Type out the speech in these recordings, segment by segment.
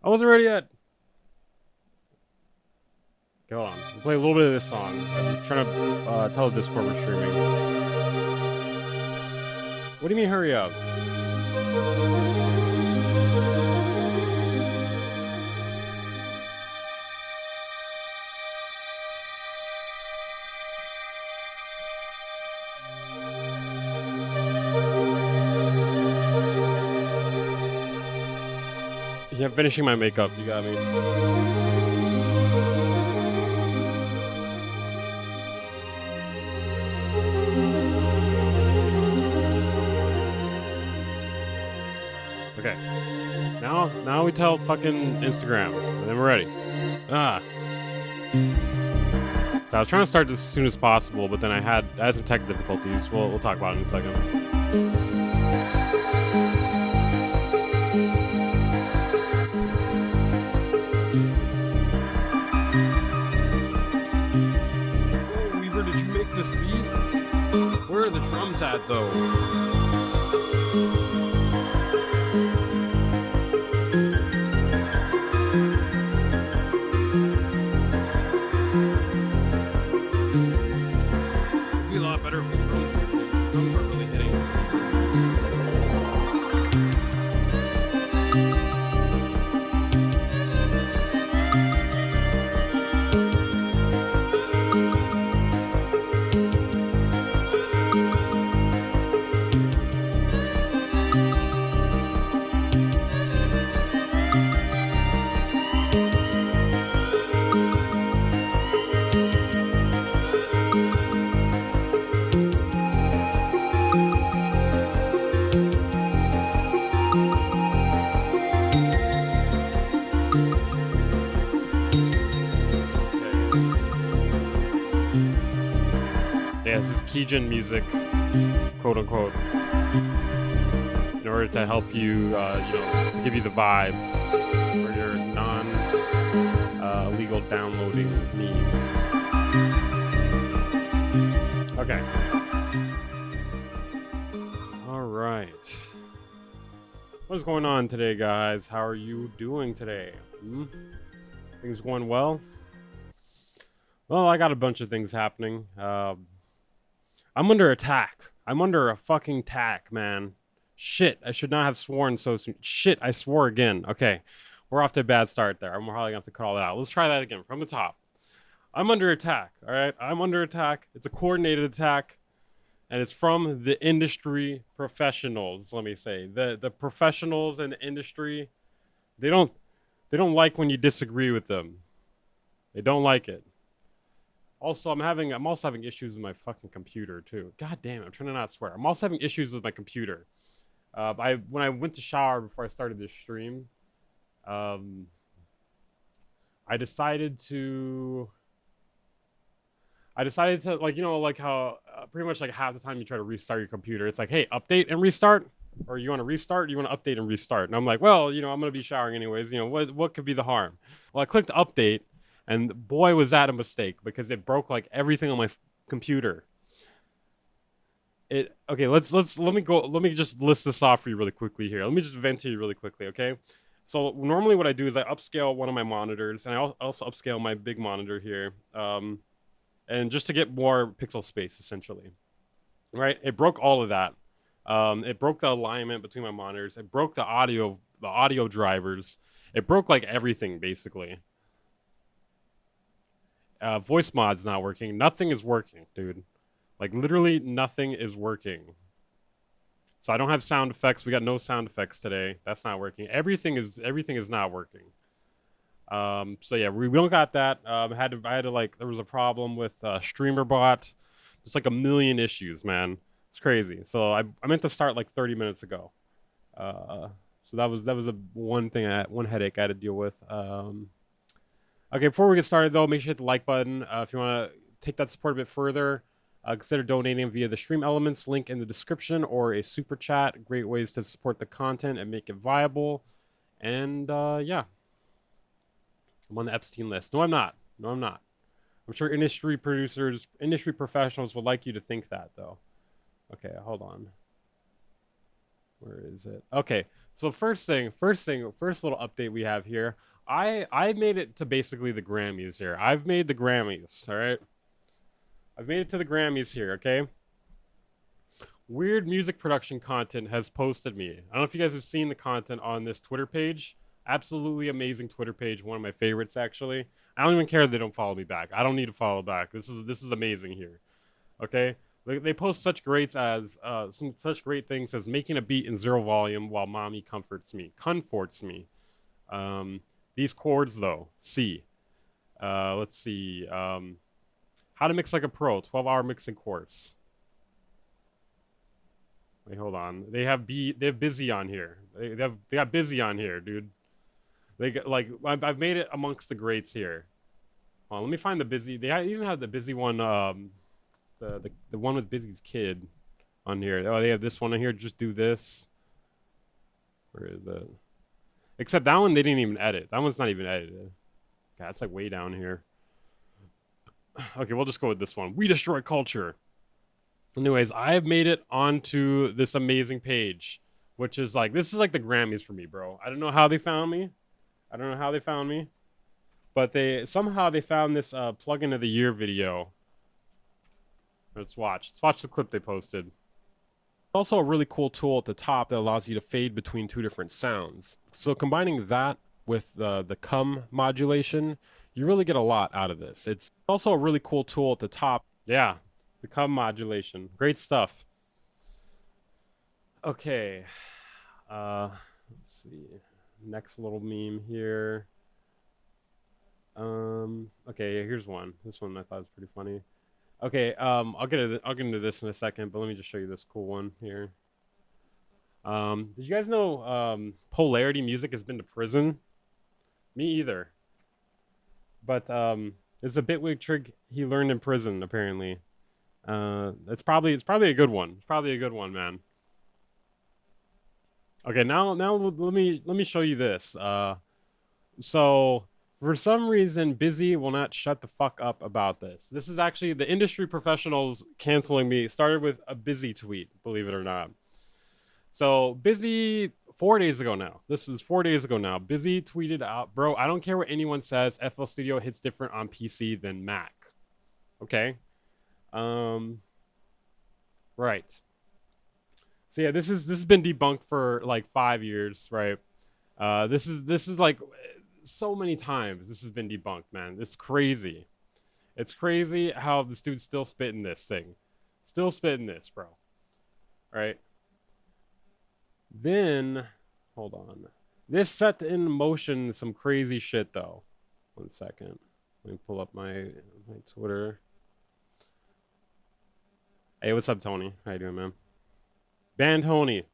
I wasn't ready yet. Okay, hold on. We'll play a little bit of this song. I'm trying to tell Discord we're streaming. What do you mean, hurry up? Yeah, I'm finishing my makeup. You got me. Okay. Now we tell fucking Instagram, and then we're ready. Ah. So I was trying to start this as soon as possible, but then I had some tech difficulties. We'll talk about it in a second. Oh, Weaver, did you make this beat? Where are the drums at, though? It'd be a lot better if the drums were really hitting. Yeah, this is Keygen music, quote unquote, in order to help you, you know, to give you the vibe for your non-legal downloading needs. Okay. All right. What is going on today, guys? How are you doing today? Things going well? Well, I got a bunch of things happening. I'm under attack. I'm under a fucking attack, man. Shit, I should not have sworn so soon. Shit, I swore again. Okay, we're off to a bad start there. I'm probably gonna have to call it out. Let's try that again from the top. I'm under attack, all right? I'm under attack. It's a coordinated attack, and it's from the industry professionals, let me say. The professionals in the industry, they don't like when you disagree with them. They don't like it. Also, I'm also having issues with my fucking computer too. God damn it, I'm trying to not swear. I'm also having issues with my computer. When I went to shower before I started this stream, I decided to like, you know, like how pretty much like half the time you try to restart your computer, it's like, hey, update and restart, or you want to restart, or you want to update and restart. And I'm like, well, you know, I'm gonna be showering anyways. You know, what could be the harm? Well, I clicked update. And boy, was that a mistake, because it broke like everything on my computer. Okay, let me just list this off for you really quickly here. Let me just vent to you really quickly, okay? So normally what I do is I upscale one of my monitors, and I also upscale my big monitor here, and just to get more pixel space, essentially. Right? It broke all of that. It broke the alignment between my monitors. It broke the audio drivers. It broke like everything, basically. Voice mod's not working. Nothing is working, dude. Like, literally nothing is working. So I don't have sound effects. We got no sound effects today. That's not working. Everything is not working. So yeah, we don't got that. I had to like, there was a problem with StreamerBot. Just like a million issues, man. It's crazy. So I meant to start like 30 minutes ago. So that was a one headache I had to deal with. Okay, before we get started, though, make sure you hit the like button. If you want to take that support a bit further, consider donating via the Stream Elements link in the description, or a super chat. Great ways to support the content and make it viable. And yeah, I'm on the Epstein list. No, I'm not. No, I'm not. I'm sure industry producers, industry professionals would like you to think that, though. Okay, hold on. Where is it? Okay. So first little update we have here. I made it to basically the Grammys here. I've made the Grammys, all right? I've made it to the Grammys here, okay? Weird music production content has posted me. I don't know if you guys have seen the content on this Twitter page. Absolutely amazing Twitter page, one of my favorites actually. I don't even care if they don't follow me back. I don't need to follow back. This is amazing here. Okay? They post such greats as such great things as making a beat in 0 volume while mommy comforts me. These chords though, C. Let's see. How to mix like a pro, 12-hour mixing course. Wait, hold on. They have busy on here. They got busy on here, dude. They got like I've made it amongst the greats here. Oh, let me find the busy. They even have the busy one. The one with Busy's kid on here. Oh, they have this one on here. Just do this. Where is it? Except that one they didn't even edit. That one's not even edited. God, it's like way down here. Okay, we'll just go with this one. We destroy culture. Anyways, I have made it onto this amazing page, which is like, this is like the Grammys for me, bro. I don't know how they found me. But somehow they found this plugin of the year video. Let's watch the clip they posted. Also a really cool tool at the top that allows you to fade between 2 different sounds. So combining that with the cum modulation, you really get a lot out of this. It's also a really cool tool at the top. Yeah. The cum modulation. Great stuff. Okay. Let's see. Next little meme here. Okay, here's one. This one I thought was pretty funny. Okay, I'll get into this in a second, but let me just show you this cool one here. Did you guys know Polarity Music has been to prison? Me either. But it's a bitwig trick he learned in prison, apparently. It's probably a good one. It's probably a good one, man. Okay, now let me show you this. So for some reason, Busy will not shut the fuck up about this. This is actually the industry professionals canceling me. Started with a Busy tweet, believe it or not. So Busy 4 days ago now. This is 4 days ago now. Busy tweeted out, bro, I don't care what anyone says. FL Studio hits different on PC than Mac. Okay. Right. So yeah, this has been debunked for like 5 years, right? This is like so many times this has been debunked, man. It's crazy. It's crazy how this dude's still spitting this thing. Still spitting this, bro. Right? Then, hold on. This set in motion some crazy shit though. 1 second. Let me pull up my Twitter. Hey, what's up, Tony? How you doing, man? Ban Tony.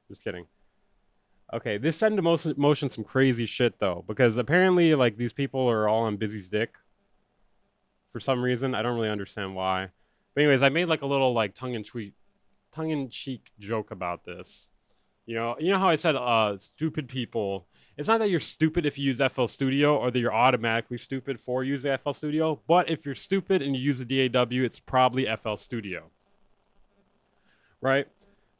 Just kidding. Okay, this set into motion some crazy shit though, because apparently like these people are all on Busy's dick for some reason. I don't really understand why. But anyways, I made like a little like tongue-in-cheek joke about this. You know how I said stupid people. It's not that you're stupid if you use FL Studio or that you're automatically stupid for using FL Studio, but if you're stupid and you use a DAW, it's probably FL Studio. Right?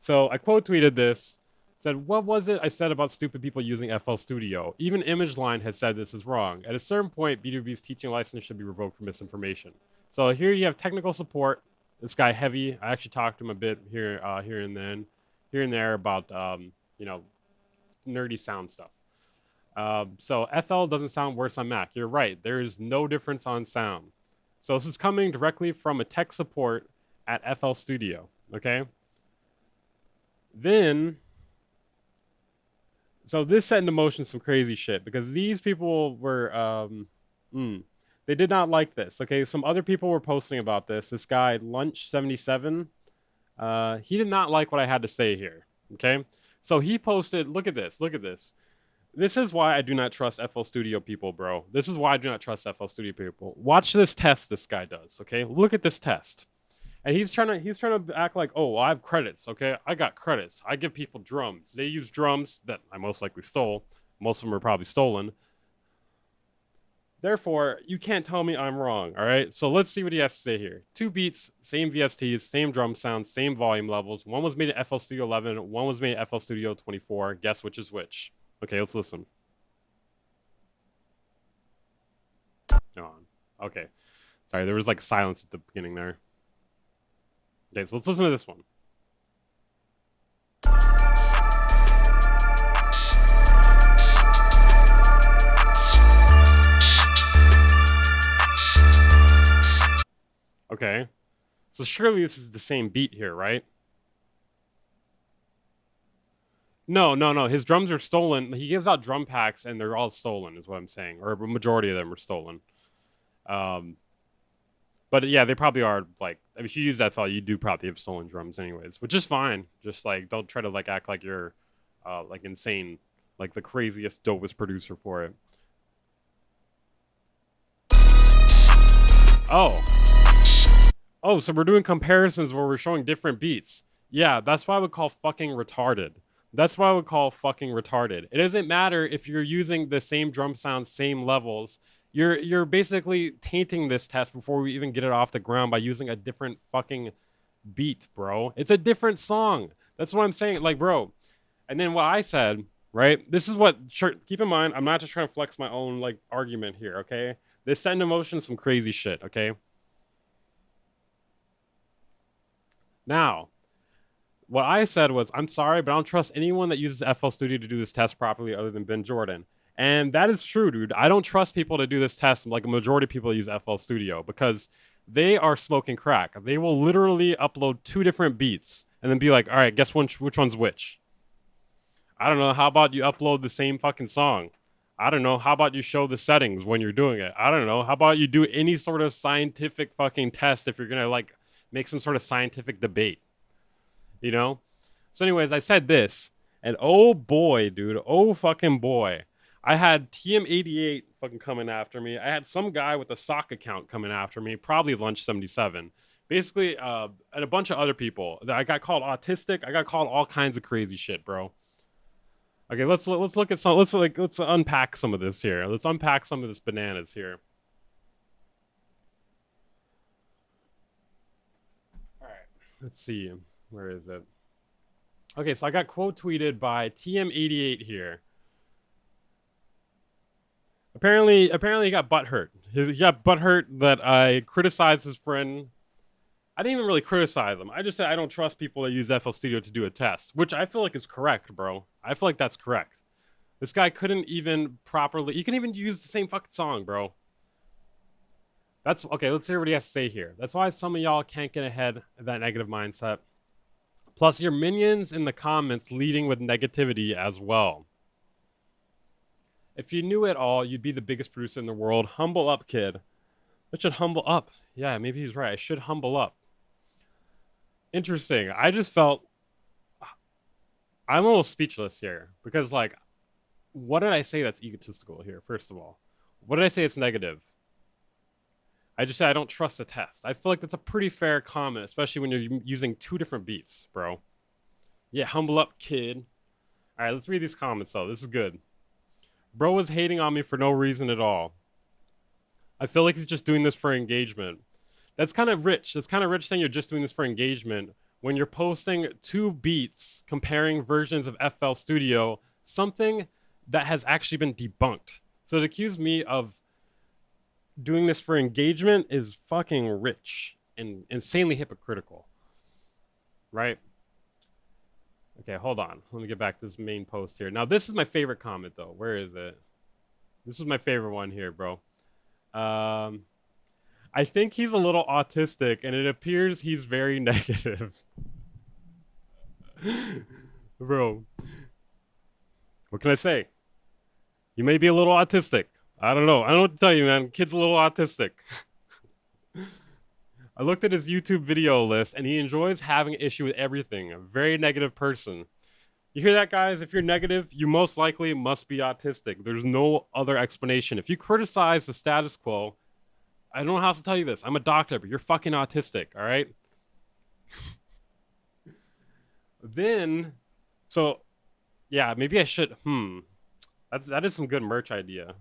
So I quote tweeted this, said, what was it I said about stupid people using FL Studio? Even ImageLine has said this is wrong. At a certain point, Beabadoob's teaching license should be revoked for misinformation. So here you have technical support. This guy Heavy, I actually talked to him a bit here and there about nerdy sound stuff. So FL doesn't sound worse on Mac. You're right. There is no difference on sound. So this is coming directly from a tech support at FL Studio. Okay. Then, so this set into motion some crazy shit because these people were they did not like this. Okay, some other people were posting about this. This guy Lunch77, he did not like what I had to say here. Okay, so he posted, look at this. This is why I do not trust FL Studio people, bro. This is why I do not trust FL Studio people. Watch this test this guy does, okay? Look at this test. And he's trying to act like, oh, well, I have credits, okay? I got credits. I give people drums. They use drums that I most likely stole. Most of them are probably stolen. Therefore, you can't tell me I'm wrong, all right? So let's see what he has to say here. 2 beats, same VSTs, same drum sounds, same volume levels. One was made at FL Studio 11, one was made at FL Studio 24. Guess which is which? Okay, let's listen. Okay. Sorry, there was like silence at the beginning there. Okay, so let's listen to this one. Okay. So surely this is the same beat here, right? No. His drums are stolen. He gives out drum packs and they're all stolen, is what I'm saying. Or a majority of them are stolen. But yeah, they probably are, like, I mean, if you use that file, you do probably have stolen drums anyways, which is fine. Just, like, don't try to, like, act like you're, like, insane. Like, the craziest, dopest producer for it. Oh, so we're doing comparisons where we're showing different beats. Yeah, that's what I would call fucking retarded. That's what I would call fucking retarded. It doesn't matter if you're using the same drum sounds, same levels. You're basically tainting this test before we even get it off the ground by using a different fucking beat, bro. It's a different song. That's what I'm saying. Like, bro. And then what I said, right? This is what, keep in mind, I'm not just trying to flex my own, like, argument here, okay? This set into motion some crazy shit, okay? Now, what I said was, I'm sorry, but I don't trust anyone that uses FL Studio to do this test properly other than Ben Jordan. And that is true, dude. I don't trust people to do this test like a majority of people use FL Studio because they are smoking crack. They will literally upload 2 different beats and then be like, all right, guess which one's which? I don't know. How about you upload the same fucking song? I don't know. How about you show the settings when you're doing it? I don't know. How about you do any sort of scientific fucking test if you're going to, like, make some sort of scientific debate? You know? So anyways, I said this, and oh boy, dude, oh fucking boy. I had TM88 fucking coming after me. I had some guy with a sock account coming after me, probably Lunch77. Basically, and a bunch of other people. I got called autistic. I got called all kinds of crazy shit, bro. Okay, let's look at some. Let's unpack some of this here. Let's unpack some of this bananas here. All right, let's see. Where is it? Okay, so I got quote tweeted by TM88 here. Apparently he got butthurt. He got butthurt that I criticized his friend. I didn't even really criticize him. I just said I don't trust people that use FL Studio to do a test, which I feel like is correct, bro. I feel like that's correct. This guy couldn't even properly... He couldn't even use the same fucking song, bro. That's... Okay, let's hear what he has to say here. That's why some of y'all can't get ahead of that negative mindset. Plus, your minions in the comments leading with negativity as well. If you knew it all, you'd be the biggest producer in the world. Humble up, kid. I should humble up. Yeah, maybe he's right. I should humble up. Interesting. I just felt... I'm almost speechless here. Because, like, what did I say that's egotistical here, first of all? What did I say that's negative? I just said I don't trust the test. I feel like that's a pretty fair comment, especially when you're using 2 different beats, bro. Yeah, humble up, kid. All right, let's read these comments, though. This is good. Bro was hating on me for no reason at all. I feel like he's just doing this for engagement. That's kind of rich. That's kind of rich saying you're just doing this for engagement when you're posting 2 beats comparing versions of FL Studio, something that has actually been debunked. So to accuse me of doing this for engagement is fucking rich and insanely hypocritical. Right? Okay, hold on. Let me get back to this main post here. Now, this is my favorite comment, though. Where is it? This is my favorite one here, bro. I think he's a little autistic, and it appears he's very negative. Bro. What can I say? You may be a little autistic. I don't know. I don't know what to tell you, man. Kid's a little autistic. I looked at his YouTube video list, and he enjoys having an issue with everything. A very negative person. You hear that, guys? If you're negative, you most likely must be autistic. There's no other explanation. If you criticize the status quo, I don't know how else to tell you this. I'm a doctor, but you're fucking autistic, all right? Then, so, yeah, maybe I should, that is some good merch idea.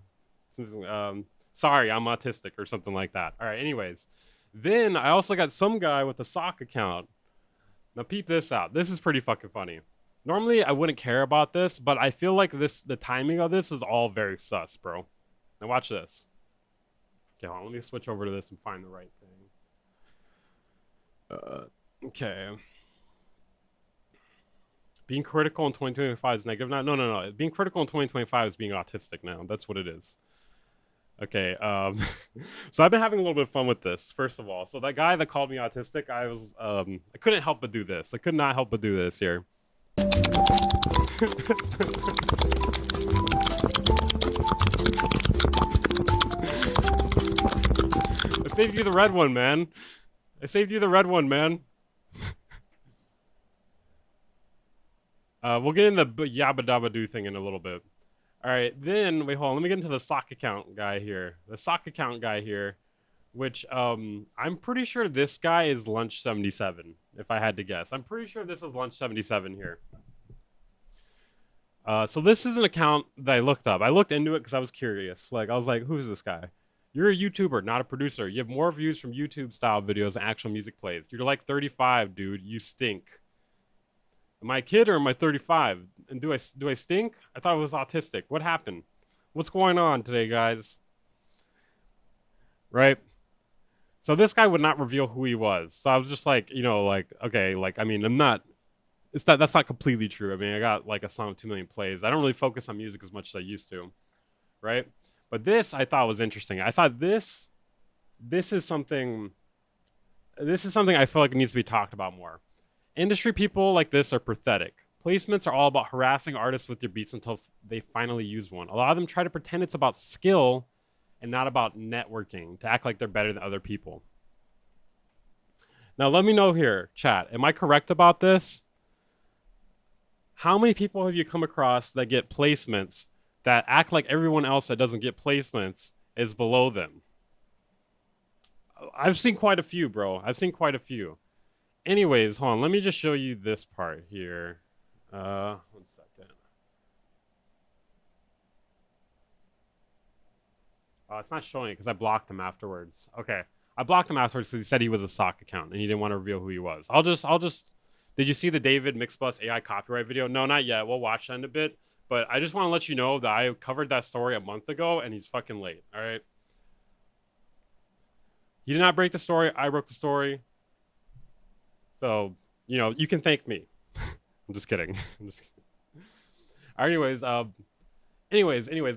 Sorry, I'm autistic or something like that. All right, anyways. Then I also got some guy with a sock account. Now peep this out. This is pretty fucking funny. Normally I wouldn't care about this, but I feel like the timing of this is all very sus, bro. Now watch this. Okay, hold on, let me switch over to this and find the right thing. Okay. Being critical in 2025 is negative now? No. Being critical in 2025 is being autistic now. That's what it is. Okay, so I've been having a little bit of fun with this, first of all. So that guy that called me autistic, I couldn't help but do this. I could not help but do this here. I saved you the red one, man. I saved you the red one, man. We'll get in the Beabadoobee thing in a little bit. All right, then wait, hold on. Let me get into the sock account guy here. The sock account guy here, which I'm pretty sure this guy is Lunch 77. If I had to guess, I'm pretty sure this is Lunch 77 here. So this is an account that I looked up. I looked into it because I was curious. Like I was like, who's this guy? You're a YouTuber, not a producer. You have more views from YouTube style videos than actual music plays. You're like 35, dude. You stink. Am I a kid or am I 35? And do I stink? I thought I was autistic. What happened? What's going on today, guys? Right? So this guy would not reveal who he was. So I was just like, you know, like, okay, like, I mean, that's not completely true. I mean, I got like a song with 2 million plays. I don't really focus on music as much as I used to. Right? But this I thought was interesting. I thought this is something I feel like it needs to be talked about more. Industry people like this are pathetic. Placements are all about harassing artists with your beats until they finally use one. A lot of them try to pretend it's about skill and not about networking, to act like they're better than other people. Now let me know here, chat. Am I correct about this? How many people have you come across that get placements that act like everyone else that doesn't get placements is below them? I've seen quite a few, bro. I've seen quite a few. Anyways, hold on. Let me just show you this part here. 1 second. Oh, it's not showing it because I blocked him afterwards. Okay. I blocked him afterwards because he said he was a sock account and he didn't want to reveal who he was. I'll just... Did you see the David Mixbus AI copyright video? No, not yet. We'll watch that in a bit. But I just want to let you know that I covered that story a month ago and he's fucking late. All right? He did not break the story. I broke the story. So, you know, you can thank me. I'm just kidding. I'm just kidding. Anyways,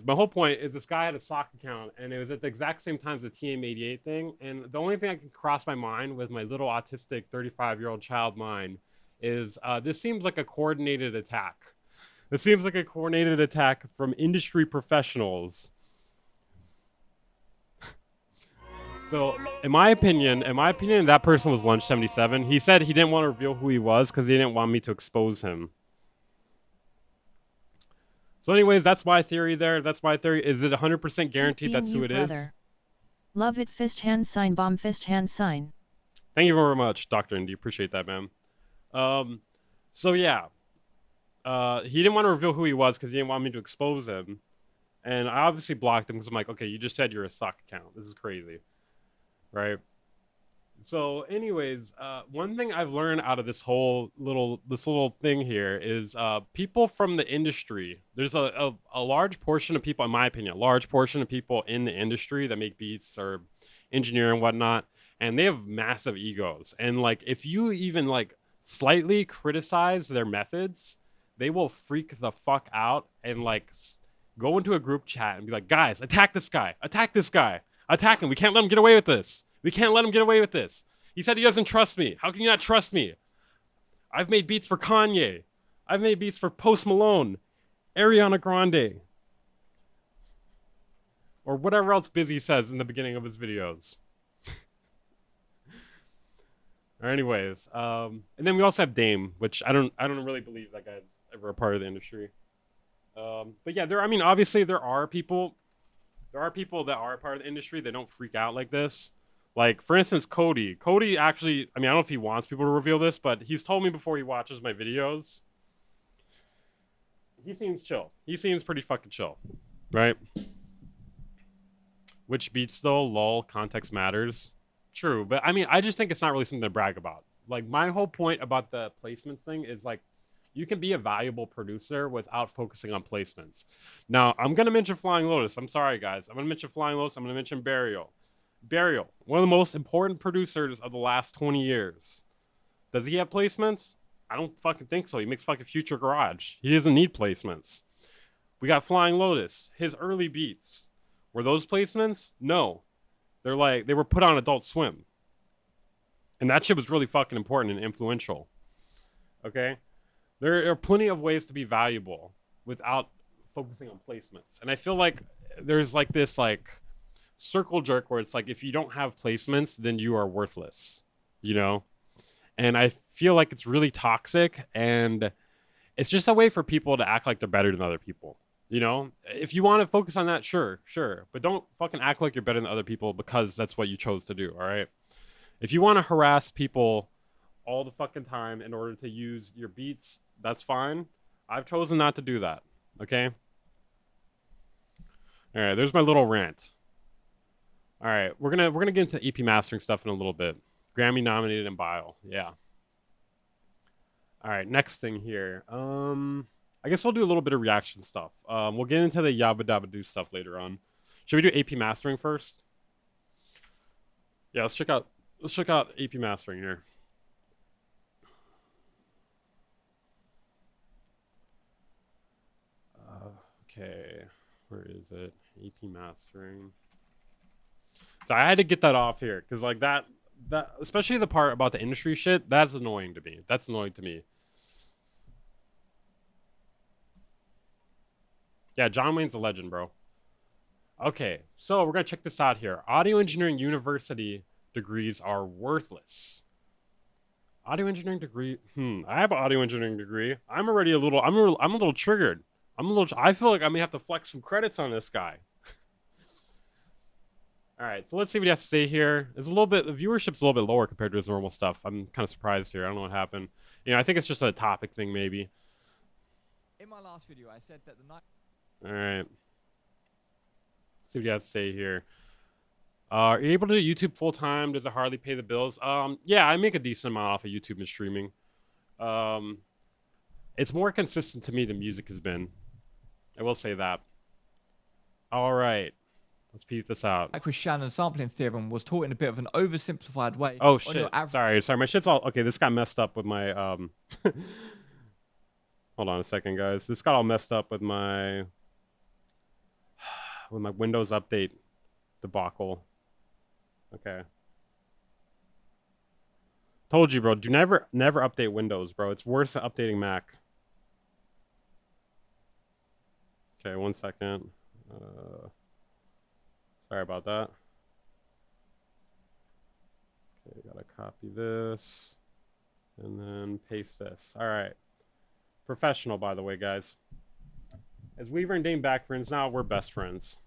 my whole point is this guy had a sock account, and it was at the exact same time as the TM88 thing. And the only thing I can cross my mind with my little autistic 35-year-old child mind is this seems like a coordinated attack. This seems like a coordinated attack from industry professionals. So, in my opinion, that person was Lunch 77. He said he didn't want to reveal who he was because he didn't want me to expose him. So anyways, that's my theory there. That's my theory. Is it 100% guaranteed that's who it is? Love it. Fist hand sign. Bomb fist hand sign. Thank you very much, Dr. Indy. Appreciate that, man. So yeah. He didn't want to reveal who he was because he didn't want me to expose him. And I obviously blocked him because I'm like, okay, you just said you're a sock account. This is crazy. Right? So anyways, one thing I've learned out of this little thing here is people from the industry. There's a large portion of people, in my opinion, a large portion of people in the industry that make beats or engineer and whatnot, and they have massive egos. And like, if you even like slightly criticize their methods, they will freak the fuck out and like go into a group chat and be like, guys, attack this guy, attack this guy, attack him. We can't let him get away with this. We can't let him get away with this. He said he doesn't trust me. How can you not trust me? I've made beats for Kanye. I've made beats for Post Malone, Ariana Grande, or whatever else Busy says in the beginning of his videos. Or anyways, and then we also have Dame, which I don't really believe that guy's ever a part of the industry. But yeah, obviously there are people that are part of the industry that don't freak out like this. Like, for instance, Cody. Cody actually, I don't know if he wants people to reveal this, but he's told me before he watches my videos. He seems chill. He seems pretty fucking chill, right? Which beats though? Lol, context matters. True, but I mean, I just think it's not really something to brag about. Like my whole point about the placements thing is like, you can be a valuable producer without focusing on placements. Now, I'm gonna mention Flying Lotus. I'm sorry, guys. I'm gonna mention Flying Lotus. I'm gonna mention Burial. Burial, one of the most important producers of the last 20 years. Does he have placements? I don't fucking think so. He makes fucking Future Garage. He doesn't need placements. We got Flying Lotus. His early beats. Were those placements? No. They're like, they were put on Adult Swim. And that shit was really fucking important and influential. Okay? There are plenty of ways to be valuable without focusing on placements. And I feel like there's like this like circle jerk where it's like, if you don't have placements, then you are worthless, you know? And I feel like it's really toxic, and it's just a way for people to act like they're better than other people. You know, if you want to focus on that, sure. But don't fucking act like you're better than other people because that's what you chose to do, all right? If you want to harass people all the fucking time in order to use your beats, that's fine. I've chosen not to do that, okay? All right, there's my little rant. All right, we're gonna get into EP mastering stuff in a little bit. Grammy nominated and Bile, yeah. All right, next thing here. I guess we'll do a little bit of reaction stuff. We'll get into the Beabadoobee stuff later on. Should we do AP mastering first? Yeah, let's check out AP mastering here. Okay, where is it? AP mastering. So I had to get that off here because like that especially the part about the industry shit, that's annoying to me. That's annoying to me. Yeah, John Wayne's a legend, bro. Okay, so we're gonna check this out here. Audio engineering university degrees are worthless. Audio engineering degree. I have an audio engineering degree. I'm already a little. I'm a little triggered. I feel like I may have to flex some credits on this guy. All right, so let's see what he has to say here. It's a little bit. The viewership's a little bit lower compared to his normal stuff. I'm kind of surprised here. I don't know what happened. You know, I think it's just a topic thing, maybe. In my last video, I said that the night. All right. Let's see what you have to say here. Are you able to do YouTube full time? Does it hardly pay the bills? Yeah, I make a decent amount off of YouTube and streaming. It's more consistent to me than music has been. I will say that. All right. Let's peep this out. Like with Shannon's sampling theorem was taught in a bit of an oversimplified way. Oh shit! Sorry. My shit's all okay. This got messed up with my Hold on a second, guys. This got all messed up with my Windows update debacle. Okay. Told you, bro. Do never update Windows, bro. It's worse than updating Mac. Okay, 1 second. Sorry about that. Okay, gotta copy this and then paste this. All right. Professional, by the way, guys. As Weaver and Dane back friends, now we're best friends.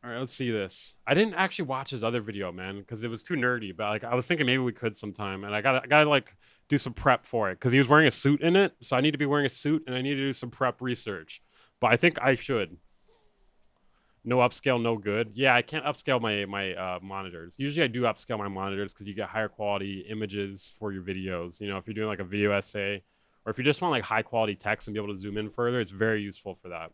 All right, let's see this. I didn't actually watch his other video, man, because it was too nerdy. But like, I was thinking maybe we could sometime, and I gotta like do some prep for it because he was wearing a suit in it. So I need to be wearing a suit, and I need to do some prep research. But I think I should. No upscale, no good. Yeah, I can't upscale my monitors. Usually I do upscale my monitors because you get higher quality images for your videos. You know, if you're doing like a video essay, or if you just want like high quality text and be able to zoom in further, it's very useful for that.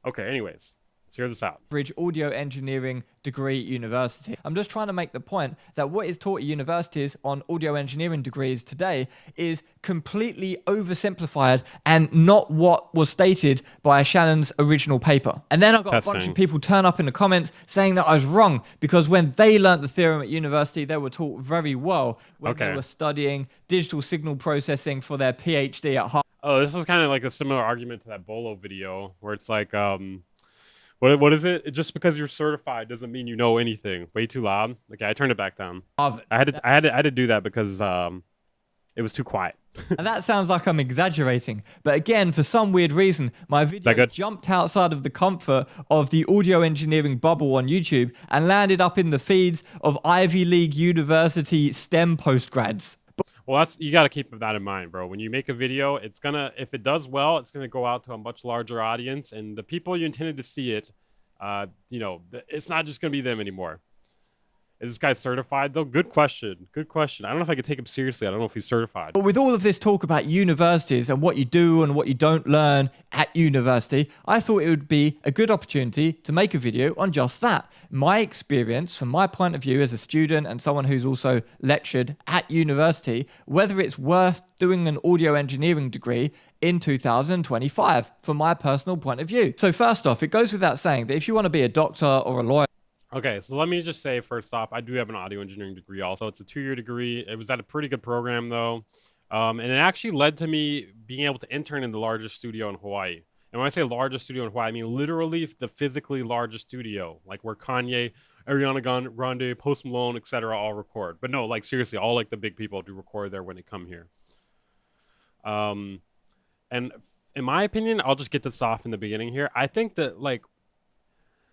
Okay, anyways. Let's hear this out. Average audio engineering degree at university. I'm just trying to make the point that what is taught at universities on audio engineering degrees today is completely oversimplified and not what was stated by Shannon's original paper. And then I got a bunch of people turn up in the comments saying that I was wrong because when they learnt the theorem at university, they were taught very well when they were studying digital signal processing for their PhD at Harvard. Oh, this is kind of like a similar argument to that Bolo video where it's like, what is it? Just because you're certified doesn't mean you know anything. Way too loud. Okay, I turned it back down. I had to do that because it was too quiet. And that sounds like I'm exaggerating, but again, for some weird reason, my video jumped outside of the comfort of the audio engineering bubble on YouTube and landed up in the feeds of Ivy League University STEM postgrads. Well, that's you got to keep that in mind, bro. When you make a video, it's gonna if it does well, it's gonna go out to a much larger audience, and the people you intended to see it, you know, it's not just gonna be them anymore. Is this guy certified though? Good question. Good question. I don't know if I could take him seriously. I don't know if he's certified. But with all of this talk about universities and what you do and what you don't learn at university, I thought it would be a good opportunity to make a video on just that. My experience, from my point of view as a student and someone who's also lectured at university, whether it's worth doing an audio engineering degree in 2025, from my personal point of view. So first off, it goes without saying that if you want to be a doctor or a lawyer, Okay, so let me just say first off, I do have an audio engineering degree also. It's a 2-year degree. It was at a pretty good program though. And it actually led to me being able to intern in the largest studio in Hawaii. And when I say largest studio in Hawaii, I mean literally the physically largest studio, like where Kanye, Ariana Grande, Post Malone, etc. all record. But no, like seriously, all like the big people do record there when they come here. And in my opinion, I'll just get this off in the beginning here. I think that like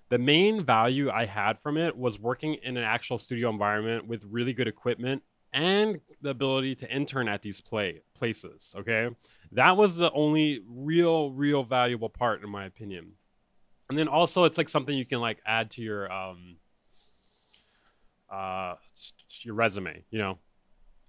the main value I had from it was working in an actual studio environment with really good equipment and the ability to intern at these places. Okay, that was the only real valuable part in my opinion. And then also it's like something you can like add to your resume, you know.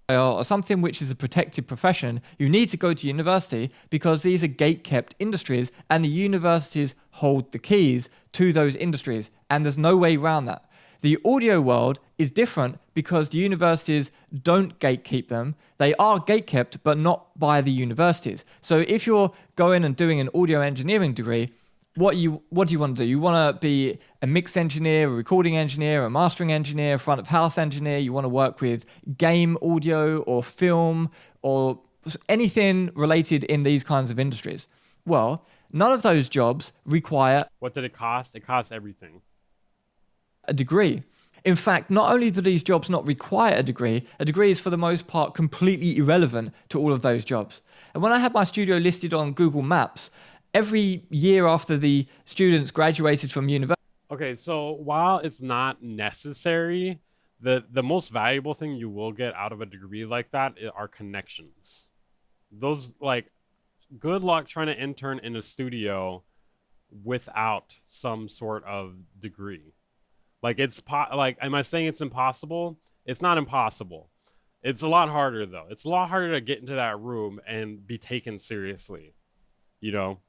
or something which is a protected profession, you need to go to university because these are gate-kept industries and the universities hold the keys to those industries, and there's no way around that. The audio world is different because the universities don't gatekeep them. They are gatekept, but not by the universities. So if you're going and doing an audio engineering degree, what do you want to do? You want to be a mix engineer, a recording engineer, a mastering engineer, a front of house engineer. You want to work with game audio or film or anything related in these kinds of industries. Well, none of those jobs require What did it cost? It cost everything. a degree. In fact, not only do these jobs not require a degree is for the most part completely irrelevant to all of those jobs. And when I had my studio listed on Google Maps, every year after the students graduated from university. Okay, so while it's not necessary, the most valuable thing you will get out of a degree like that are connections. Those like good luck trying to intern in a studio without some sort of degree. Like like am I saying it's impossible? It's not impossible. It's a lot harder though. It's a lot harder to get into that room and be taken seriously, you know?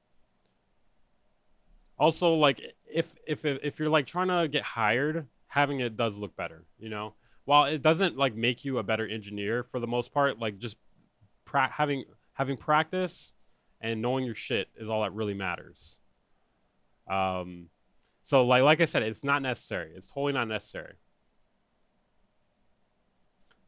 Also, like if you're like trying to get hired, having it does look better, you know. While it doesn't like make you a better engineer for the most part, like just having practice and knowing your shit is all that really matters. So like I said, it's not necessary. It's totally not necessary.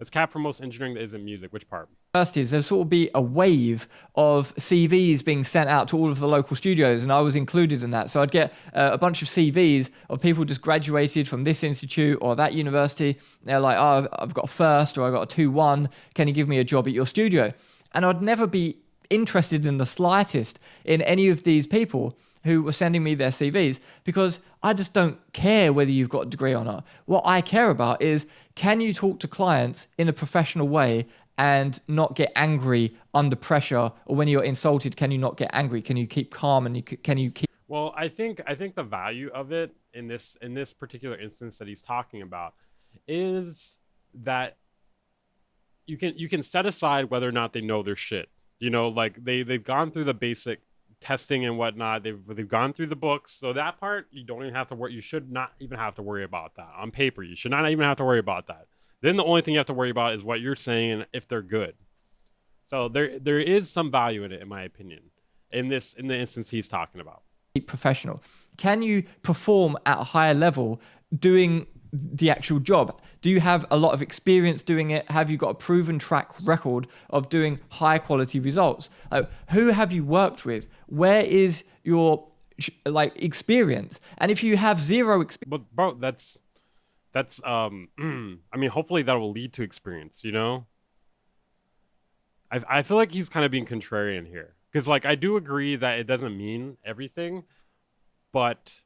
Let's cap for most engineering that isn't music. Which part? Universities, there'll sort of be a wave of CVs being sent out to all of the local studios, and I was included in that. So I'd get a bunch of CVs of people just graduated from this institute or that university. They're like, oh, I've got a first or I got a 2-1. Can you give me a job at your studio? And I'd never be interested in the slightest in any of these people who were sending me their CVs because I just don't care whether you've got a degree or not. What I care about is, can you talk to clients in a professional way and not get angry under pressure? Or when you're insulted, can you not get angry? Can you keep calm and can you keep... Well, I think the value of it in this particular instance that he's talking about is that you can set aside whether or not they know their shit. You know, like they've gone through the basic testing and whatnot. They've gone through the books. So that part you don't even have to worry. You should not even have to worry about that on paper. You should not even have to worry about that. Then the only thing you have to worry about is what you're saying and if they're good. So there is some value in it, in my opinion, in the instance he's talking about. Professional. Can you perform at a higher level doing the actual job? Do you have a lot of experience doing it? Have you got a proven track record of doing high quality results? Who have you worked with? Where is your like experience? And if you have zero experience, but bro, that's I mean, hopefully that will lead to experience, you know. I feel like he's kind of being contrarian here because like I do agree that it doesn't mean everything, but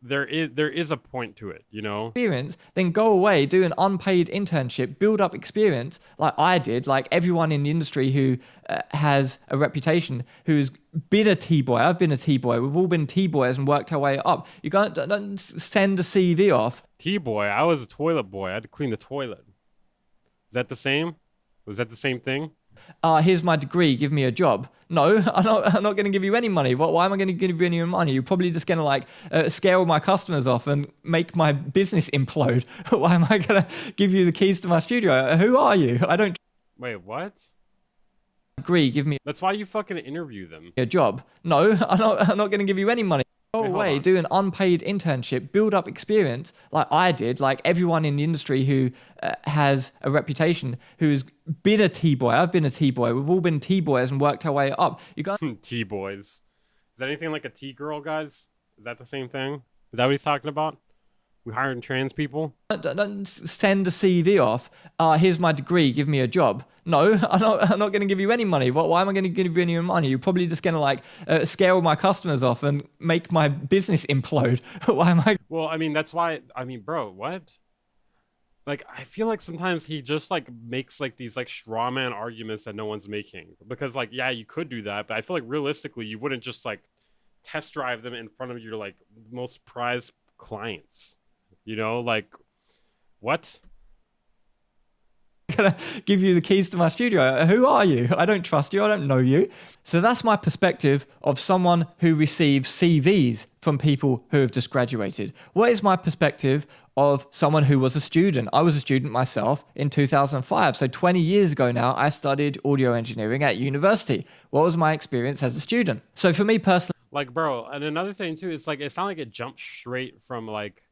there is a point to it, you know. Experience, then go away, do an unpaid internship, build up experience like I did, like everyone in the industry who has a reputation, who's been a T-boy. I've been a T-boy. We've all been T-boys and worked our way up. You don't send a CV off. T-boy, I was a toilet boy. I had to clean the toilet. Is that the same? Was that the same thing? Here's my degree, give me a job. No, I'm not going to give you any money. Why am I going to give you any money? You're probably just going to like scare all my customers off and make my business implode. Why am I going to give you the keys to my studio? Who are you? I don't. Wait, what? Degree, give me That's why you fucking interview them. a job. No, I'm not going to give you any money. Go Wait, hold away, on. do an unpaid internship, build up experience like I did, like everyone in the industry who has a reputation, who's been a T-boy. I've been a T-boy. We've all been T-boys and worked our way up. You got T-boys. Is that anything like a T-girl, guys? Is that the same thing? Is that what he's talking about? We hiring trans people? don't send a CV off. Here's my degree, give me a job. No, I'm not going to give you any money. Why am I going to give you any money? You're probably just going to like scare all my customers off and make my business implode. Why am I? Well, I mean, that's why. I mean, bro, what? Like, I feel like sometimes he just like makes like these like straw man arguments that no one's making. Because like, yeah, you could do that, but I feel like realistically, you wouldn't just like test drive them in front of your like most prized clients. You know, like, what? Gonna give you the keys to my studio. Who are you? I don't trust you. I don't know you. So that's my perspective of someone who receives CVs from people who have just graduated. What is my perspective of someone who was a student? I was a student myself in 2005. So 20 years ago now, I studied audio engineering at university. What was my experience as a student? So for me personally, Like, bro, and another thing too, it's like it's not like it jumps straight from like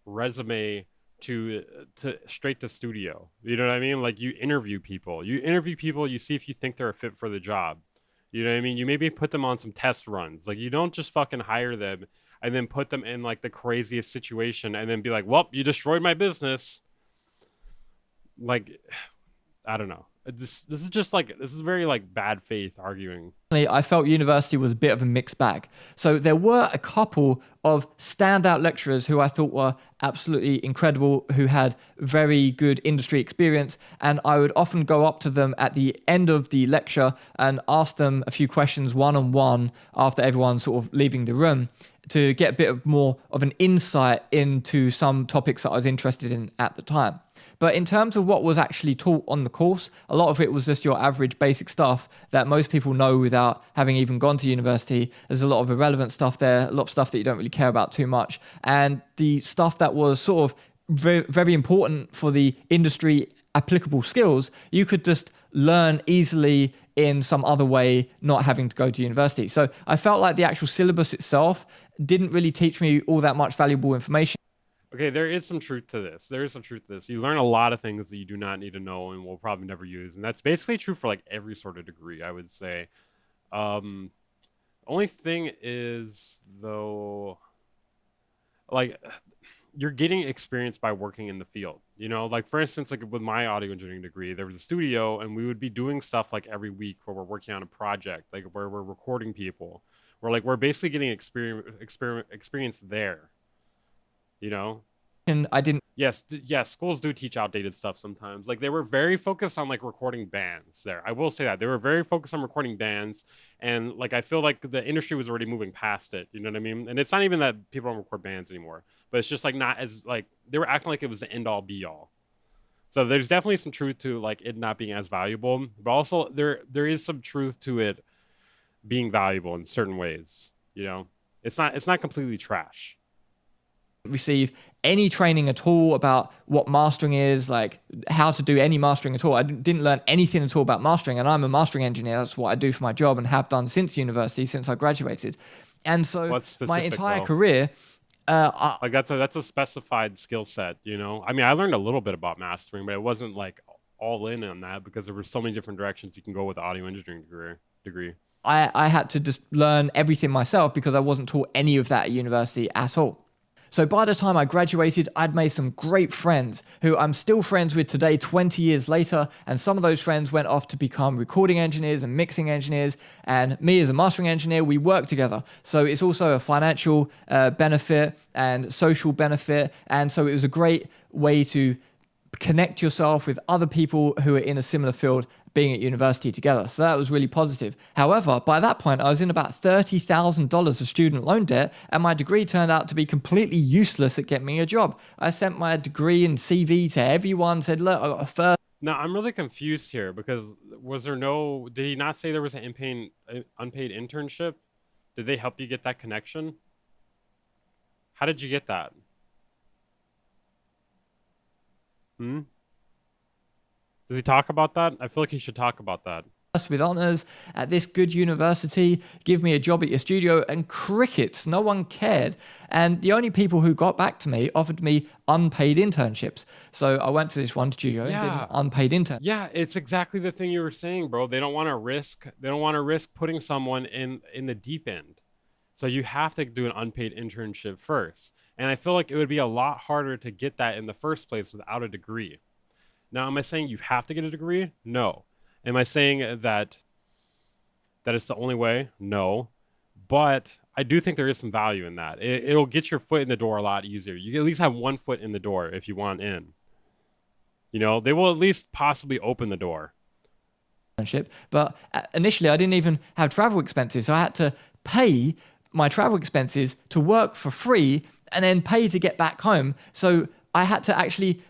resume to straight to studio. You know what I mean? Like you interview people. You see if you think they're a fit for the job. You know what I mean? You maybe put them on some test runs. Like you don't just fucking hire them and then put them in like the craziest situation and then be like, "Well, you destroyed my business." Like I don't know. This is just like this is very like bad faith arguing. I felt university was a bit of a mixed bag. So there were a couple of standout lecturers who I thought were absolutely incredible, who had very good industry experience. And I would often go up to them at the end of the lecture and ask them a few questions one-on-one after everyone's sort of leaving the room to get a bit of more of an insight into some topics that I was interested in at the time. But in terms of what was actually taught on the course, a lot of it was just your average basic stuff that most people know without having even gone to university. There's a lot of irrelevant stuff there, a lot of stuff that you don't really care about too much. And the stuff that was sort of very, very important for the industry applicable skills, you could just learn easily in some other way, not having to go to university. So I felt like the actual syllabus itself didn't really teach me all that much valuable information. Okay, there is some truth to this. There is some truth to this. You learn a lot of things that you do not need to know and will probably never use. And that's basically true for like every sort of degree, I would say. Only thing is though, like you're getting experience by working in the field. You know, like for instance, like with my audio engineering degree, there was a studio and we would be doing stuff like every week where we're working on a project, like where we're recording people. We're basically getting experience there. You know? And I didn't Yes, schools do teach outdated stuff sometimes. Like they were very focused on like recording bands there. I will say that. They were very focused on recording bands and like I feel like the industry was already moving past it, you know what I mean? And it's not even that people don't record bands anymore, but it's just like not as like they were acting like it was the end all be all. So there's definitely some truth to like it not being as valuable, but also there is some truth to it being valuable in certain ways, you know? It's not completely trash. receive any training at all about what mastering is, like how to do any mastering at all. I didn't learn anything at all about mastering, and I'm a mastering engineer. That's what I do for my job and have done since university, since I graduated. And so my entire career, like that's a specified skill set, you know? I mean, I learned a little bit about mastering, but it wasn't like all in on that because there were so many different directions you can go with the audio engineering degree. I had to just learn everything myself because I wasn't taught any of that at university at all. So by the time I graduated, I'd made some great friends who I'm still friends with today, 20 years later. And some of those friends went off to become recording engineers and mixing engineers. And me as a mastering engineer, we work together. So it's also a financial benefit and social benefit. And so it was a great way to connect yourself with other people who are in a similar field being at university together. So that was really positive. However, by that point, I was in about $30,000 of student loan debt, and my degree turned out to be completely useless at getting me a job. I sent my degree and CV to everyone, said, look, I got a first. Now, I'm really confused here because did he not say there was an unpaid internship? Did they help you get that connection? How did you get that? Does he talk about that? I feel like he should talk about that. With honors at this good university, give me a job at your studio, and crickets. No one cared. And the only people who got back to me offered me unpaid internships. So I went to this one studio and did an unpaid intern. Yeah, it's exactly the thing you were saying, bro. They don't want to risk putting someone in the deep end. So you have to do an unpaid internship first. And I feel like it would be a lot harder to get that in the first place without a degree. Now, am I saying you have to get a degree? No. Am I saying that it's the only way? No. But I do think there is some value in that. It'll get your foot in the door a lot easier. You can at least have one foot in the door if you want in. You know, they will at least possibly open the door. But initially, I didn't even have travel expenses. So I had to pay my travel expenses to work for free and then pay to get back home. So I had to actually,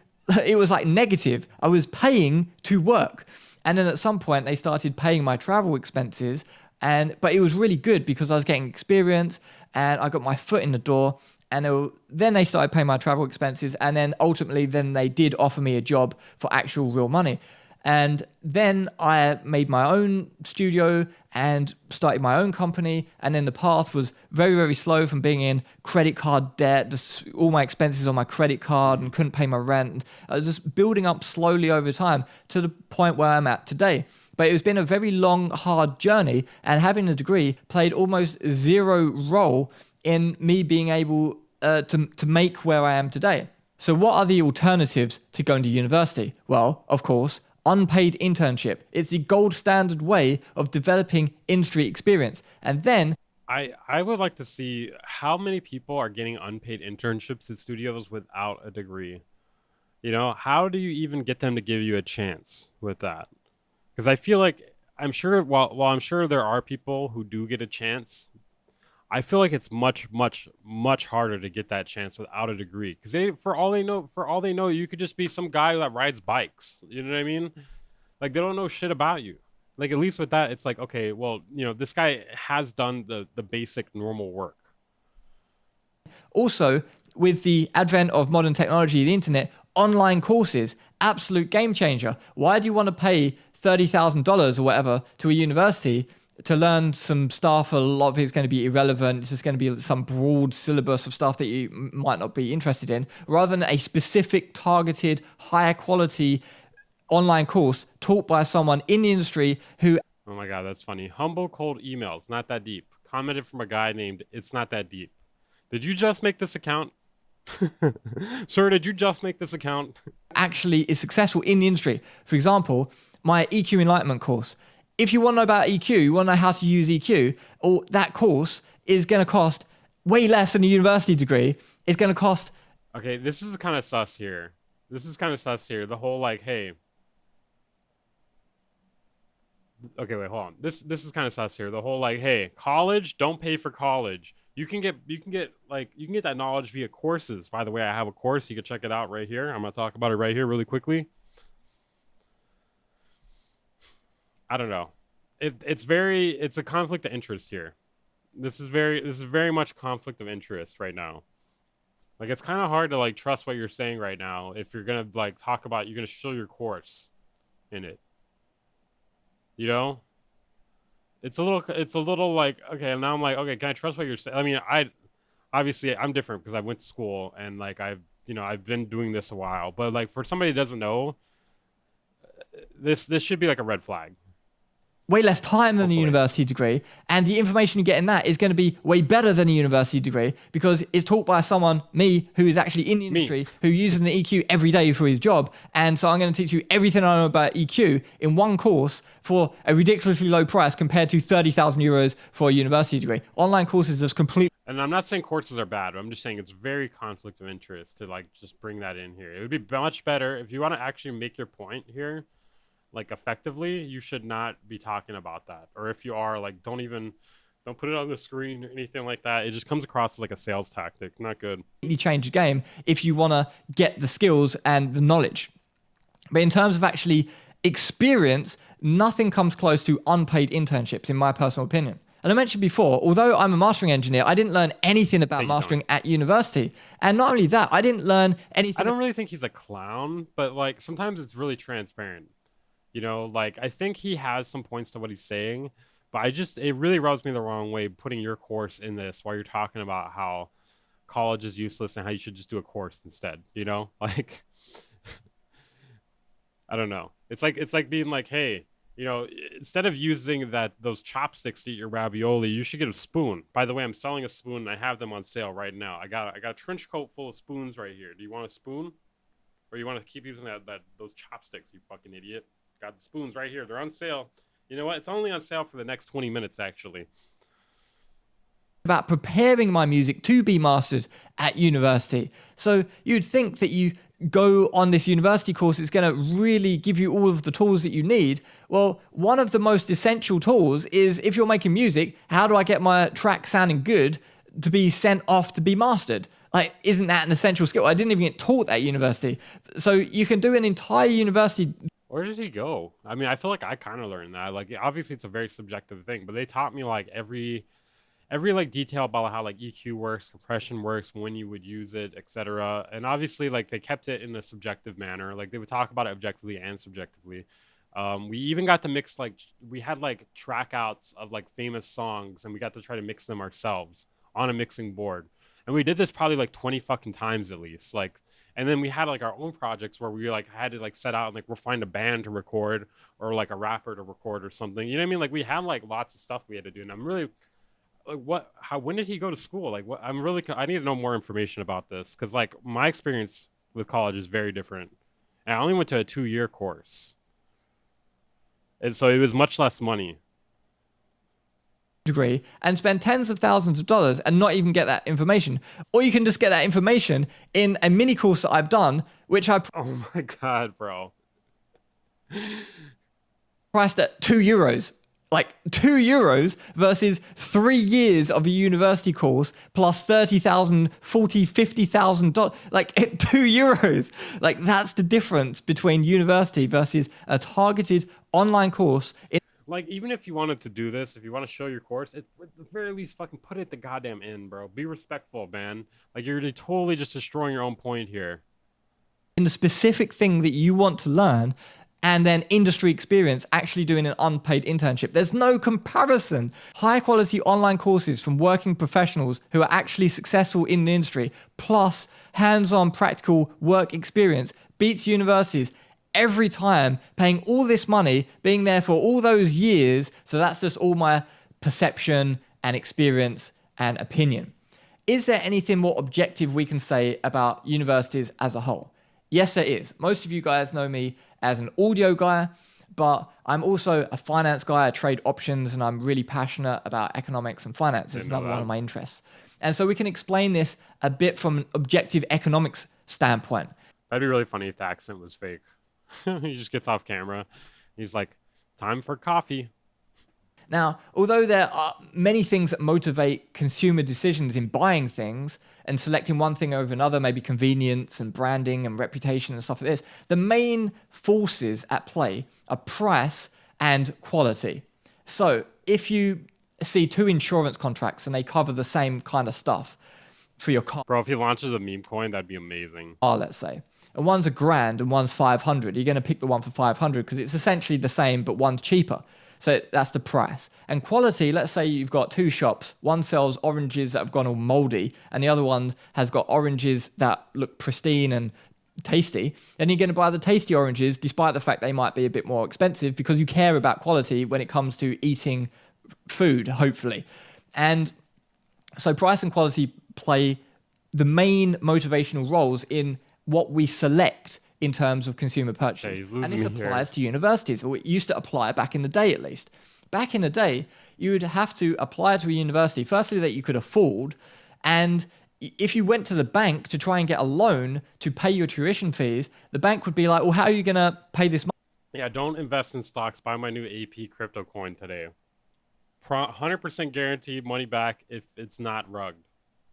it was like negative. I was paying to work. And then at some point they started paying my travel expenses, but it was really good because I was getting experience and I got my foot in the door, and then they started paying my travel expenses, and then ultimately they did offer me a job for actual real money. And then I made my own studio and started my own company. And then the path was very, very slow from being in credit card debt, just all my expenses on my credit card, and couldn't pay my rent. I was just building up slowly over time to the point where I'm at today. But it's been a very long, hard journey, and having a degree played almost zero role in me being able to make where I am today. So what are the alternatives to going to university? Well, of course, unpaid internship. It's the gold standard way of developing industry experience. And then I would like to see how many people are getting unpaid internships at studios without a degree. You know, how do you even get them to give you a chance with that? Because I feel like I'm sure while I'm sure there are people who do get a chance, I feel like it's much harder to get that chance without a degree. Because for all they know, you could just be some guy that rides bikes. You know what I mean? Like, they don't know shit about you. Like, at least with that, it's like, okay, well, you know, this guy has done the basic normal work. Also, with the advent of modern technology, the internet, online courses, absolute game changer. Why do you want to pay $30,000 or whatever to a university to learn some stuff? A lot of it's going to be irrelevant. It's just going to be some broad syllabus of stuff that you might not be interested in, rather than a specific, targeted, higher quality online course taught by someone in the industry who... Oh my God, that's funny. Humble cold emails, not that deep. Commented from a guy named It's Not That Deep. Did you just make this account? Sir, did you just make this account? Actually is successful in the industry. For example, my EQ Enlightenment course. If you want to know about EQ, you want to know how to use EQ, or that course is going to cost way less than a university degree. It's going to cost... Okay, this is kind of sus here. The whole like, hey... Okay, wait, hold on. This is kind of sus here. The whole like, hey, college, don't pay for college. You can get that knowledge via courses. By the way, I have a course. You can check it out right here. I'm going to talk about it right here really quickly. I don't know. It's a conflict of interest here. This is very much conflict of interest right now. Like, it's kind of hard to like trust what you're saying right now if you're going to like talk about, you're going to show your course in it. You know? It's a little like, okay, now I'm like, okay, can I trust what you're saying? I mean, obviously I'm different because I went to school and like I've been doing this a while, but like for somebody that doesn't know, this should be like a red flag. way less time than a university degree, and the information you get in that is going to be way better than a university degree because it's taught by someone, me, who is actually in the industry, who uses an EQ every day for his job. And so I'm going to teach you everything I know about EQ in one course for a ridiculously low price compared to 30,000 euros for a university degree. Online courses is completely... And I'm not saying courses are bad. I'm just saying it's very conflict of interest to like just bring that in here. It would be much better if you want to actually make your point here, like effectively, you should not be talking about that. Or if you are, like, don't put it on the screen or anything like that. It just comes across as like a sales tactic. Not good. Change the game if you want to get the skills and the knowledge. But in terms of actually experience, nothing comes close to unpaid internships, in my personal opinion. And I mentioned before, although I'm a mastering engineer, I didn't learn anything about mastering at university. And not only that, I didn't learn anything. I don't really think he's a clown, but like sometimes it's really transparent. You know, like I think he has some points to what he's saying, but it really rubs me the wrong way putting your course in this while you're talking about how college is useless and how you should just do a course instead, you know? Like, I don't know. It's like being like, hey, you know, instead of using those chopsticks to eat your ravioli, you should get a spoon. By the way, I'm selling a spoon and I have them on sale right now. I got a trench coat full of spoons right here. Do you want a spoon? Or you want to keep using those chopsticks, you fucking idiot? Got the spoons right here. They're on sale. You know what? It's only on sale for the next 20 minutes, actually. About preparing my music to be mastered at university. So you'd think that you go on this university course, it's going to really give you all of the tools that you need. Well, one of the most essential tools is, if you're making music, how do I get my track sounding good to be sent off to be mastered? Like, isn't that an essential skill? I didn't even get taught at university. So you can do an entire university. Where did he go? I mean, I feel like I kind of learned that. Like, obviously it's a very subjective thing, but they taught me like every like detail about how like EQ works, compression works, when you would use it, etc. And obviously like they kept it in a subjective manner. Like they would talk about it objectively and subjectively. We even got to mix, like, we had like track outs of like famous songs and we got to try to mix them ourselves on a mixing board. And we did this probably like 20 fucking times at least. Like, and then we had like our own projects where we like had to like set out and like we'll find a band to record or like a rapper to record or something. You know what I mean? Like we had like lots of stuff we had to do. And I'm really like, when did he go to school? Like, what? I need to know more information about this. Cause like my experience with college is very different. And I only went to a 2-year course. And so it was much less money. Degree and spend tens of thousands of dollars and not even get that information. Or you can just get that information in a mini course that I've done, which I Oh my God, bro. priced at €2. Like €2 versus 3 years of a university course plus $30,000, $40,000, $50,000. Like €2. Like that's the difference between university versus a targeted online course. Like, even if you wanted to do this, if you want to show your course, at the very least, fucking put it the goddamn in, bro. Be respectful, man. Like, you're totally just destroying your own point here. In the specific thing that you want to learn, and then industry experience actually doing an unpaid internship. There's no comparison. High quality online courses from working professionals who are actually successful in the industry, plus hands-on practical work experience, beats universities every time, paying all this money, being there for all those years. So that's just all my perception and experience and opinion. Is there anything more objective we can say about universities as a whole? Yes, there is. Most of you guys know me as an audio guy, but I'm also a finance guy. I trade options and I'm really passionate about economics and finance. It's another one of my interests. And so we can explain this a bit from an objective economics standpoint. That'd be really funny if the accent was fake. He just gets off camera. He's like, time for coffee. Now, although there are many things that motivate consumer decisions in buying things and selecting one thing over another, maybe convenience and branding and reputation and stuff like this, the main forces at play are price and quality. So if you see 2 insurance contracts and they cover the same kind of stuff for your car. Bro, if he launches a meme coin, that'd be amazing. Let's say. And one's $1,000 and one's 500. You're going to pick the one for 500 because it's essentially the same, but one's cheaper. So that's the price. And quality, let's say you've got 2 shops. One sells oranges that have gone all moldy, and the other one has got oranges that look pristine and tasty, then you're going to buy the tasty oranges despite the fact they might be a bit more expensive because you care about quality when it comes to eating food, hopefully. And so price and quality play the main motivational roles in what we select in terms of consumer purchases. Okay, and this applies to universities, or it used to apply back in the day at least. Back in the day, you would have to apply to a university, firstly, that you could afford, and if you went to the bank to try and get a loan to pay your tuition fees, the bank would be like, well, how are you going to pay this money? Yeah, don't invest in stocks. Buy my new AP crypto coin today. 100% guaranteed money back if it's not rugged.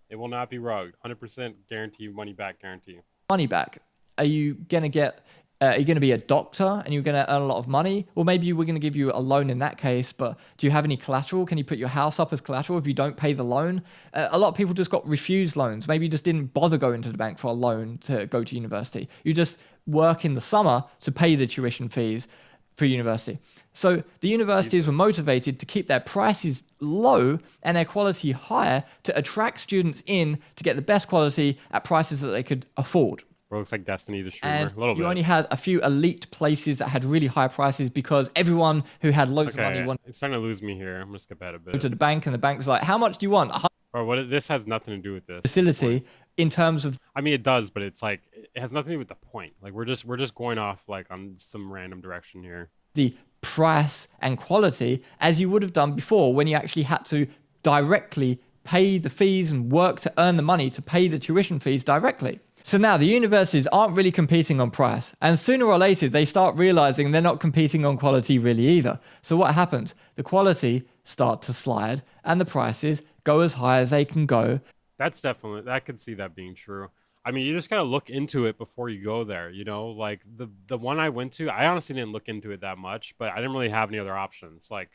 It will not be rugged. 100% guaranteed money back guarantee. Money back. Are you going to get... are you going to be a doctor and you're going to earn a lot of money? Or maybe we're going to give you a loan in that case, but do you have any collateral? Can you put your house up as collateral if you don't pay the loan? A lot of people just got refused loans. Maybe you just didn't bother going to the bank for a loan to go to university. You just work in the summer to pay the tuition fees for university. So the universities were motivated to keep their prices low and their quality higher to attract students in to get the best quality at prices that they could afford. Bro, looks like Destiny the streamer. And a little bit. you only had a few elite places that had really high prices because everyone who had loads of money wanted it's starting to lose me here. I'm going to skip ahead a bit. to the bank, and the bank's like, how much do you want? Bro, this has nothing to do with this. Facility in terms of... I mean, it does, but it's like, it has nothing to do with the point. Like, we're just going off like on some random direction here. The price and quality as you would have done before when you actually had to directly pay the fees and work to earn the money to pay the tuition fees directly. So now the universities aren't really competing on price, and sooner or later they start realizing they're not competing on quality really either. So what happens? The quality start to slide and the prices go as high as they can go. That's definitely, I could see that being true. I mean, you just got to look into it before you go there, you know? Like, the one I went to, I honestly didn't look into it that much, but I didn't really have any other options. Like,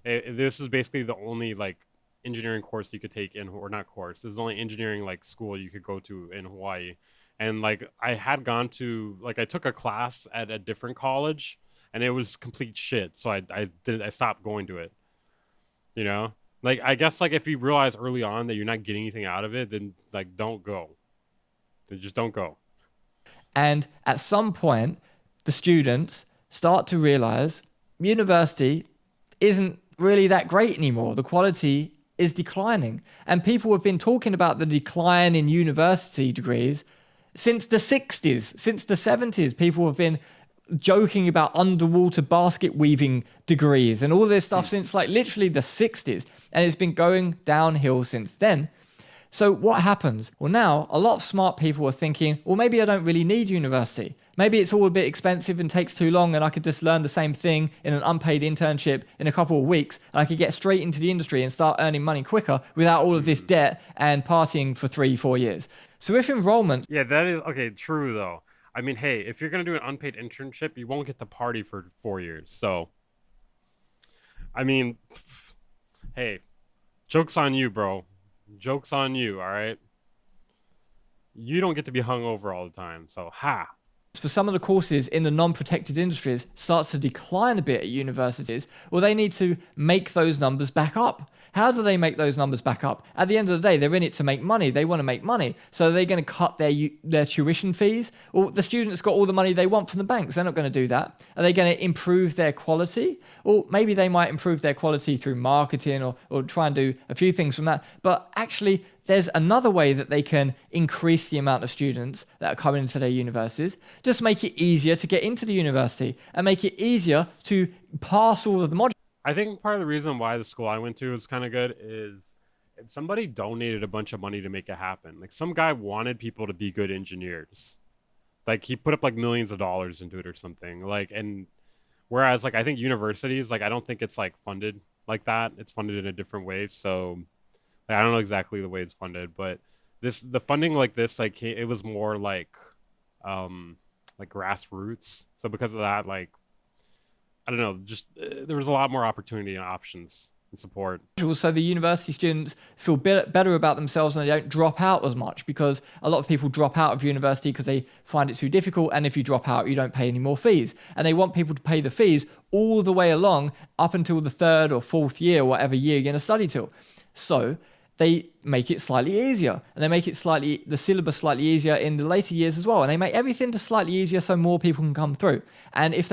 this is basically the only, like, engineering course you could take in, or not course, this is the only engineering, like, school you could go to in Hawaii. And, like, I had gone to, like, I took a class at a different college, and it was complete shit, so I stopped going to it, you know? Like, I guess, like, if you realize early on that you're not getting anything out of it, then, like, don't go. Then just don't go. And at some point, the students start to realize university isn't really that great anymore. The quality is declining. And people have been talking about the decline in university degrees since the 60s, since the 70s. People have been joking about underwater basket weaving degrees and all this stuff since like literally the 60s. And it's been going downhill since then. So what happens? Well, now a lot of smart people are thinking, well, maybe I don't really need university. Maybe it's all a bit expensive and takes too long and I could just learn the same thing in an unpaid internship in a couple of weeks and I could get straight into the industry and start earning money quicker without all of this debt and partying for 3-4 years. So if enrollment... Yeah, that is... Okay, true, though. I mean, hey, if you're going to do an unpaid internship, you won't get to party for 4 years. So, I mean, hey, joke's on you, bro. Joke's on you, all right? You don't get to be hungover all the time, so ha. For some of the courses in the non-protected industries starts to decline a bit at universities, well, they need to make those numbers back up. How do they make those numbers back up? At the end of the day, they're in it to make money. They want to make money. So are they going to cut their tuition fees? Well, the students got all the money they want from the banks. They're not going to do that. Are they going to improve their quality? Or maybe they might improve their quality through marketing or try and do a few things from that. But actually, there's another way that they can increase the amount of students that are coming into their universities. Just make it easier to get into the university and make it easier to pass all of the modules. I think part of the reason why the school I went to was kind of good is somebody donated a bunch of money to make it happen. Like, some guy wanted people to be good engineers. Like, he put up like millions of dollars into it or something. Like, and whereas like I think universities, like, I don't think it's like funded like that. It's funded in a different way. So I don't know exactly the way it's funded, but the funding like this, like, it was more like grassroots. So because of that, like, I don't know, just there was a lot more opportunity and options and support. So the university students feel better about themselves and they don't drop out as much, because a lot of people drop out of university because they find it too difficult. And if you drop out, you don't pay any more fees. And they want people to pay the fees all the way along up until the 3rd or 4th year, whatever year you're going to study till. So they make it slightly easier, and they make it the syllabus slightly easier in the later years as well, and they make everything just slightly easier so more people can come through. And if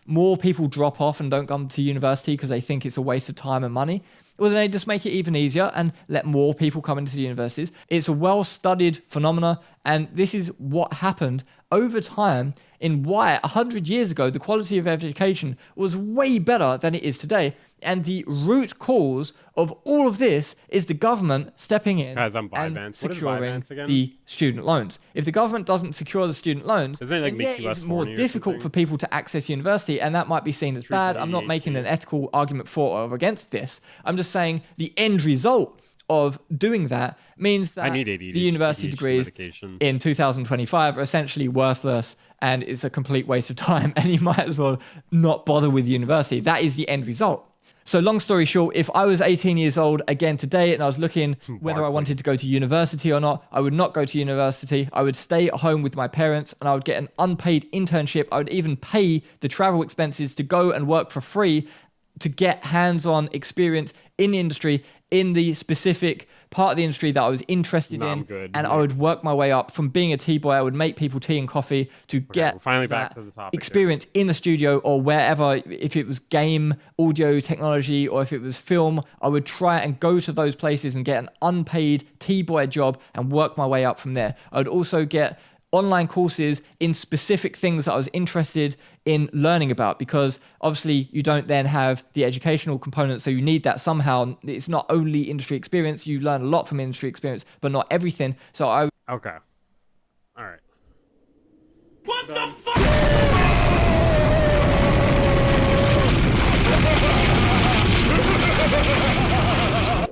more people drop off and don't come to university because they think it's a waste of time and money, well, then they just make it even easier and let more people come into the universities. It's a well-studied phenomena, and this is what happened over time in why 100 years ago the quality of education was way better than it is today. And the root cause of all of this is the government stepping in and securing the student loans. If the government doesn't secure the student loans, then it's more difficult for people to access university, and that might be seen as bad. I'm not making an ethical argument for or against this. I'm just saying the end result of doing that means that the university degrees in 2025 are essentially worthless, and it's a complete waste of time, and you might as well not bother with university. That is the end result. So long story short, if I was 18 years old again today and I was looking whether I wanted to go to university or not, I would not go to university. I would stay at home with my parents, and I would get an unpaid internship. I would even pay the travel expenses to go and work for free to get hands-on experience in the industry, in the specific part of the industry that I was interested in. And I would work my way up from being a tea boy. I would make people tea and coffee to get that experience in the studio or wherever. If it was game, audio, technology, or if it was film, I would try and go to those places and get an unpaid tea boy job and work my way up from there. I would also get online courses in specific things that I was interested in learning about, because obviously you don't then have the educational component, so you need that somehow. It's not only industry experience, you learn a lot from industry experience, but not everything. So I... Okay. All right. What the fuck?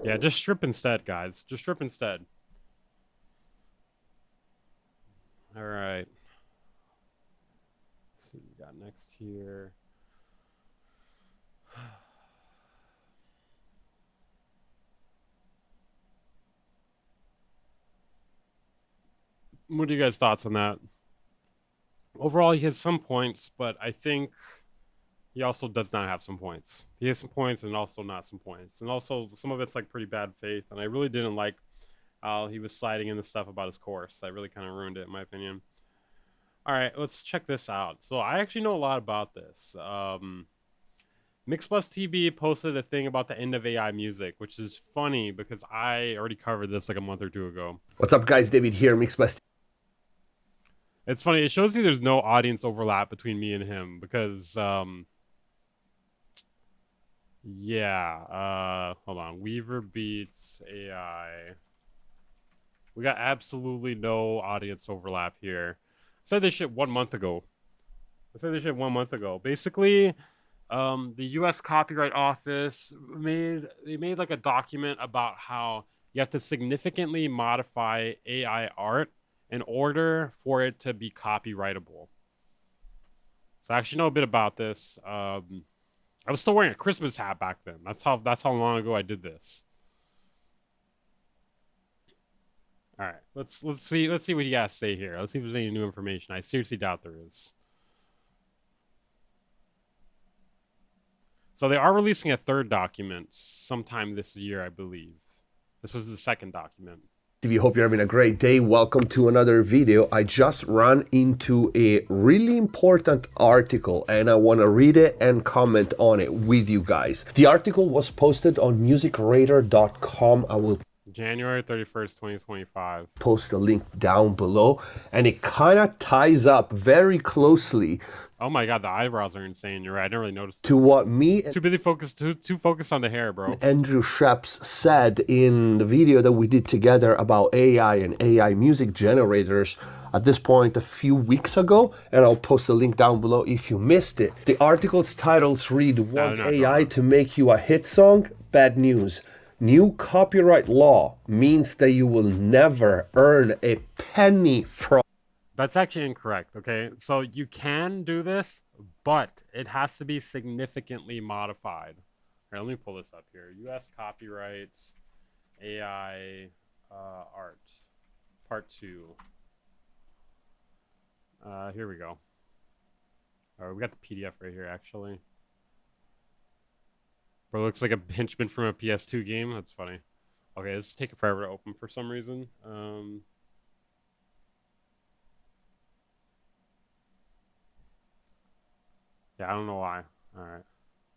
Yeah, just strip instead, guys. Just strip instead. All right. Let's see what we got next here. What are you guys' thoughts on that? Overall, he has some points, but I think he also does not have some points. He has some points and also not some points. And also, some of it's like pretty bad faith, and I really didn't like how he was sliding in the stuff about his course. I really kind of ruined it, in my opinion. All right, let's check this out. So I actually know a lot about this. MixPlus TV posted a thing about the end of AI music, which is funny because I already covered this like a month or two ago. What's up, guys? David here, MixPlus. It's funny. It shows you there's no audience overlap between me and him because, yeah. Hold on. Weaver Beats AI. We got absolutely no audience overlap here. I said this shit 1 month ago. Basically, the U.S. Copyright Office made like a document about how you have to significantly modify AI art in order for it to be copyrightable. So I actually know a bit about this. I was still wearing a Christmas hat back then. That's how long ago I did this. All right, let's see what he has to say here. Let's see if there's any new information. I seriously doubt there is. So they are releasing a third document sometime this year, I believe. This was the second document. We hope you're having a great day. Welcome to another video. I just ran into a really important article and I want to read it and comment on it with you guys. The article was posted on musicradar.com. I will January 31st, 2025. Post a link down below, and it kind of ties up very closely. Oh my god, the eyebrows are insane. You're right. I didn't really notice to what me too focused on the hair, bro. Andrew Sheps said in the video that we did together about AI and AI music generators at this point a few weeks ago, and I'll post a link down below if you missed it. The article's titles read, "Want AI to make you a hit song? Bad news. New copyright law means that you will never earn a penny from..." That's actually incorrect, okay? So you can do this, but it has to be significantly modified. All right, let me pull this up here. U.S. Copyrights, AI Art, Part 2. Here we go. All right, we got the PDF right here, actually. Bro, looks like a henchman from a PS2 game. That's funny. Okay, this is taking forever to open for some reason. Yeah, I don't know why. All right.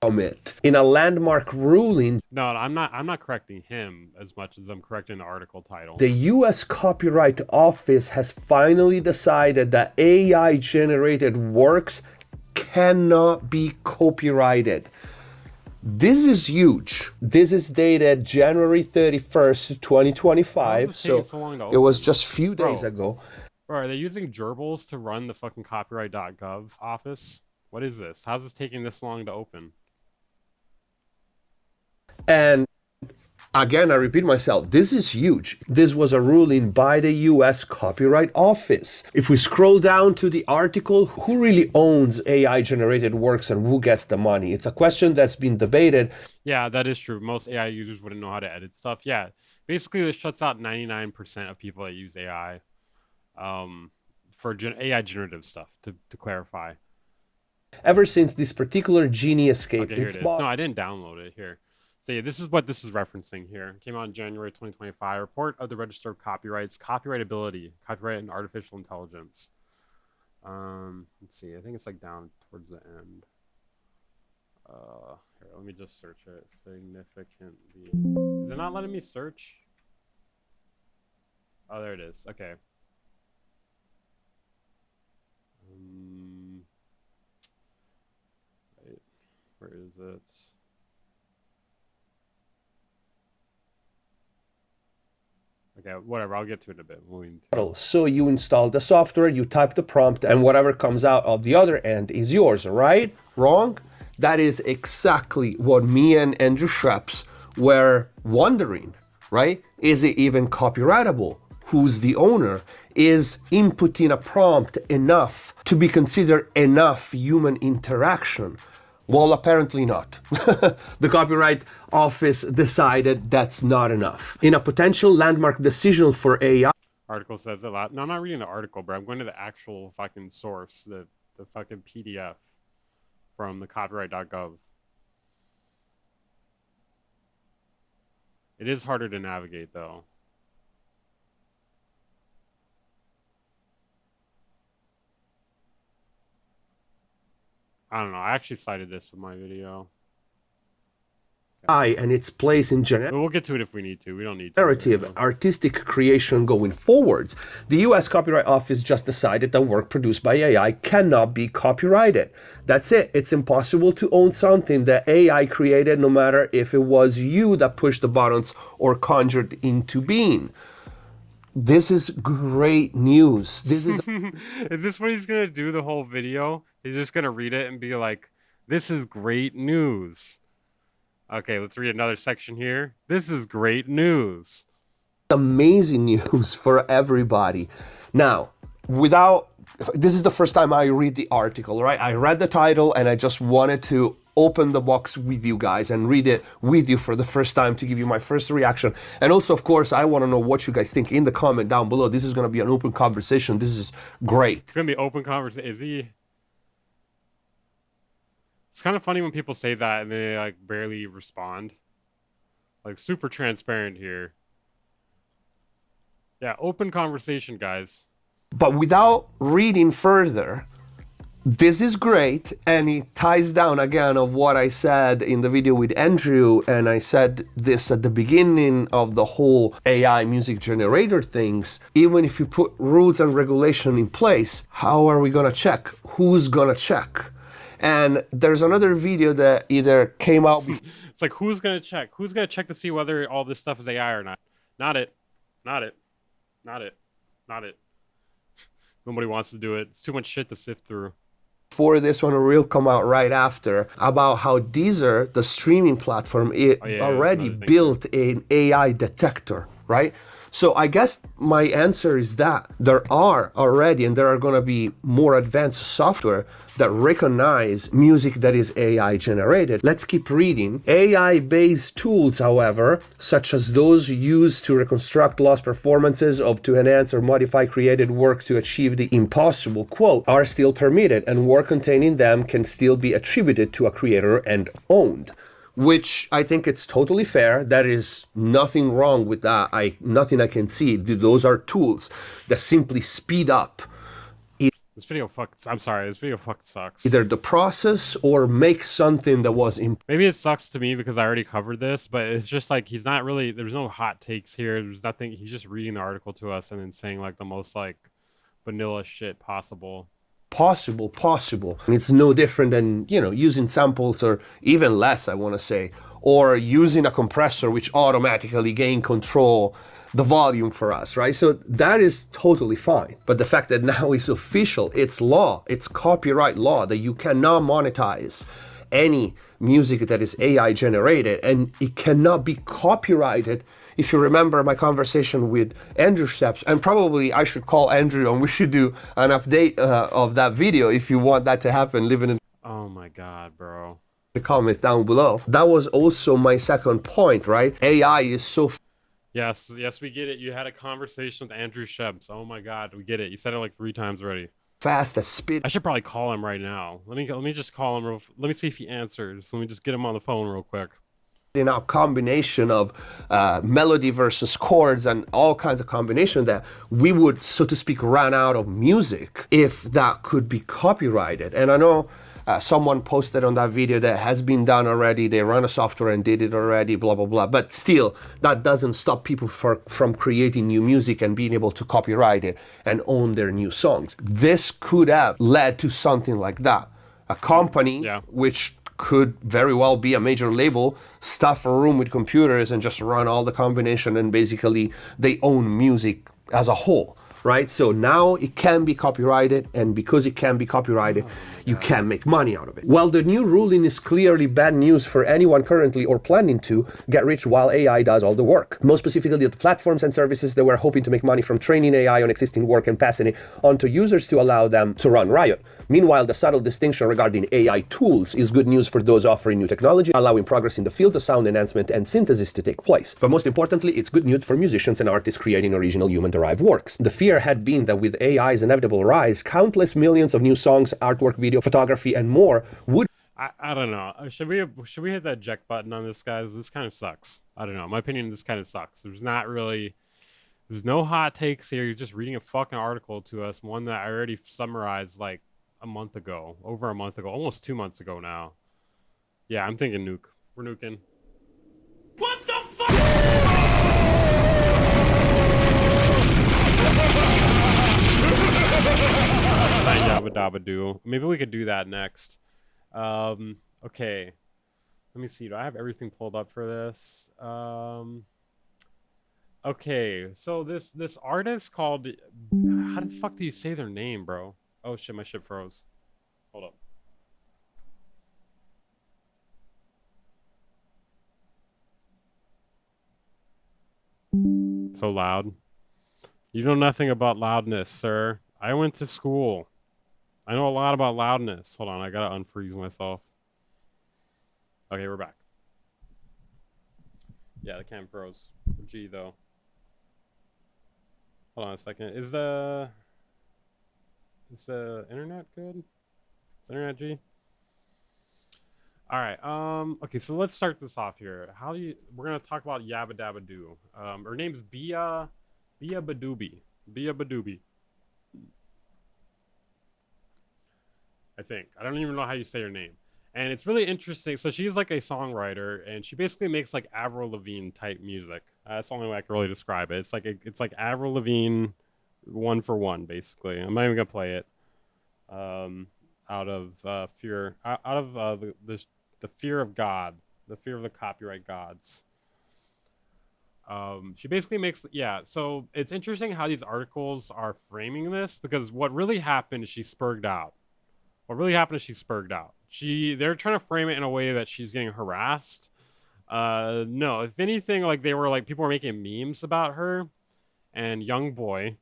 It. In a landmark ruling, No, I'm not correcting him as much as I'm correcting the article title. the US Copyright Office has finally decided that AI generated works cannot be copyrighted. This is huge. This is dated January 31st, 2025. So it was just a few days ago. Bro, are they using gerbils to run the fucking copyright.gov office? What is this? How's this taking this long to open? And again, I repeat myself, this is huge. This was a ruling by the US Copyright Office. If we scroll down to the article, who really owns AI generated works and who gets the money? It's a question that's been debated. Yeah, that is true. Most AI users wouldn't know how to edit stuff. Yeah, basically this shuts out 99% of people that use AI for AI generative stuff, to clarify. Ever since this particular genie escaped, okay, here it is. No, I didn't download it. Here. So yeah, this is what this is referencing here. It came out in January 2025. Report of the Register of Copyrights, Copyrightability, Copyright and Artificial Intelligence. Let's see. I think it's like down towards the end. Here, let me just search it. Significantly. Is it not letting me search? Oh, there it is. Okay. Wait, where is it? Okay, whatever, I'll get to it in a bit. So you install the software, you type the prompt, and whatever comes out of the other end is yours, right? Wrong? That is exactly what me and Andrew Schreps were wondering, right? Is it even copyrightable? Who's the owner? Is inputting a prompt enough to be considered enough human interaction? Well, apparently not. The Copyright Office decided that's not enough. In a potential landmark decision for AI... Article says a lot. No, I'm not reading the article, bro. I'm going to the actual fucking source, the fucking PDF from the copyright.gov. It is harder to navigate, though. I don't know. I actually cited this in my video. And its place in But we'll get to it if we need to. We don't need to. Narrative, artistic creation going forwards. The US Copyright Office just decided that work produced by AI cannot be copyrighted. That's it. It's impossible to own something that AI created, no matter if it was you that pushed the buttons or conjured into being. This is great news. This is... Is this what he's going to do the whole video? He's just going to read it and be like, this is great news. Okay, let's read another section here. This is great news. Amazing news for everybody. Now, this is the first time I read the article, right? I read the title and I just wanted to open the box with you guys and read it with you for the first time to give you my first reaction. And also, of course, I want to know what you guys think in the comment down below. This is going to be an open conversation. This is great. It's going to be open conversation. It's kind of funny when people say that and they like barely respond. Like super transparent here. Yeah, open conversation, guys. But without reading further, this is great, and it ties down again of what I said in the video with Andrew, and I said this at the beginning of the whole AI music generator things. Even if you put rules and regulation in place, how are we gonna check? Who's gonna check? And there's another video that either came out... It's like, who's gonna check? Who's gonna check to see whether all this stuff is AI or not? Not it. Not it. Not it. Not it. Nobody wants to do it. It's too much shit to sift through. For this one, will come out right after, about how Deezer, the streaming platform, already built an AI detector, right? So I guess my answer is that there are already, and there are going to be more advanced software that recognize music that is AI generated. Let's keep reading. AI-based tools, however, such as those used to reconstruct lost performances to enhance or modify created work to achieve the impossible, quote, are still permitted, and work containing them can still be attributed to a creator and owned. which I think it's totally fair. There is nothing wrong with that. Nothing I can see. Those are tools that simply speed up This video I'm sorry, this video fucking sucks. either the process or make something that was Maybe it sucks to me because I already covered this, but it's just like he's not really, there's no hot takes here. There's nothing, he's just reading the article to us and then saying like the most like vanilla shit possible. possible. And it's no different than, you know, using samples, or even less, I want to say, or using a compressor which automatically gain control the volume for us, right? So that is totally fine. But the fact that now it's official, it's law, it's copyright law, that you cannot monetize any music that is AI generated, and it cannot be copyrighted. If you remember my conversation with Andrew Steps, and probably I should call Andrew and we should do an update of that video. If you want that to happen, leave it in Oh my God, bro. the comments down below. That was also my second point, right? AI is so Yes, we get it. You had a conversation with Andrew Shebs. Oh my God, we get it. You said it like 3 times already. fast that spit I should probably call him right now. Let me just call him. Let me see if he answers. Let me just get him on the phone real quick. in a combination of melody versus chords and all kinds of combination that we would, so to speak, run out of music if that could be copyrighted. And I know someone posted on that video that has been done already. They run a software and did it already, blah, blah, blah. But still, that doesn't stop people from creating new music and being able to copyright it and own their new songs. This could have led to something like that. A company which could very well be a major label, stuff a room with computers and just run all the combination, and basically they own music as a whole, right? So now it can be copyrighted, and because it can be copyrighted, you can make money out of it. Well, the new ruling is clearly bad news for anyone currently or planning to get rich while AI does all the work. Most specifically, the platforms and services that were hoping to make money from training AI on existing work and passing it on to users to allow them to run riot. Meanwhile, the subtle distinction regarding AI tools is good news for those offering new technology, allowing progress in the fields of sound enhancement and synthesis to take place. But most importantly, it's good news for musicians and artists creating original human-derived works. The fear had been that with AI's inevitable rise, countless millions of new songs, artwork, video, photography, and more would... I don't know. Should we hit that eject button on this, guys? This kind of sucks. I don't know. In my opinion, this kind of sucks. There's no hot takes here. You're just reading a fucking article to us, one that I already summarized like over a month ago, almost 2 months ago now. Yeah, I'm thinking nuke. We're nuking. What the fuck? Beabadoobee. Maybe we could do that next. Okay. Let me see. Do I have everything pulled up for this? Okay. So this artist called... How the fuck do you say their name, bro? Oh shit, my shit froze. Hold up. So loud. You know nothing about loudness, sir. I went to school. I know a lot about loudness. Hold on, I gotta unfreeze myself. Okay, we're back. Yeah, the cam froze. G though. Hold on a second. Is the internet good? Is the internet G? All right. Okay, so let's start this off here. We're gonna talk about Beabadoobee. Her name's Beabadoobee. Beabadoobee. I think. I don't even know how you say her name. And it's really interesting. So she's like a songwriter, and she basically makes like Avril Lavigne type music. That's the only way I can really describe it. It's like Avril Lavigne, 1 for 1, basically. I'm not even gonna play it. Out of fear, out of the fear of God, the fear of the copyright gods. She basically makes, yeah. So it's interesting how these articles are framing this, because what really happened is she spurged out. They're trying to frame it in a way that she's getting harassed. No, if anything, like people were making memes about her and Young Boy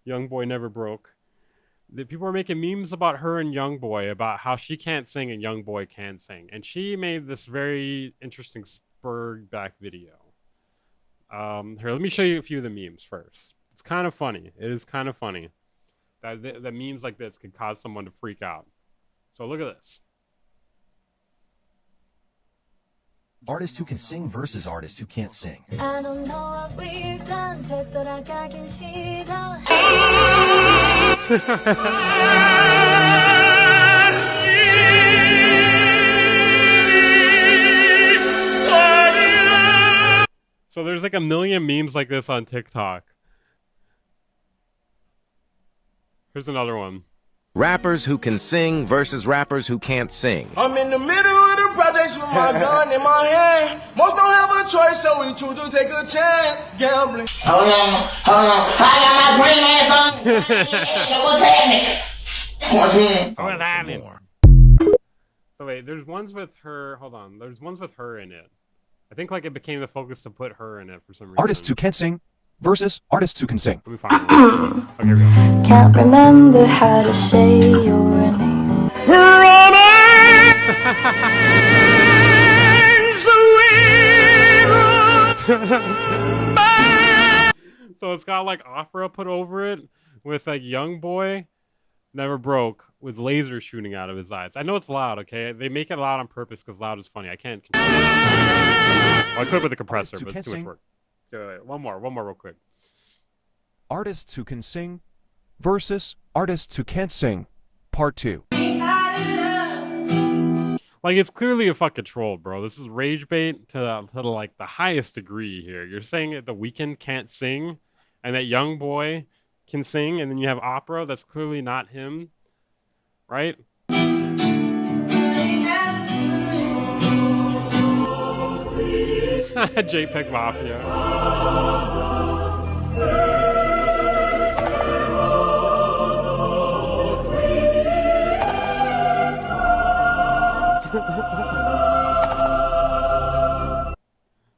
never broke. The people were making memes about her and Young Boy, about how she can't sing and Young Boy can sing. And she made this very interesting spurred back video. Here, let me show you a few of the memes first. It's kind of funny. It is kind of funny that memes like this could cause someone to freak out. So look at this. Artists who can sing versus artists who can't sing. I don't know what we've done. 되돌아가긴 싫어. So there's like a million memes like this on TikTok. Here's another one. Rappers who can sing versus rappers who can't sing. I'm in the middle of the projects with my gun in my hand. Most don't have a choice, so we choose to take a chance. Gambling. Hold on. I got my green ass on. What's happening? What's happening? So wait, there's ones with her. Hold on. There's ones with her in it. I think like it became the focus to put her in it for some reason. Artists who can't sing versus artists who can sing. Let me find it. Okay, here we go. Can't remember how to say your name. So it's got like opera put over it with like young boy never broke with lasers shooting out of his eyes. I know it's loud, okay? They make it loud on purpose because loud is funny. I can't control it. Well, I could with the compressor, but it's too much work. Wait, one more real quick. Artists who can sing versus artists who can't sing. Part 2. Like, it's clearly a fucking troll, bro. This is rage bait to like the highest degree here. You're saying that The Weeknd can't sing and that young boy can sing, and then you have opera. That's clearly not him, right? JPEG Mafia.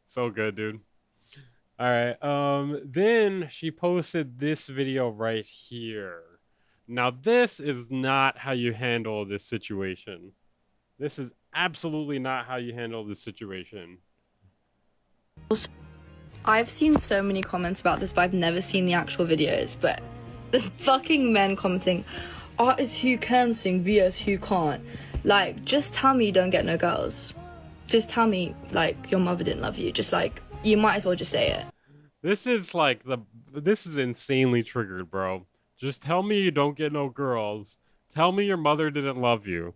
So good, dude. All right. Then she posted this video right here. Now, this is not how you handle this situation. This is absolutely not how you handle this situation. I've seen so many comments about this, but I've never seen the actual videos. But the fucking men commenting, artists who can sing vs who can't. Like, just tell me you don't get no girls. Just tell me, like, your mother didn't love you. Just, like, you might as well just say it. This is, like, this is insanely triggered, bro. Just tell me you don't get no girls. Tell me your mother didn't love you.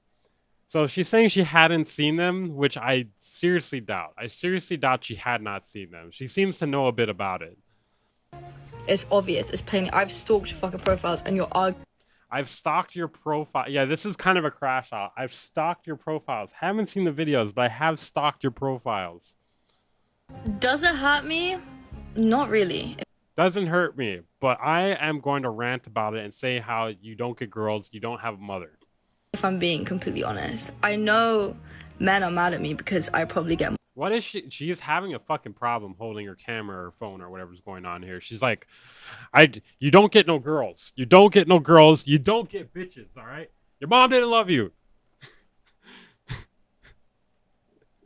So she's saying she hadn't seen them, which I seriously doubt. I seriously doubt she had not seen them. She seems to know a bit about it. It's obvious. It's plain. I've stalked your fucking profiles and you're arguing. I've stalked your profile. Yeah, this is kind of a crash out. I've stalked your profiles. Haven't seen the videos, but I have stalked your profiles. Does it hurt me? Not really. Doesn't hurt me, but I am going to rant about it and say how you don't get girls, you don't have a mother. If I'm being completely honest, I know men are mad at me because I probably get. What is she? She is having a fucking problem holding her camera or phone or whatever's going on here. She's like, you don't get no girls. You don't get no girls. You don't get bitches, all right? Your mom didn't love you.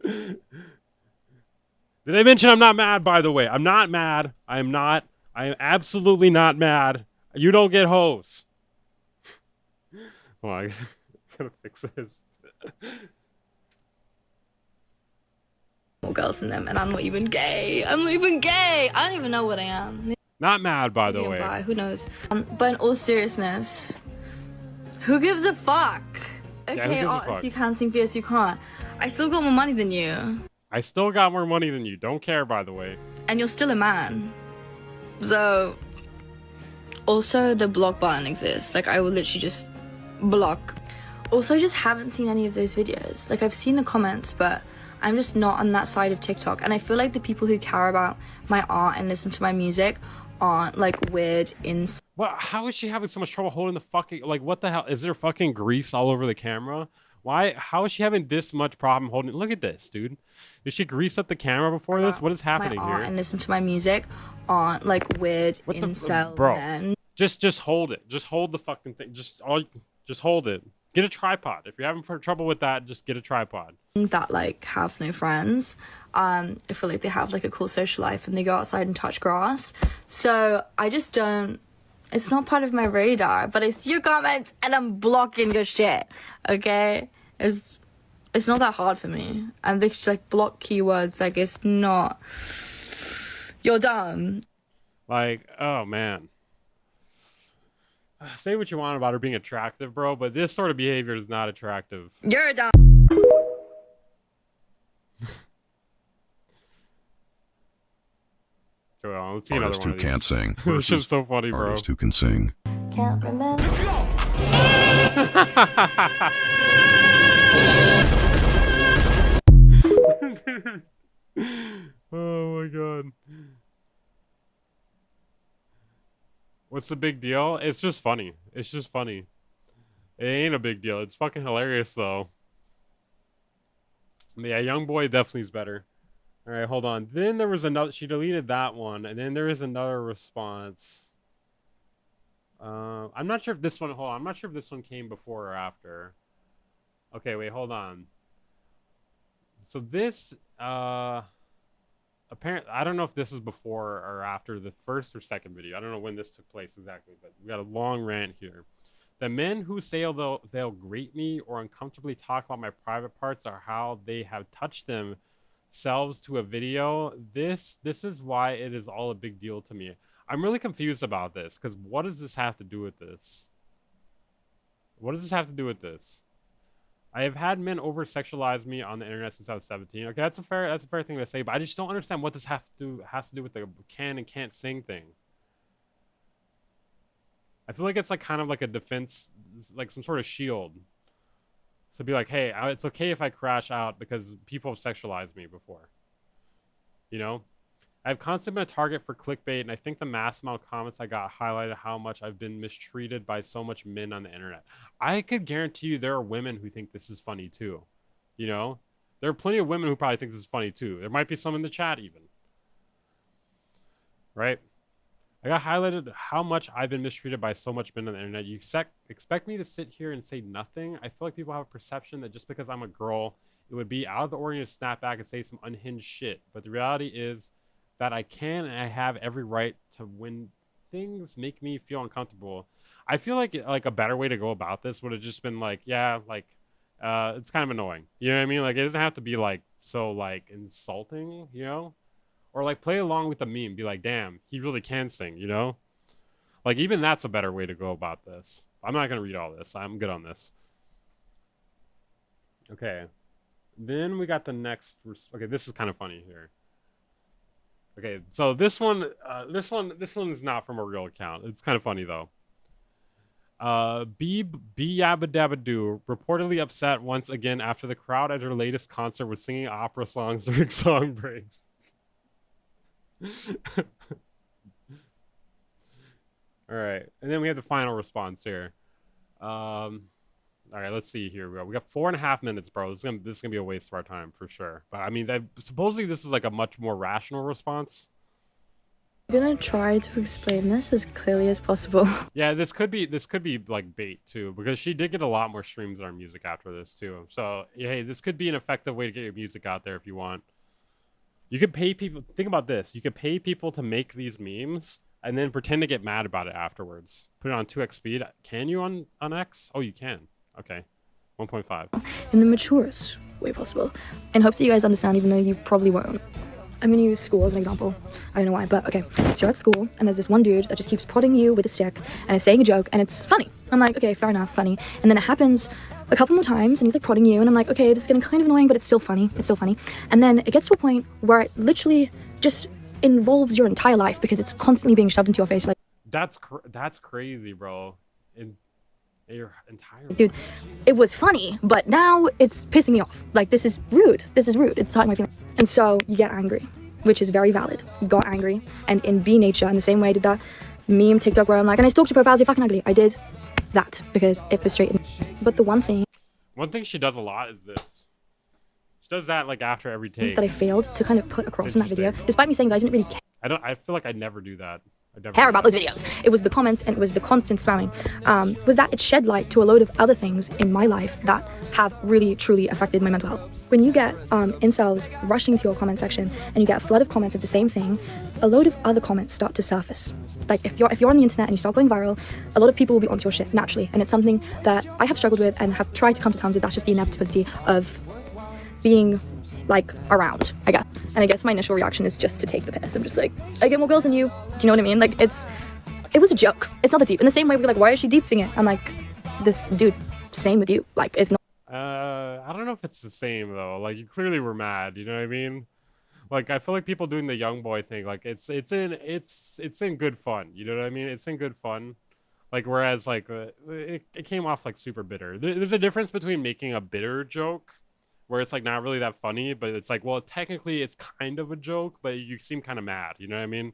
Did I mention I'm not mad, by the way? I'm not mad. I am absolutely not mad. You don't get hoes. Hold on, I gotta fix this. More girls in them, and I'm not even gay. I don't even know what I am. Not mad, by the way. Bi, who knows? But in all seriousness, who gives a fuck? Okay, artists, you can sing vs you can't. I still got more money than you. I still got more money than you. Don't care, by the way. And you're still a man. So, also the block button exists. Like, I will literally just block. Also, I just haven't seen any of those videos. Like, I've seen the comments, but I'm just not on that side of TikTok. And I feel like the people who care about my art and listen to my music aren't, like, weird ins. Well, how is she having so much trouble holding the fucking... Like, what the hell? Is there fucking grease all over the camera? Why? How is she having this much problem holding... Look at this, dude. Did she grease up the camera before this? What is happening my art here? And listen to my music aren't, like, weird incel bro, men. Just hold it. Just hold the fucking thing. Just hold it. Get a tripod. If you're having trouble with that, just get a tripod. That, like, have no friends. I feel like they have, like, a cool social life and they go outside and touch grass. So I just don't... It's not part of my radar, but I see your comments and I'm blocking your shit, okay? It's not that hard for me. And they just like block keywords. Like it's not. You're dumb. Like, oh man. Say what you want about her being attractive, bro, but this sort of behavior is not attractive. You're dumb. Well, let's see Artist another who one of can't these. sing. This is so funny, bro. Artist who can sing. Can't remember. Oh my god. What's the big deal? It's just funny. It's just funny. It ain't a big deal. It's fucking hilarious though. But yeah, young boy definitely is better. Alright, hold on. Then there was another, she deleted that one, and then there is another response. I'm not sure if this one, hold on, I'm not sure if this one came before or after. Okay, wait, hold on. So this, apparently, I don't know if this is before or after the first or second video. I don't know when this took place exactly, but we got a long rant here. The men who say they'll grate me or uncomfortably talk about my private parts or how they have touched themselves to a video, this is why it is all a big deal to me. I'm really confused about this, because what does this have to do with this? What does this have to do with this? I have had men over-sexualize me on the internet since I was 17. Okay, that's a fair thing to say, but I just don't understand what this has to do with the can and can't sing thing. I feel like it's like kind of like a defense, like some sort of shield. So be like, hey, it's okay if I crash out because people have sexualized me before. You know? I've constantly been a target for clickbait, and I think the mass amount of comments I got highlighted how much I've been mistreated by so much men on the internet. I could guarantee you there are women who think this is funny too. You know? There are plenty of women who probably think this is funny too. There might be some in the chat even. Right? I got highlighted how much I've been mistreated by so much men on the internet. You expect me to sit here and say nothing? I feel like people have a perception that just because I'm a girl, it would be out of the ordinary to snap back and say some unhinged shit. But the reality is that I can and I have every right to when things make me feel uncomfortable. I feel like a better way to go about this would have just been like, yeah, like, it's kind of annoying. You know what I mean? Like, it doesn't have to be like so like insulting, you know? Or like play along with the meme, be like, damn, he really can sing, you know? Like even that's a better way to go about this. I'm not gonna read all this. I'm good on this. Okay. Then we got the next, okay, this is kind of funny here. Okay, so this one is not from a real account. It's kind of funny though. Beabadoobee reportedly upset once again after the crowd at her latest concert was singing opera songs during song breaks. All right, and then we have the final response here. All right, let's see here. We got 4.5 minutes, bro. This is gonna be a waste of our time for sure. But I mean, supposedly this is like a much more rational response. I'm gonna try to explain this as clearly as possible. Yeah, this could be like bait too, because she did get a lot more streams on her music after this too. So hey, this could be an effective way to get your music out there if you want. You could pay people. Think about this. You could pay people to make these memes and then pretend to get mad about it afterwards. Put it on 2x speed. Can you on X? Oh, you can. Okay. 1.5. In the maturest way possible. In hopes that you guys understand, even though you probably won't. I'm gonna use school as an example. I don't know why, but okay. So you're at school, and there's this one dude that just keeps prodding you with a stick, and is saying a joke, and it's funny. I'm like, okay, fair enough, funny. And then it happens a couple more times, and he's like prodding you, and I'm like, okay, this is getting kind of annoying, but it's still funny. It's still funny. And then it gets to a point where it literally just involves your entire life because it's constantly being shoved into your face. Like, that's crazy, bro. Your entire dude, it was funny, but now it's pissing me off. Like, this is rude. This is rude. It's hurting my feelings. And so you get angry, which is very valid. Got angry, and in B nature, in the same way I did that meme TikTok where I'm like, and I stalked your profiles, you're fucking ugly. I did that because it frustrated me. But the one thing she does a lot is this. She does that like after every take. That I failed to kind of put across in that video, despite me saying that I didn't really care. I feel like I never do that. Care about those videos. It was the comments and it was the constant spamming. Was that it shed light to a load of other things in my life that have really truly affected my mental health. When you get incels rushing to your comment section and you get a flood of comments of the same thing, a load of other comments start to surface. Like if you're on the internet and you start going viral, a lot of people will be onto your shit naturally, and it's something that I have struggled with and have tried to come to terms with. That's just the inevitability of being like around, I guess. And I guess my initial reaction is just to take the piss. I'm just like, I get more girls than you. Do you know what I mean? Like, it was a joke. It's not that deep. In the same way we're like, why is she deep singing? I'm like, this dude, same with you. Like, it's not. I don't know if it's the same though. Like, you clearly were mad. You know what I mean? Like, I feel like people doing the young boy thing, like it's in good fun. You know what I mean? It's in good fun. Like, whereas like it came off like super bitter. There's a difference between making a bitter joke, where it's like not really that funny, but it's like, well, technically it's kind of a joke, but you seem kind of mad. You know what I mean?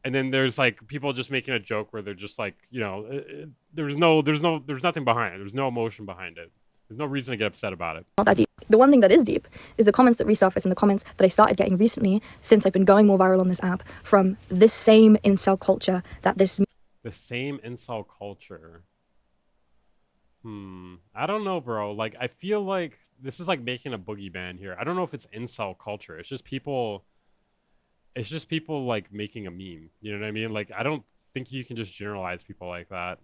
And then there's like people just making a joke where they're just like, you know, there's nothing behind it. There's no emotion behind it. There's no reason to get upset about it. Not that deep. The one thing that is deep is the comments that resurface and the comments that I started getting recently since I've been going more viral on this app from this same incel culture that this. The same incel culture. I don't know, bro. Like, I feel like this is like making a boogeyman here. I don't know if it's incel culture. It's just people like making a meme. You know what I mean? Like, I don't think you can just generalize people like that.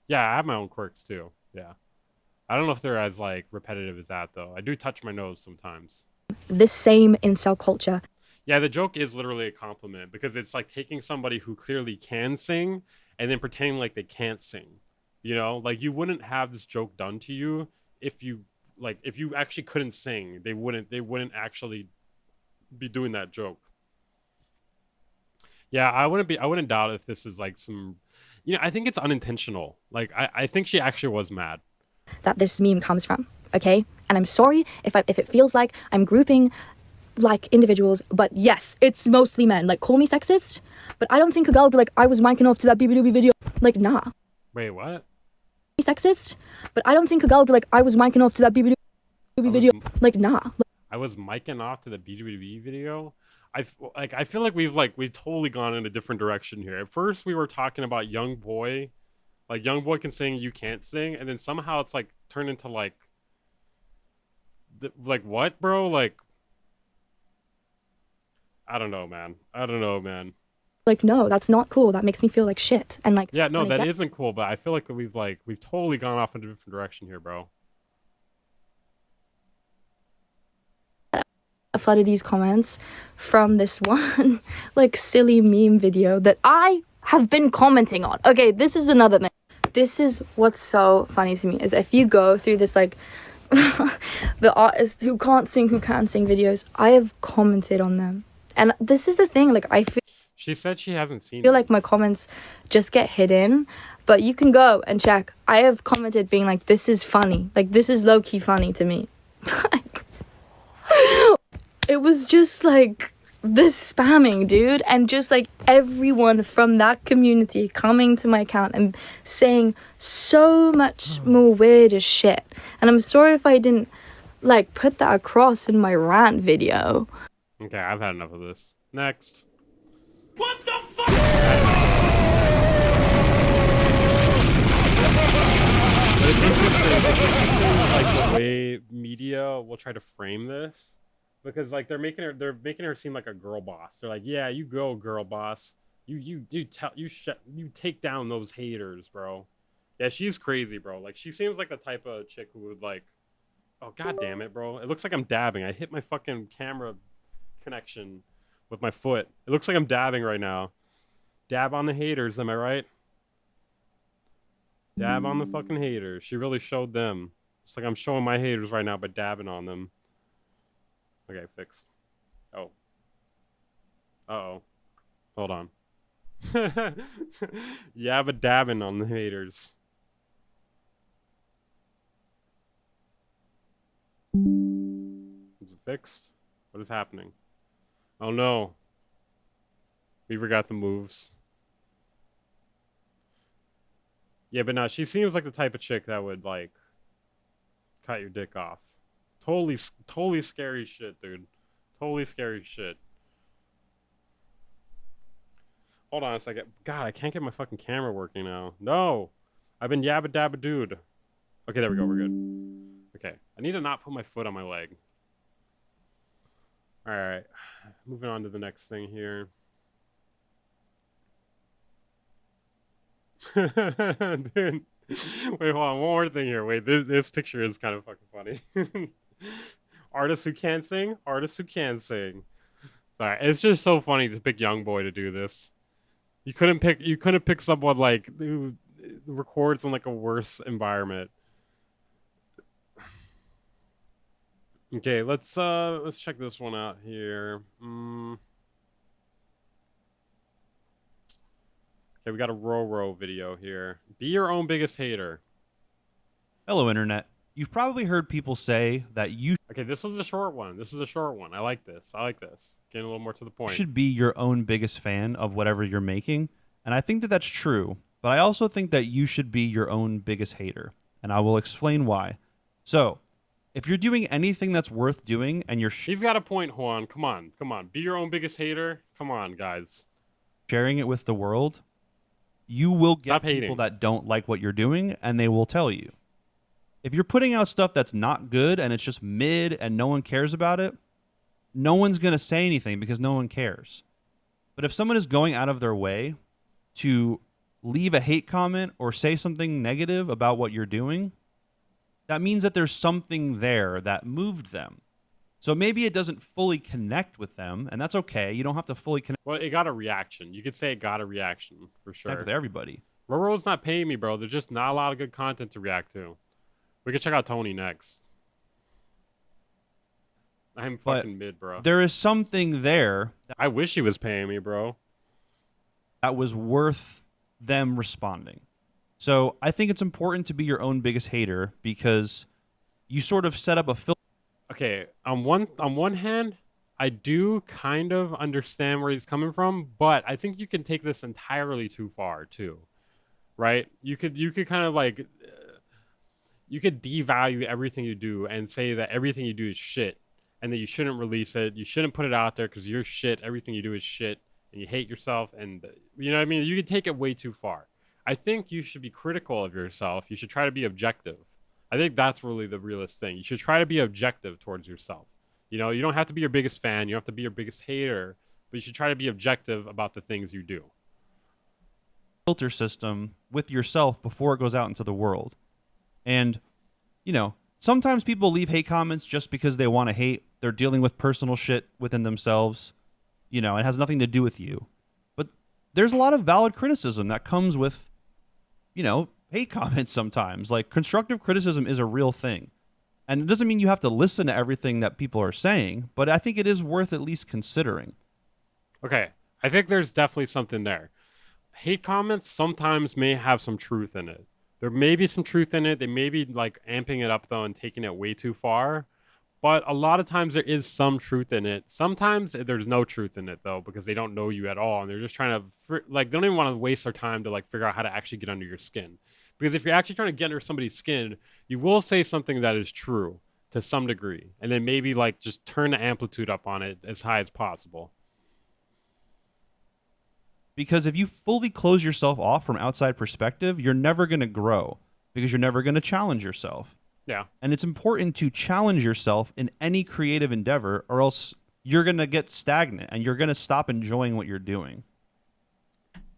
Yeah, I have my own quirks too. Yeah. I don't know if they're as like repetitive as that though. I do touch my nose sometimes. This same incel culture. Yeah, the joke is literally a compliment because it's like taking somebody who clearly can sing and then pretending like they can't sing. You know, like you wouldn't have this joke done to you if you actually couldn't sing. They wouldn't actually be doing that joke. Yeah, I wouldn't doubt if this is like some, you know, I think it's unintentional. Like I think she actually was mad. That this meme comes from, okay? And I'm sorry if it feels like I'm grouping like individuals, but yes, it's mostly men. Like, call me sexist, but I don't think a girl would be like, I was micing off to that Beabadoobee video. Like, nah. Wait, what? Sexist, but I don't think a girl would be like, I was micing off to that Beabadoobee video. Like, nah. I was micing off to the Beabadoobee video. I feel like we've totally gone in a different direction here. At first, we were talking about young boy, like young boy can sing, you can't sing, and then somehow it's like turned into like what, bro? Like, I don't know, man. Like, no, that's not cool. That makes me feel like shit. And like, yeah, no, that isn't cool. But I feel like we've totally gone off in a different direction here, bro. A flood of these comments from this one like silly meme video that I have been commenting on. Okay, this is another thing. This is what's so funny to me is if you go through this like the artists who can't sing, who can sing videos, I have commented on them. And this is the thing, like I feel she said she hasn't seen it. Like my comments just get hidden, but you can go and check. I have commented being like, this is funny. Like, this is low-key funny to me. It was just like this spamming, dude, and just like everyone from that community coming to my account and saying so much more weird as shit. And I'm sorry if I didn't like put that across in my rant video. Okay, I've had enough of this. Next. What the fuck? But it's interesting, like the way media will try to frame this, because like they're making her seem like a girl boss. They're like, yeah, you go, girl boss. You take down those haters, bro. Yeah, she's crazy, bro. Like, she seems like the type of chick who would like, oh god damn it, bro. It looks like I'm dabbing. I hit my fucking camera connection with my foot. It looks like I'm dabbing right now. Dab on the haters, am I right? Dab on the fucking haters. She really showed them. It's like I'm showing my haters right now by dabbing on them. Okay, fixed. Oh. Uh-oh. Hold on. Yabba dabbing on the haters. Is it fixed? What is happening? Oh no. We forgot the moves. Yeah, but no, she seems like the type of chick that would, like, cut your dick off. Totally scary shit, dude. Totally scary shit. Hold on a second. God, I can't get my fucking camera working now. No! I've been yabba dabba dude. Okay, there we go. We're good. Okay. I need to not put my foot on my leg. Alright. Moving on to the next thing here. Dude, Wait, hold on. One more thing here. Wait, this picture is kind of fucking funny. Artists who can't sing. Artists who can sing. Sorry, it's just so funny to pick Young Boy to do this. You couldn't pick someone like who records in like a worse environment. Okay, let's check this one out here. Okay, we got a row video here. Be your own biggest hater. Hello, Internet. You've probably heard people say that you Okay, this was a short one. This is a short one. I like this. Getting a little more to the point. should be your own biggest fan of whatever you're making. And I think that that's true. But I also think that you should be your own biggest hater. And I will explain why. So, if you're doing anything that's worth doing and you're He's got a point, Juan. Come on. Be your own biggest hater. Come on, guys. sharing it with the world, you will get Stop people hating. that don't like what you're doing, and they will tell you. If you're putting out stuff that's not good and it's just mid and no one cares about it, no one's going to say anything because no one cares. But if someone is going out of their way to leave a hate comment or say something negative about what you're doing, that means that there's something there that moved them. So maybe it doesn't fully connect with them, and that's okay. You don't have to fully connect Well, it got a reaction. You could say it got a reaction for sure. with everybody. Railroad's not paying me, bro. There's just not a lot of good content to react to. We can check out Tony next. I'm But fucking mid, bro. there is something there I wish he was paying me, bro. that was worth them responding. So I think it's important to be your own biggest hater because you sort of set up a filter. Okay, on one hand, I do kind of understand where he's coming from, but I think you can take this entirely too far too. Right? You could kind of like you could devalue everything you do and say that everything you do is shit and that you shouldn't release it. You shouldn't put it out there because you're shit. Everything you do is shit and you hate yourself. And you know what I mean? You could take it way too far. I think you should be critical of yourself. You should try to be objective. I think that's really the realest thing. You should try to be objective towards yourself. You know, you don't have to be your biggest fan. You don't have to be your biggest hater, but you should try to be objective about the things you do. Filter system with yourself before it goes out into the world. And, you know, sometimes people leave hate comments just because they want to hate. They're dealing with personal shit within themselves. You know, it has nothing to do with you. But there's a lot of valid criticism that comes with, you know, hate comments sometimes. Like, constructive criticism is a real thing. And it doesn't mean you have to listen to everything that people are saying, but I think it is worth at least considering. Okay, I think there's definitely something there. Hate comments sometimes may have some truth in it. There may be some truth in it. They may be like amping it up though and taking it way too far. But a lot of times there is some truth in it. Sometimes there's no truth in it though because they don't know you at all and they're just trying to like they don't even want to waste their time to like figure out how to actually get under your skin. Because if you're actually trying to get under somebody's skin, you will say something that is true to some degree and then maybe like just turn the amplitude up on it as high as possible. Because if you fully close yourself off from outside perspective, you're never going to grow because you're never going to challenge yourself. Yeah. And it's important to challenge yourself in any creative endeavor or else you're going to get stagnant and you're going to stop enjoying what you're doing.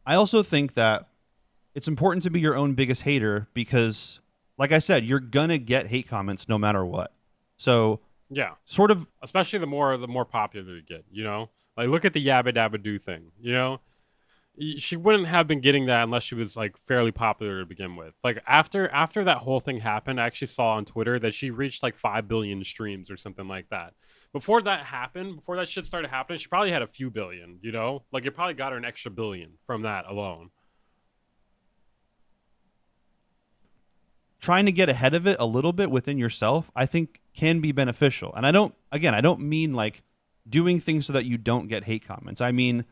I also think that it's important to be your own biggest hater because, like I said, you're going to get hate comments no matter what. So, yeah, sort of, especially the more popular you get, you know? Like look at the Beabadoobee thing, you know? She wouldn't have been getting that unless she was like fairly popular to begin with. Like after that whole thing happened, I actually saw on Twitter that she reached like 5 billion streams or something like that. Before that happened, before that shit started happening, she probably had a few billion, you know? Like it probably got her an extra billion from that alone. trying to get ahead of it a little bit within yourself, I think can be beneficial. And I don't mean like doing things so that you don't get hate comments. I mean,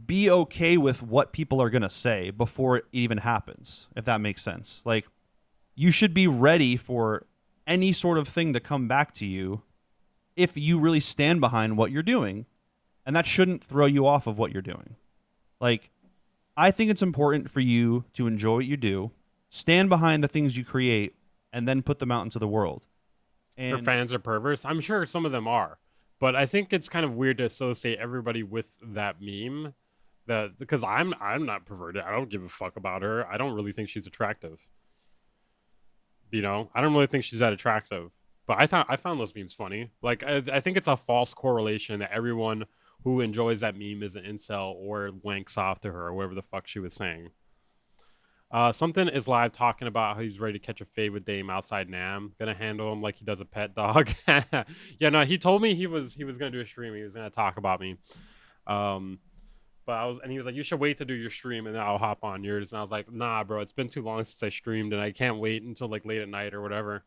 be okay with what people are going to say before it even happens, if that makes sense. Like, you should be ready for any sort of thing to come back to you if you really stand behind what you're doing. And that shouldn't throw you off of what you're doing. Like, I think it's important for you to enjoy what you do, stand behind the things you create, and then put them out into the world. And her fans are perverts. I'm sure some of them are. But I think it's kind of weird to associate everybody with that meme. Because I'm not perverted. I don't give a fuck about her. I don't really think she's attractive. You know, I don't really think she's that attractive, but I found those memes funny. Like I think it's a false correlation that everyone who enjoys that meme is an incel or wanks off to her or whatever the fuck she was saying. Something is live talking about how he's ready to catch a fade with Dame outside Nam. Gonna handle him like he does a pet dog. Yeah, no, he told me he was gonna do a stream. He was gonna talk about me. But he was like, you should wait to do your stream and then I'll hop on yours. And I was like, nah, bro, it's been too long since I streamed and I can't wait until like late at night or whatever.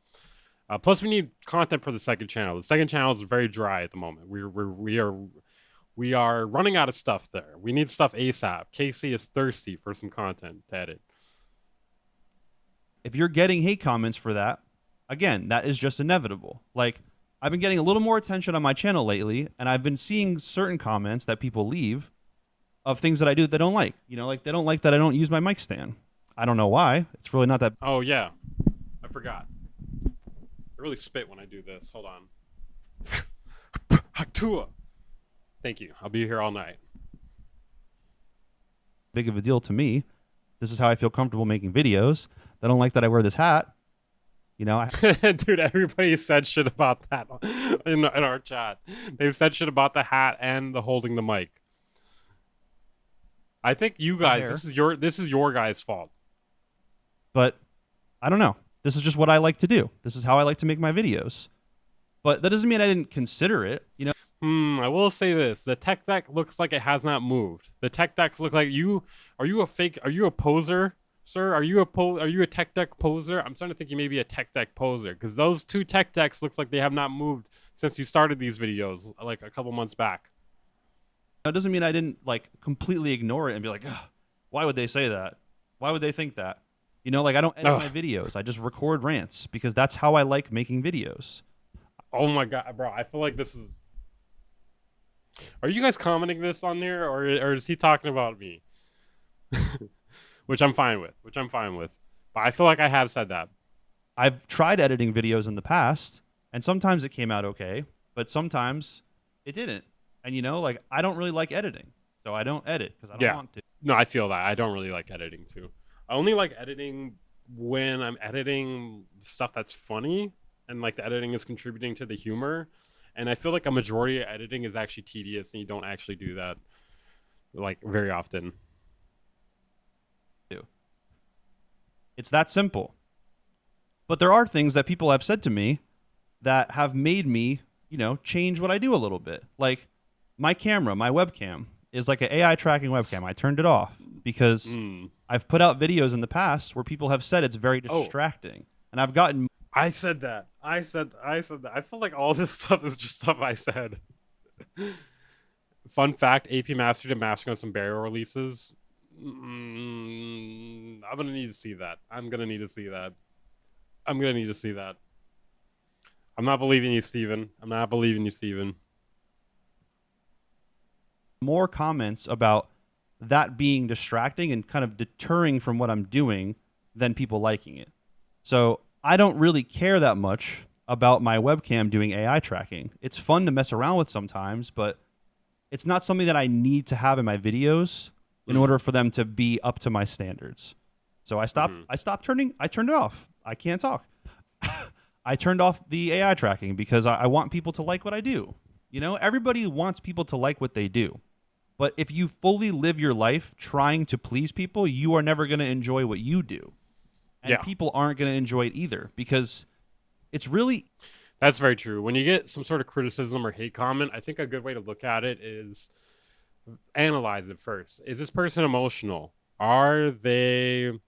Plus, we need content for the second channel. The second channel is very dry at the moment. We are running out of stuff there. We need stuff ASAP. Casey is thirsty for some content to edit. If you're getting hate comments for that, again, that is just inevitable. Like, I've been getting a little more attention on my channel lately, and I've been seeing certain comments that people leave of things that I do that they don't like. You know, like they don't like that I don't use my mic stand. I don't know why. It's really not that. Oh, yeah. I forgot. I really spit when I do this. Hold on. Haktua. Thank you. I'll be here all night. Big of a deal to me. This is how I feel comfortable making videos. They don't like that I wear this hat. You know, dude, everybody said shit about that in our chat. They've said shit about the hat and the holding the mic. I think you guys, this is your guys' fault. But I don't know. This is just what I like to do. This is how I like to make my videos. But that doesn't mean I didn't consider it, you know. I will say this. The tech deck looks like it has not moved. The tech decks look like are you a poser, sir? Are you a tech deck poser? I'm starting to think you may be a tech deck poser because those two tech decks looks like they have not moved since you started these videos like a couple months back. That doesn't mean I didn't like completely ignore it and be like, why would they say that? Why would they think that? You know, like I don't edit my videos. I just record rants because that's how I like making videos. Oh my God, bro. I feel like this is... Are you guys commenting this on there or is he talking about me? Which I'm fine with. But I feel like I have said that. I've tried editing videos in the past and sometimes it came out okay, but sometimes it didn't. And, you know, like, I don't really like editing, so I don't edit because I don't want to. No, I feel that. I don't really like editing, too. I only like editing when I'm editing stuff that's funny and, like, the editing is contributing to the humor. And I feel like a majority of editing is actually tedious and you don't actually do that, like, very often. It's that simple. But there are things that people have said to me that have made me, you know, change what I do a little bit. Like, my camera, my webcam, is like an AI tracking webcam. I turned it off because I've put out videos in the past where people have said it's very distracting. And I've gotten... I said that. I said that. I feel like all this stuff is just stuff I said. Fun fact, AP Master did mastering on some burial releases. I'm going to need to see that. I'm not believing you, Steven. More comments about that being distracting and kind of deterring from what I'm doing than people liking it. So I don't really care that much about my webcam doing AI tracking. It's fun to mess around with sometimes, but it's not something that I need to have in my videos in order for them to be up to my standards. So I turned it off. I can't talk. I turned off the AI tracking because I want people to like what I do. You know, everybody wants people to like what they do. But if you fully live your life trying to please people, you are never going to enjoy what you do. And people aren't going to enjoy it either because it's really... That's very true. When you get some sort of criticism or hate comment, I think a good way to look at it is analyze it first. Is this person emotional? Are they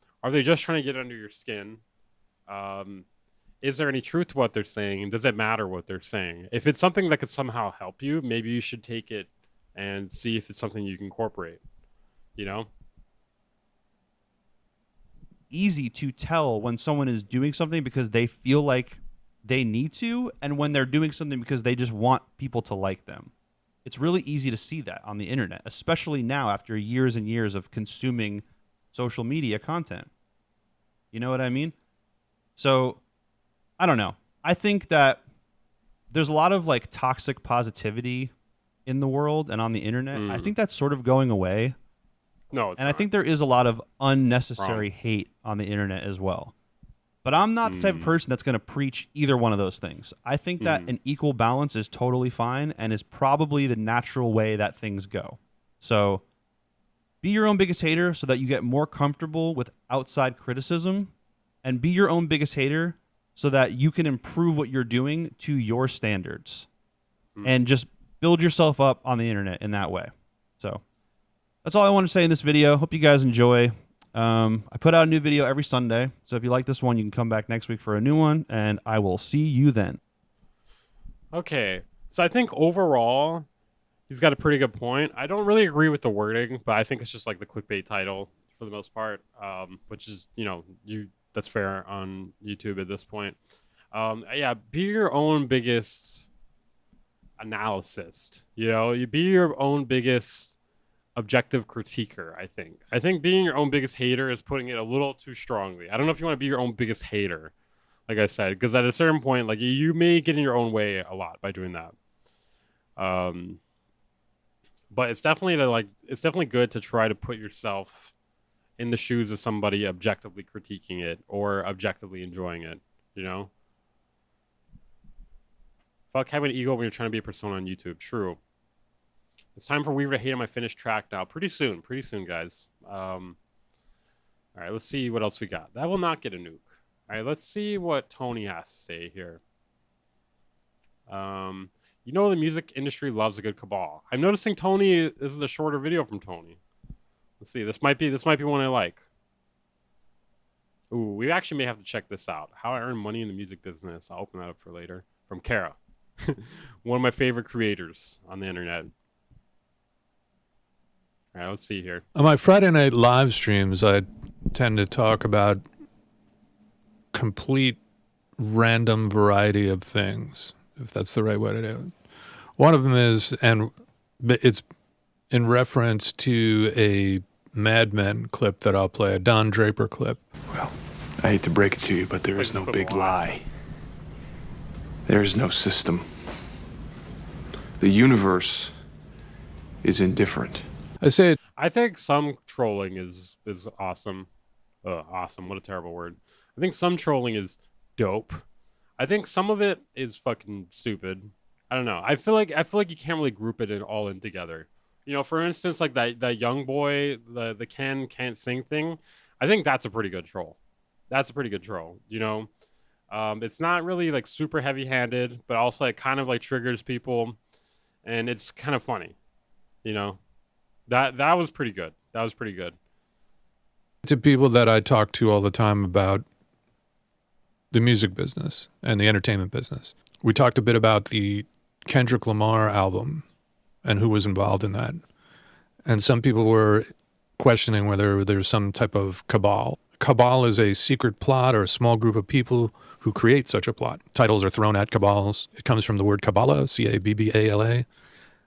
just trying to get under your skin? Is there any truth to what they're saying? And does it matter what they're saying? If it's something that could somehow help you, maybe you should take it and see if it's something you can incorporate, you know? Easy to tell when someone is doing something because they feel like they need to, and when they're doing something because they just want people to like them. It's really easy to see that on the internet, especially now after years and years of consuming social media content. You know what I mean? So, I don't know. I think that there's a lot of like toxic positivity in the world and on the internet. I think that's sort of going away. No, it's and not. I think there is a lot of unnecessary hate on the internet as well. But I'm not the type of person that's going to preach either one of those things. I think that an equal balance is totally fine and is probably the natural way that things go. So be your own biggest hater so that you get more comfortable with outside criticism, and be your own biggest hater so that you can improve what you're doing to your standards and just build yourself up on the internet in that way. So that's all I want to say in this video. Hope you guys enjoy. I put out a new video every Sunday, so if you like this one, you can come back next week for a new one, and I will see you then. Okay, so I think overall, he's got a pretty good point. I don't really agree with the wording, but I think it's just like the clickbait title for the most part, which is, you know, that's fair on YouTube at this point. Yeah, be your own biggest analyst. You know, you be your own biggest objective critiquer. I think being your own biggest hater is putting it a little too strongly. I don't know if you want to be your own biggest hater, like I said, because at a certain point, like, you may get in your own way a lot by doing that. But it's definitely good to try to put yourself in the shoes of somebody objectively critiquing it or objectively enjoying it, you know? Fuck having an ego when you're trying to be a persona on YouTube. True. It's time for Weaver to hate on my finished track now. Pretty soon, guys. All right, let's see what else we got. That will not get a nuke. All right, let's see what Tony has to say here. You know, the music industry loves a good cabal. I'm noticing Tony, this is a shorter video from Tony. Let's see. This might be one I like. Ooh, we actually may have to check this out. How I earn money in the music business. I'll open that up for later. From Kara. One of my favorite creators on the internet. All right, let's see here. On my Friday night live streams, I tend to talk about complete random variety of things, if that's the right way to do it. One of them is, and it's in reference to a Mad Men clip that I'll play, a Don Draper clip. Well, I hate to break it to you, but there is no big lie. There is no system. The universe is indifferent. I think some trolling is awesome. Awesome. What a terrible word. I think some trolling is dope. I think some of it is fucking stupid. I don't know. I feel like you can't really group it all in together. You know, for instance, like that young boy, the can't sing thing. I think that's a pretty good troll. That's a pretty good troll. You know, it's not really like super heavy-handed, but also it kind of like triggers people, and it's kind of funny. You know. That was pretty good. That was pretty good. To people that I talk to all the time about the music business and the entertainment business. We talked a bit about the Kendrick Lamar album and who was involved in that. And some people were questioning whether there's some type of cabal. Cabal is a secret plot or a small group of people who create such a plot. Titles are thrown at cabals. It comes from the word Kabbalah, C-A-B-B-A-L-A,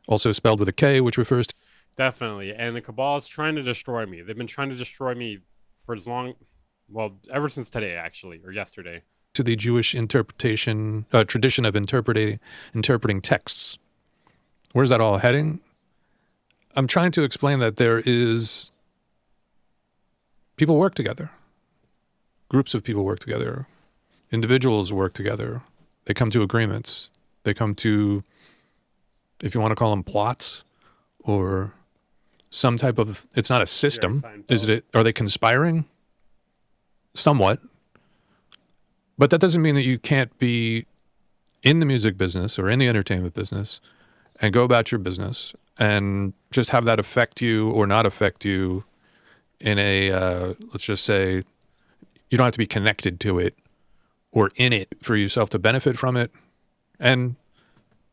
also spelled with a K, which refers to... Definitely. And the cabal is trying to destroy me. They've been trying to destroy me for as long, well, ever since today, actually, or yesterday. To the Jewish interpretation, tradition of interpreting texts. Where's that all heading? I'm trying to explain that people work together. Groups of people work together. Individuals work together. They come to agreements. They come to, if you want to call them plots, or some type of, it's not a system. Are they conspiring? Somewhat. But that doesn't mean that you can't be in the music business or in the entertainment business and go about your business and just have that affect you or not affect you in a, let's just say, you don't have to be connected to it or in it for yourself to benefit from it and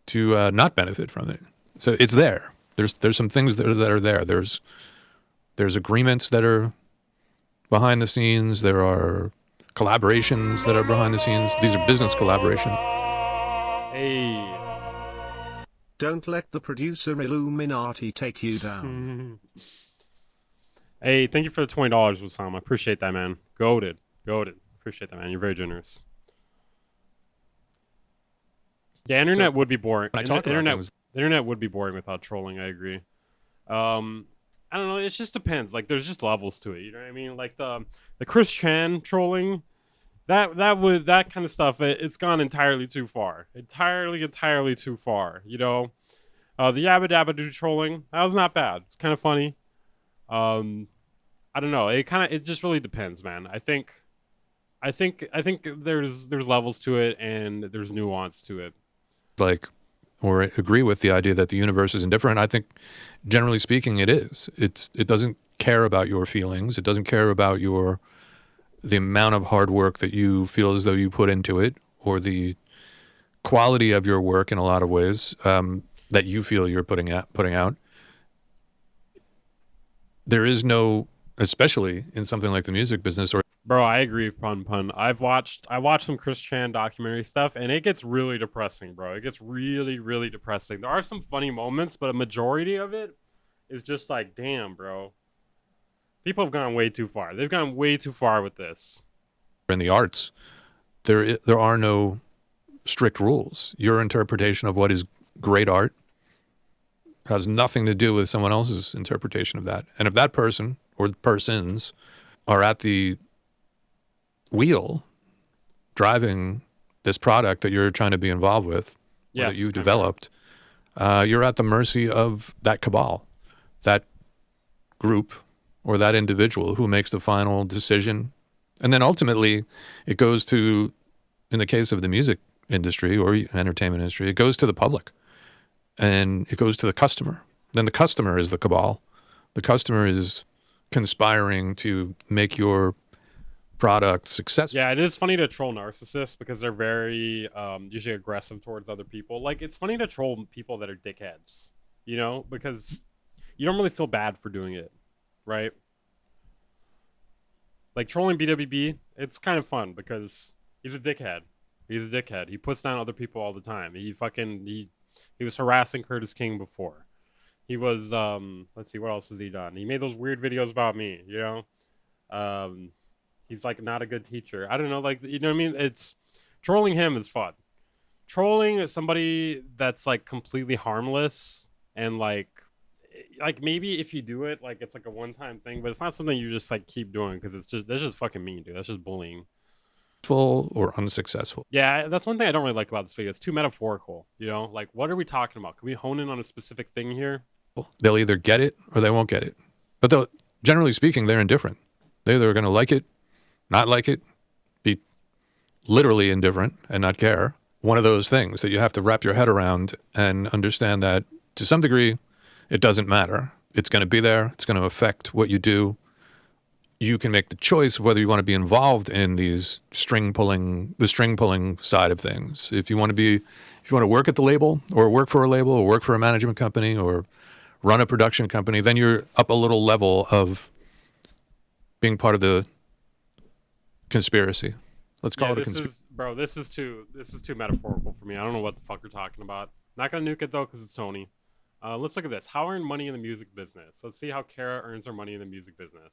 to not benefit from it. So it's there. There's some things that are there. There's agreements that are behind the scenes. There are collaborations that are behind the scenes. These are business collaborations. Hey. Don't let the producer Illuminati take you down. Hey, thank you for the $20, Wasam. I appreciate that, man. Goated. Appreciate that, man. You're very generous. Yeah, internet would be boring. The internet would be boring without trolling. I agree. I don't know. It just depends. Like, there's just levels to it. You know what I mean? Like the Chris Chan trolling that kind of stuff, it's gone entirely too far. Entirely too far. You know, the Beabadoobee trolling, that was not bad. It's kind of funny. I don't know. It just really depends, man. I think there's levels to it and there's nuance to it. Like, or agree with the idea that the universe is indifferent. I think, generally speaking, it is. It doesn't care about your feelings. It doesn't care about the amount of hard work that you feel as though you put into it, or the quality of your work in a lot of ways that you feel you're putting out. There is no, especially in something like the music business, or bro, I agree, pun. I watched some Chris Chan documentary stuff, and it gets really depressing, bro. It gets really depressing. There are some funny moments, but a majority of it is just like, damn, bro. People have gone way too far. They've gone way too far with this. in the arts, there are no strict rules. Your interpretation of what is great art has nothing to do with someone else's interpretation of that. And if that person or persons are at the wheel driving this product that you're trying to be involved with, or that you've developed, you're at the mercy of that cabal, that group, or that individual who makes the final decision. And then ultimately it goes to, in the case of the music industry or entertainment industry, it goes to the public and it goes to the customer. Then the customer is the cabal. The customer is conspiring to make your product successful. Yeah, it is funny to troll narcissists because they're very usually aggressive towards other people. Like, it's funny to troll people that are dickheads, you know, because you don't really feel bad for doing it, right? Like trolling Beabadoobee, it's kind of fun because he's a dickhead. He's a dickhead. He puts down other people all the time. He was harassing Curtis King before. He was let's see, what else has he done? He made those weird videos about me, you know? He's like not a good teacher. I don't know, like, you know what I mean? It's trolling him is fun. Trolling somebody that's like completely harmless and like maybe if you do it, like it's like a one-time thing, but it's not something you just like keep doing because that's just fucking mean, dude. That's just bullying. Full or unsuccessful. Yeah, that's one thing I don't really like about this video. It's too metaphorical, you know? Like, what are we talking about? Can we hone in on a specific thing here? They'll either get it or they won't get it. But generally speaking, they're indifferent. They're either going to like it, not like it, be literally indifferent and not care. One of those things that you have to wrap your head around and understand that to some degree, it doesn't matter. It's going to be there. It's going to affect what you do. You can make the choice of whether you want to be involved in the string pulling side of things. If you want to work at the label or work for a label or work for a management company or run a production company, then you're up a little level of being part of the conspiracy. Let's call it a conspiracy. Bro, this is too metaphorical for me. I don't know what the fuck you're talking about. Not gonna nuke it though, because it's Tony. Let's look at this. How earn money in the music business? Let's see how Kara earns her money in the music business.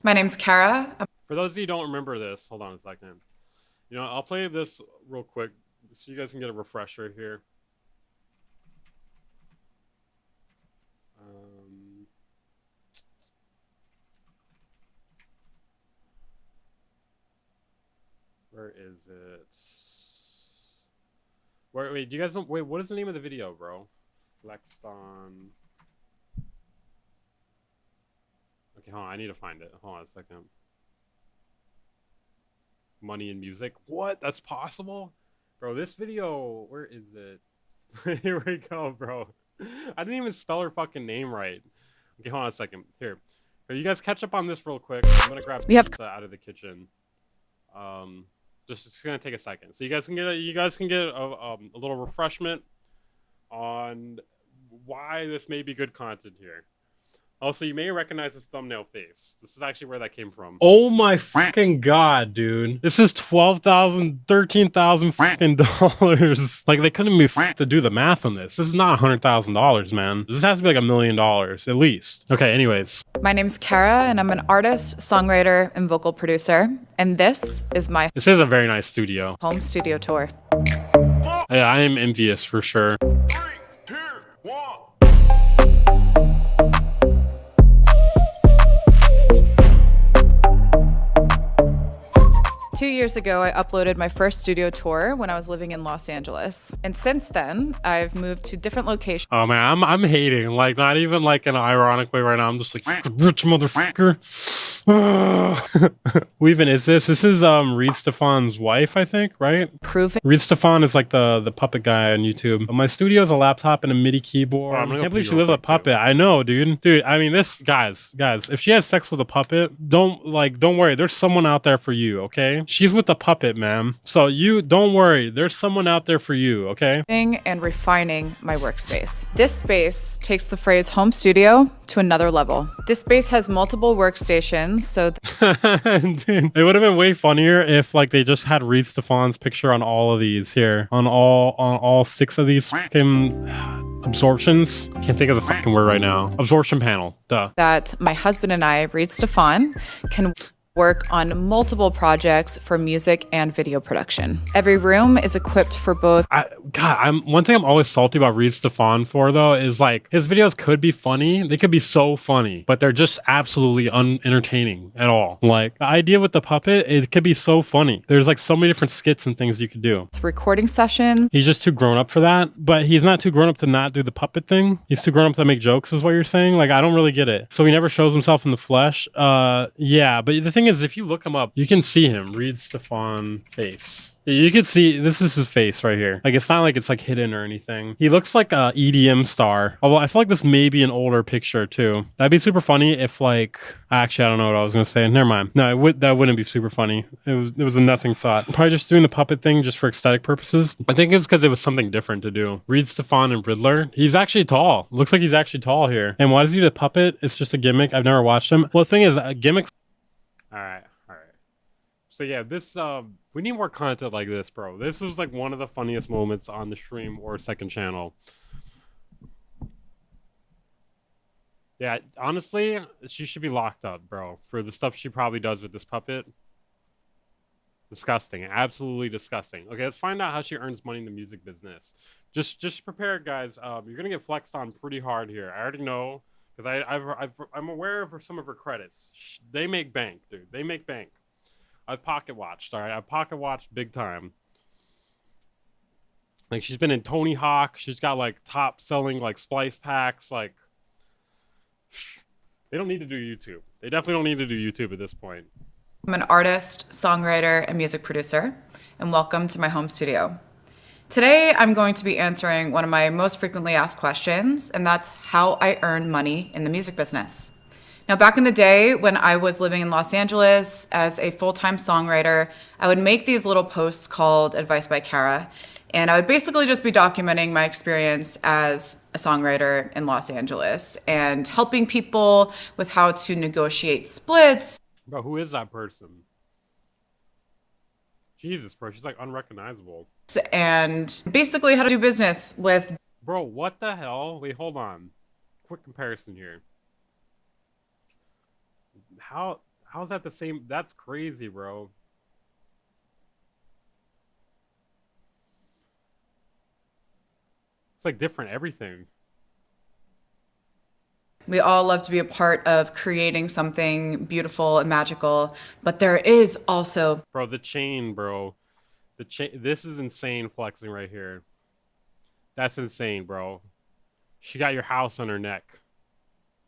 My name's Kara. For those of you who don't remember this, hold on a second. You know, I'll play this real quick so you guys can get a refresher here. Where is it? Wait, do you guys know? Wait, what is the name of the video, bro? Flexed on. Okay, hold on. I need to find it. Hold on a second. Money in music. What? That's possible? Bro, this video, where is it? Here we go, bro. I didn't even spell her fucking name right. Okay, hold on a second. Here. You guys catch up on this real quick. I'm gonna grab pizza out of the kitchen. Just it's gonna take a second, so you guys can get a little refreshment on why this may be good content here. Also, you may recognize this thumbnail face. This is actually where that came from. Oh my fucking god, dude! This is $12,000, $13,000 fucking dollars. Like, they couldn't be to do the math on this. This is not $100,000, man. This has to be like $1 million at least. Okay, anyways. My name's Kara, and I'm an artist, songwriter, and vocal producer. And this is my This is a very nice studio. home studio tour. Yeah, I am envious for sure. 2 years ago, I uploaded my first studio tour when I was living in Los Angeles. And since then, I've moved to different locations. Oh man, I'm hating, like not even like in an ironic way right now. I'm just like rich motherfucker. Weaving, is this is Reed Stefan's wife, I think, right? Prove it. Reed Stefan is like the puppet guy on YouTube. My studio is a laptop and a MIDI keyboard. I can't believe she lives with a puppet. I know, dude. I mean, this guys, if she has sex with a puppet, don't worry. There's someone out there for you, okay? She's with the puppet, man. So you don't worry. There's someone out there for you, okay? And refining my workspace. This space takes the phrase home studio to another level. This space has multiple workstations, so Dude, it would have been way funnier if like they just had Reed Stefan's picture on all of these here, on all 6 of these fucking absorptions. Can't think of the fucking word right now. Absorption panel. Duh. that my husband and I, Reed Stefan, can work on multiple projects for music and video production. Every room is equipped for both. One thing I'm always salty about Reed Stefan for though is like his videos could be funny. They could be so funny, but they're just absolutely unentertaining at all. Like the idea with the puppet, it could be so funny. There's like so many different skits and things you could do. Recording sessions. He's just too grown up for that, but he's not too grown up to not do the puppet thing. He's too grown up to make jokes is what you're saying. Like I don't really get it. So he never shows himself in the flesh. Yeah, but the thing is, if you look him up, you can see him. Reed Stefan face. You can see this is his face right here. Like it's not like it's like hidden or anything. He looks like a EDM star. Although I feel like this may be an older picture too. That'd be super funny if like actually I don't know what I was gonna say. Never mind. No, that wouldn't be super funny. It was a nothing thought. Probably just doing the puppet thing just for aesthetic purposes. I think it's because it was something different to do. Reed Stefan and Riddler. He's actually tall. Looks like he's actually tall here. And why does he do the puppet? It's just a gimmick. I've never watched him. Well, the thing is, gimmicks. All right. So yeah, this we need more content like this, bro. This was like one of the funniest moments on the stream or second channel. Yeah, honestly, she should be locked up, bro, for the stuff she probably does with this puppet. Disgusting, absolutely disgusting. Okay, let's find out how she earns money in the music business. Just prepare, guys. You're gonna get flexed on pretty hard here. I already know because I'm aware of some of her credits. They make bank, dude. They make bank. I've pocket watched, all right? I've pocket watched big time. Like, she's been in Tony Hawk. She's got, like, top selling, like, splice packs. Like, they don't need to do YouTube. They definitely don't need to do YouTube at this point. I'm an artist, songwriter, and music producer, and welcome to my home studio. Today, I'm going to be answering one of my most frequently asked questions, and that's how I earn money in the music business. Now, back in the day when I was living in Los Angeles as a full-time songwriter, I would make these little posts called Advice by Kara, and I would basically just be documenting my experience as a songwriter in Los Angeles and helping people with how to negotiate splits. Bro, who is that person? Jesus, bro, she's like unrecognizable. And basically how to do business with... Bro, what the hell? Wait, hold on. Quick comparison here. How's that the same? That's crazy, bro. It's like different everything. We all love to be a part of creating something beautiful and magical, but there is also... Bro, the chain, bro. The chain. This is insane flexing right here. That's insane, bro. She got your house on her neck.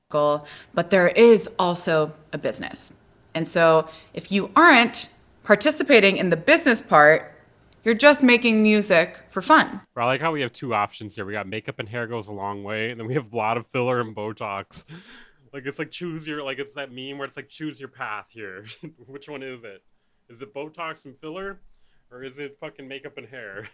But there is also a business. And so if you aren't participating in the business part, you're just making music for fun. Bro, I like how we have 2 options here. We got makeup and hair goes a long way, and then we have a lot of filler and Botox. Like it's like choose your, like it's that meme where it's like choose your path here. Which one is it? Is it Botox and filler? Or is it fucking makeup and hair?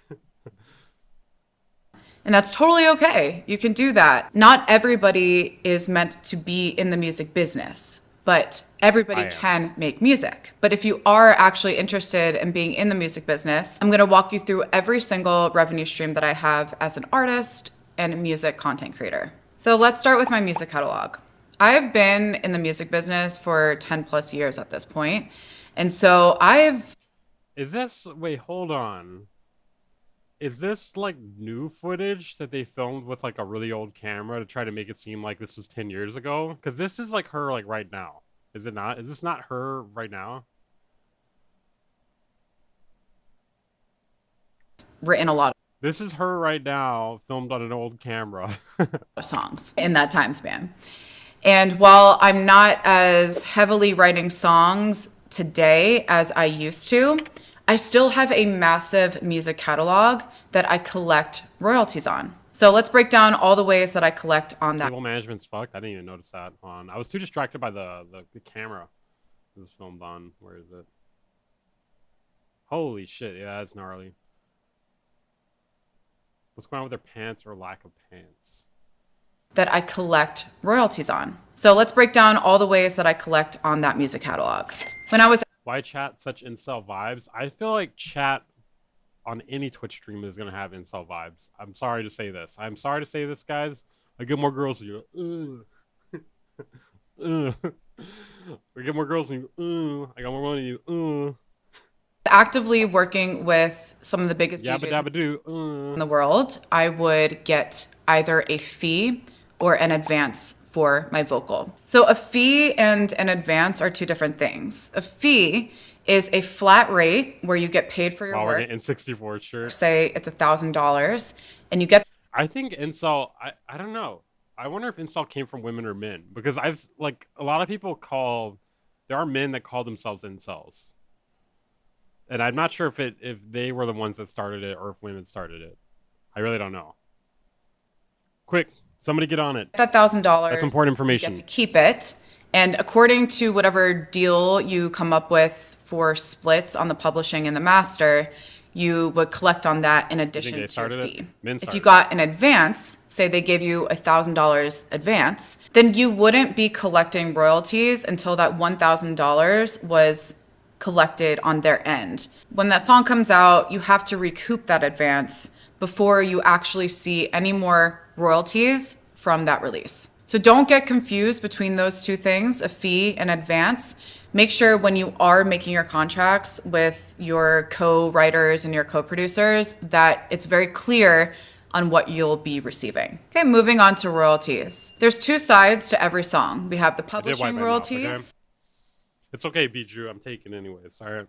And that's totally okay. You can do that. Not everybody is meant to be in the music business, but everybody can make music. But if you are actually interested in being in the music business, I'm gonna walk you through every single revenue stream that I have as an artist and music content creator. So let's start with my music catalog. I've been in the music business for 10 plus years at this point. And so Is this, wait, hold on. Is this like new footage that they filmed with like a really old camera to try to make it seem like this was 10 years ago? Because this is like her like right now. Is it not? Is this not her right now? written a lot This is her right now, filmed on an old camera. of songs in that time span. And while I'm not as heavily writing songs today as I used to, I still have a massive music catalog that I collect royalties on. So let's break down all the ways that I collect on that. Cable management's fucked. I didn't even notice that. I was too distracted by the camera it was filmed on. Where is it? Holy shit! Yeah, that's gnarly. What's going on with their pants or lack of pants? That I collect royalties on. So let's break down all the ways that I collect on that music catalog. When I was Why chat such incel vibes? I feel like chat on any Twitch stream is gonna have incel vibes. I'm sorry to say this. I'm sorry to say this, guys. I get more girls than you. We get more girls than you. I got more money than you. actively working with some of the biggest DJs in the world, I would get either a fee or an advance for my vocal. So a fee and an advance are two different things. A fee is a flat rate where you get paid for your work. In 64 sure. Say it's $1,000 and you get. I think incel, I don't know. I wonder if incel came from women or men, because I've like a lot of people there are men that call themselves incels. And I'm not sure if they were the ones that started it or if women started it. I really don't know. Quick, somebody get on it. That $1,000. That's important information. You get to keep it. And according to whatever deal you come up with for splits on the publishing and the master, you would collect on that in addition to your fee. If you got an advance, say they gave you $1,000 advance, then you wouldn't be collecting royalties until that $1,000 was collected on their end. When that song comes out, you have to recoup that advance before you actually see any more royalties from that release. So don't get confused between those two things, a fee and advance. Make sure when you are making your contracts with your co-writers and your co-producers that it's very clear on what you'll be receiving. Okay, moving on to royalties. There's two sides to every song. We have the publishing royalties. It's okay, Bijou. I'm taking anyways. All right.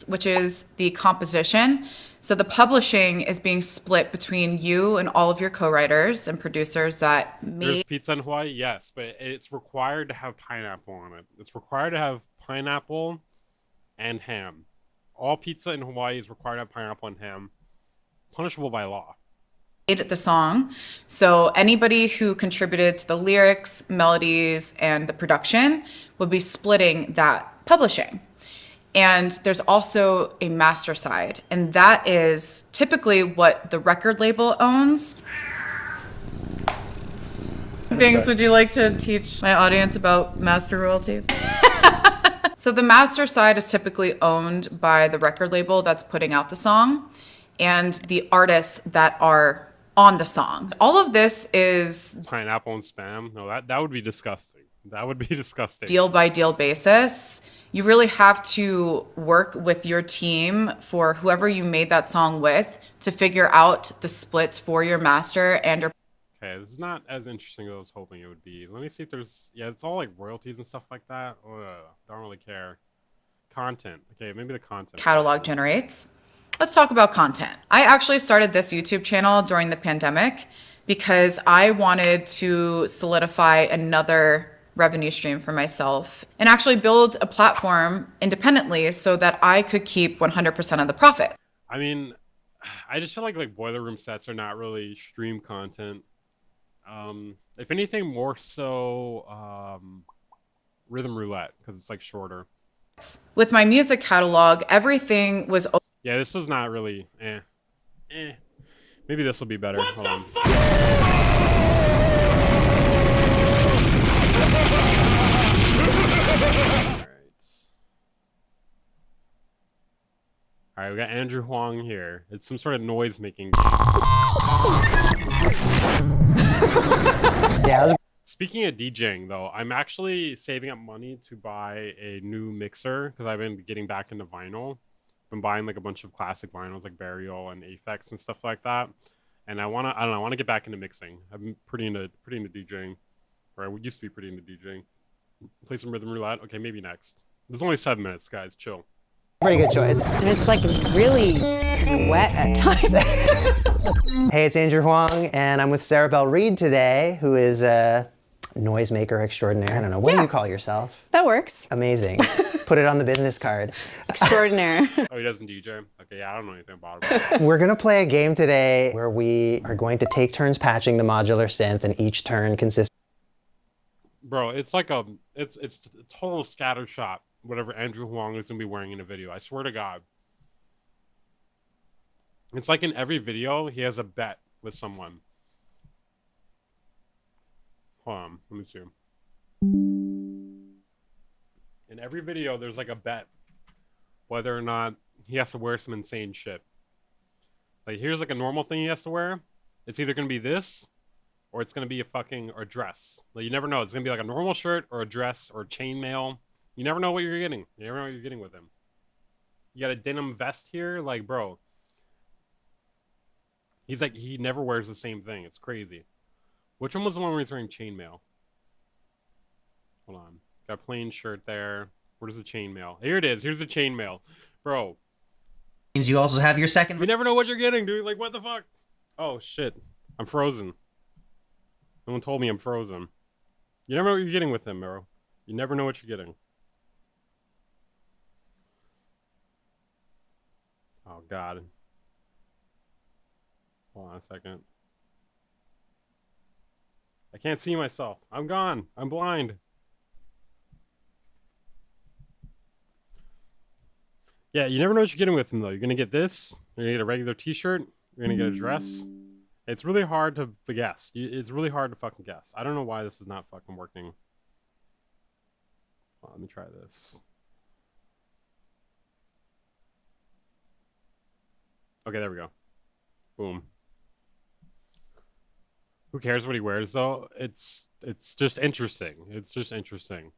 Which is the composition. So the publishing is being split between you and all of your co-writers and producers that made. There's pizza in Hawaii, yes, but it's required to have pineapple on it. It's required to have pineapple and ham. All pizza in Hawaii is required to have pineapple and ham. Punishable by law. The song. So anybody who contributed to the lyrics, melodies, and the production would be splitting that publishing. And there's also a master side, and that is typically what the record label owns. Bings, would you like to teach my audience about master royalties? So the master side is typically owned by the record label that's putting out the song and the artists that are on the song. All of this is pineapple and spam. No, that would be disgusting. That would be disgusting. Deal by deal basis. You really have to work with your team for whoever you made that song with to figure out the splits for your master and your. Okay, this is not as interesting as I was hoping it would be. Let me see if there's. Yeah, it's all like royalties and stuff like that. Don't really care. Content. Okay, maybe the content. Catalog generates. Let's talk about content. I actually started this YouTube channel during the pandemic because I wanted to solidify another revenue stream for myself and actually build a platform independently so that I could keep 100% of the profit. I mean, I just feel like boiler room sets are not really stream content. If anything, more so rhythm roulette because it's like shorter. With my music catalog, everything was. Yeah, this was not really. Maybe this will be better. Hold on. All right, we got Andrew Huang here. It's some sort of noise making. Yeah. Speaking of DJing, though, I'm actually saving up money to buy a new mixer because I've been getting back into vinyl. Been buying like a bunch of classic vinyls like Burial and Aphex and stuff like that. And I wanna get back into mixing. I've been pretty into DJing, or I used to be pretty into DJing. Play some rhythm roulette. Okay, maybe next. There's only 7 minutes, guys. Chill. Pretty good choice. And it's like really wet at times. Hey, it's Andrew Huang, and I'm with Sarah Bell Reed today, who is a noisemaker extraordinaire. I don't know, what do you call yourself? That works. Amazing. Put it on the business card. Extraordinaire. Oh, he doesn't DJ? Okay, yeah, I don't know anything about it. We're gonna play a game today where we are going to take turns patching the modular synth, and each turn consists. Bro, it's like it's a total scattershot, whatever Andrew Huang is gonna be wearing in a video. I swear to God. It's like in every video, he has a bet with someone. Hold on, let me see. In every video, there's like a bet whether or not he has to wear some insane shit. Like, here's like a normal thing he has to wear. It's either gonna be this, or it's gonna be a fucking or dress. Like, you never know. It's gonna be like a normal shirt or a dress or chainmail. You never know what you're getting. You never know what you're getting with him. You got a denim vest here, like, bro. He's like, he never wears the same thing. It's crazy. Which one was the one where he's wearing chainmail? Hold on. Got a plain shirt there. Where's the chainmail? Here it is. Here's the chainmail. Bro. Means you also have your second. You never know what you're getting, dude. Like, what the fuck? Oh, shit. I'm frozen. No one told me I'm frozen. You never know what you're getting with him, bro. You never know what you're getting. Oh, God. Hold on a second. I can't see myself. I'm gone. I'm blind. Yeah, you never know what you're getting with him, though. You're going to get this. You're going to get a regular t-shirt. You're going to get a dress. It's really hard to guess. It's really hard to fucking guess. I don't know why this is not fucking working. Well, let me try this. Okay, there we go. Boom. Who cares what he wears, though? It's just interesting. It's just interesting.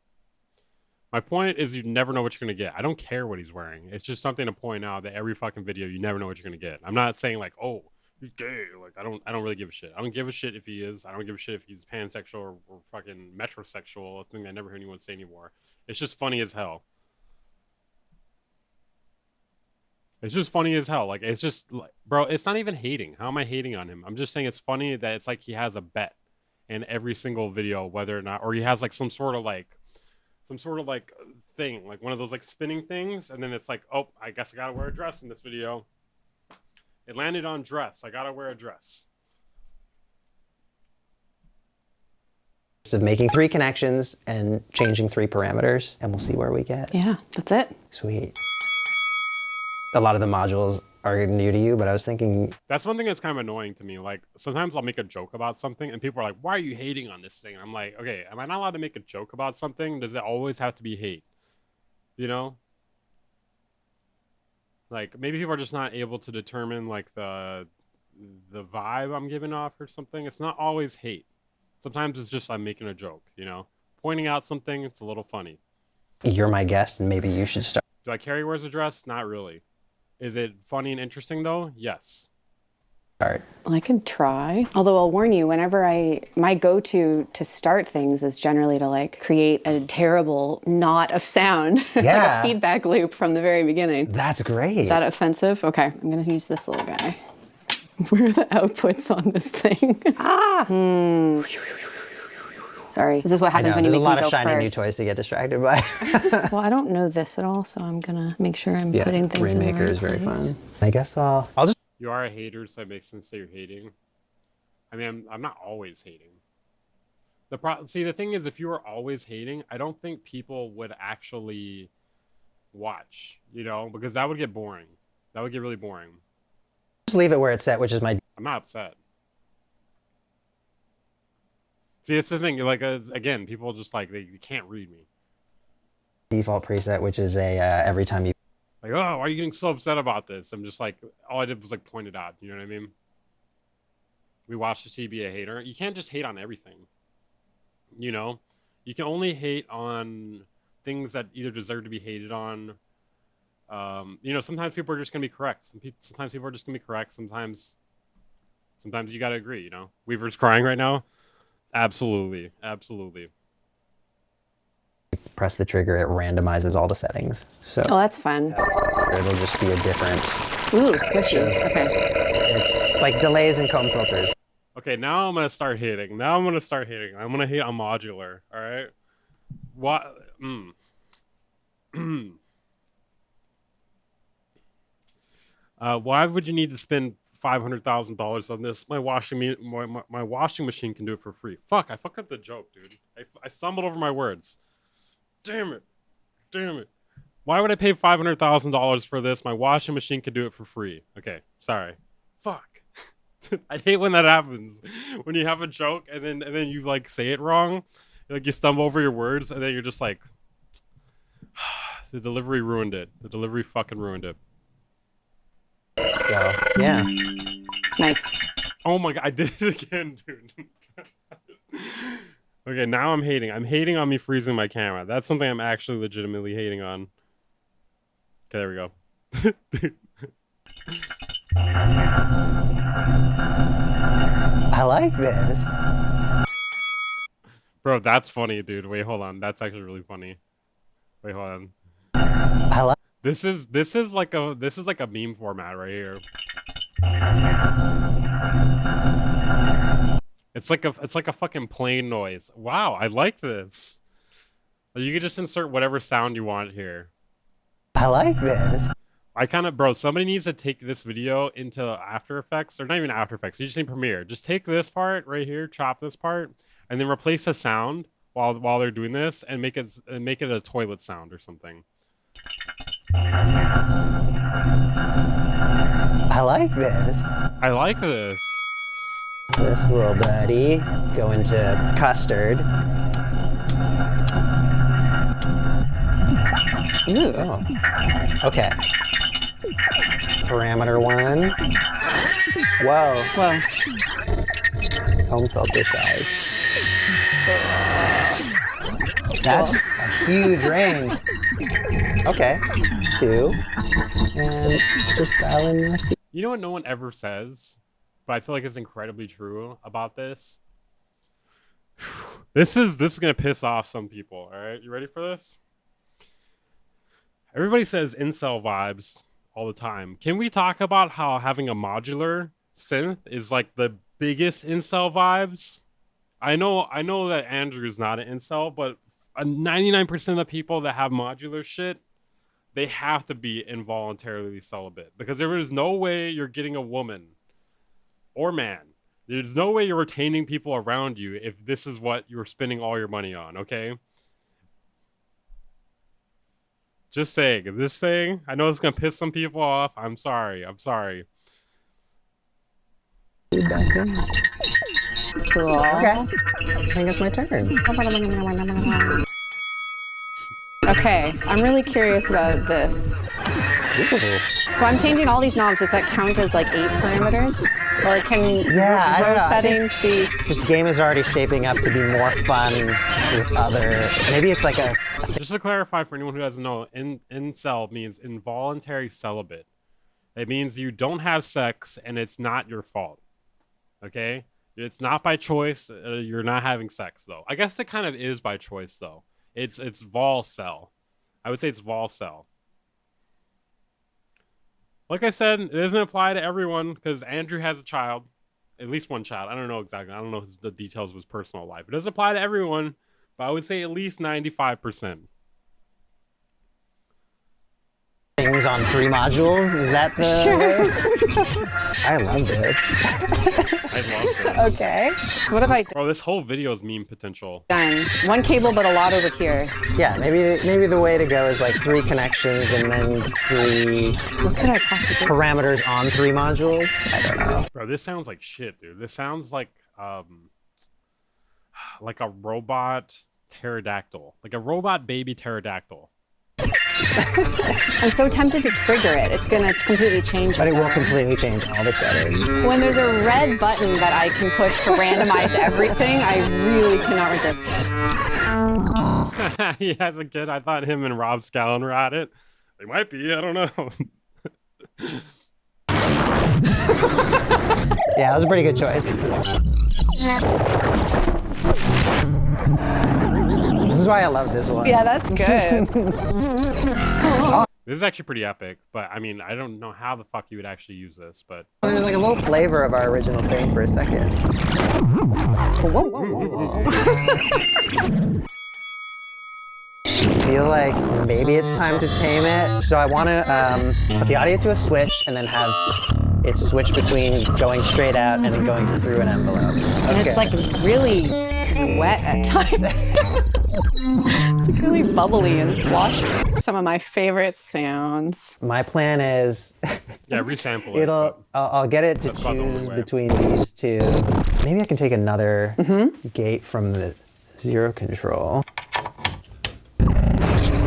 My point is you never know what you're going to get. I don't care what he's wearing. It's just something to point out that every fucking video, you never know what you're going to get. I'm not saying like, oh, he's gay. Like, I don't really give a shit. I don't give a shit if he is. I don't give a shit if he's pansexual or fucking metrosexual. A thing I never hear anyone say anymore. It's just funny as hell. It's just funny as hell. Like, it's just, like, bro, it's not even hating. How am I hating on him? I'm just saying it's funny that it's like he has a bet in every single video, whether or not, or he has like some sort of like thing, like one of those like spinning things, and then it's like, oh, I guess I gotta wear a dress in this video. It landed on dress. I gotta wear a dress. Of making 3 connections and changing 3 parameters, and we'll see where we get. Yeah, that's it. Sweet. A lot of the modules are new to you, but I was thinking... That's one thing that's kind of annoying to me. Like, sometimes I'll make a joke about something, and people are like, why are you hating on this thing? And I'm like, okay, am I not allowed to make a joke about something? Does it always have to be hate? You know? Like, maybe people are just not able to determine, like, the vibe I'm giving off or something. It's not always hate. Sometimes it's just I'm making a joke, you know? Pointing out something, it's a little funny. You're my guest, and maybe you should start. Do I carry wears a dress? Not really. Is it funny and interesting, though? Yes. Well, I could try. Although I'll warn you, whenever my go-to to start things is generally to like create a terrible knot of sound. Like a feedback loop from the very beginning. That's great. Is that offensive? Okay, I'm gonna use this little guy. Where are the outputs on this thing? Sorry. This is what happens when you make me go first. There's a lot of shiny new toys to get distracted by. Well, I don't know this at all, so I'm gonna make sure I'm putting things in the right Rainmaker is very place. fun. I guess I'll just... You are a hater, so it makes sense that you're hating. I mean, I'm not always hating. See, the thing is, if you were always hating, I don't think people would actually watch, you know? Because that would get boring. That would get really boring. Just leave it where it's set, which is my... I'm not upset. See, it's the thing. Like, again, people just like they can't read me. Default preset, which is a every time you... Like, oh, why are you getting so upset about this? I'm just like, all I did was like point it out. You know what I mean? We watched the CB a hater. You can't just hate on everything. You know? You can only hate on things that either deserve to be hated on. You know, sometimes people are just going to be correct. Sometimes people are just going to be correct. Sometimes you got to agree, you know? Weaver's crying right now. Absolutely. Absolutely. Press the trigger, it randomizes all the settings. So oh, that's fun. filter. It'll just be a different. Ooh, squishy. Okay. It's like delays and comb filters. Okay, now I'm gonna start hating. I'm gonna hate on Modular. All right. What? Why would you need to spend $500,000 on this? My washing machine can do it for free. Fuck! I fucked up the joke, dude. I stumbled over my words. Damn it! Why would I pay $500,000 for this? My washing machine can do it for free. Okay, sorry. Fuck. I hate when that happens. When you have a joke and then you like say it wrong, like you stumble over your words, and then you're just like, the delivery ruined it. The delivery fucking ruined it. So yeah. Nice. Oh my god, I did it again, dude. Okay, now I'm hating. I'm hating on me freezing my camera. That's something I'm actually legitimately hating on. Okay, there we go. I like this. Bro, that's funny, dude. Wait, hold on. That's actually really funny. Wait, hold on. I like. This is like a meme format right here. It's like a fucking plane noise. Wow, I like this. You could just insert whatever sound you want here. I like this. Bro, somebody needs to take this video into After Effects, or not even After Effects. You just need Premiere. Just take this part right here, chop this part, and then replace the sound while they're doing this, and make it a toilet sound or something. I like this. I like this. This little buddy go into custard. Ooh. Oh. Okay. Parameter 1. Whoa. Comb filter size. That's a huge range. Okay. 2. And just dial in the feet. You know what no one ever says, but I feel like it's incredibly true about this? This is gonna piss off some people, alright? You ready for this? Everybody says incel vibes all the time. Can we talk about how having a modular synth is like the biggest incel vibes? I know that Andrew's not an incel, but 99% of the people that have modular shit, they have to be involuntarily celibate, because there is no way you're getting a woman or man. There's no way you're retaining people around you if this is what you're spending all your money on, okay? Just saying, this thing, I know it's gonna piss some people off. I'm sorry. Cool. Okay. I think it's my turn. Okay, I'm really curious about this. Ooh. So I'm changing all these knobs. Does that count as like 8 parameters? Or can row settings be... This game is already shaping up to be more fun with other... Maybe it's like a... Just to clarify for anyone who doesn't know, incel means involuntary celibate. It means you don't have sex and it's not your fault. Okay? It's not by choice. You're not having sex, though. I guess it kind of is by choice, though. It's vol-cel. I would say it's vol-cel. Like I said, it doesn't apply to everyone, because Andrew has a child. At least one child. I don't know exactly. I don't know the details of his personal life. It doesn't apply to everyone, but I would say at least 95%. Things on 3 modules? Is that the... Sure. I love this. I love this. Okay. So what have I Bro, this whole video is meme potential. done? 1 cable, but a lot over here. Yeah, maybe the way to go is like 3 connections and then 3 What could I possibly... parameters on 3 modules. I don't know. Bro, this sounds like shit, dude. This sounds like a robot pterodactyl. Like a robot baby pterodactyl. I'm so tempted to trigger it. It's gonna completely change it. But it will completely change all the settings. When there's a red button that I can push to randomize everything, I really cannot resist. Yeah, as a kid, I thought him and Rob Scallon were at it. They might be, I don't know. Yeah, that was a pretty good choice. This is why I love this one. Yeah, that's good. This is actually pretty epic, but I mean, I don't know how the fuck you would actually use this, but... There's like a little flavor of our original thing for a second. Whoa, whoa, whoa, whoa. I feel like maybe it's time to tame it. So I want to put the audio to a switch and then have it switch between going straight out and going through an envelope. Okay. And it's like really wet at times. It's like really bubbly and sloshy. Some of my favorite sounds. My plan is yeah, resample it. I'll get it to choose between these two. Maybe I can take another gate from the zero control.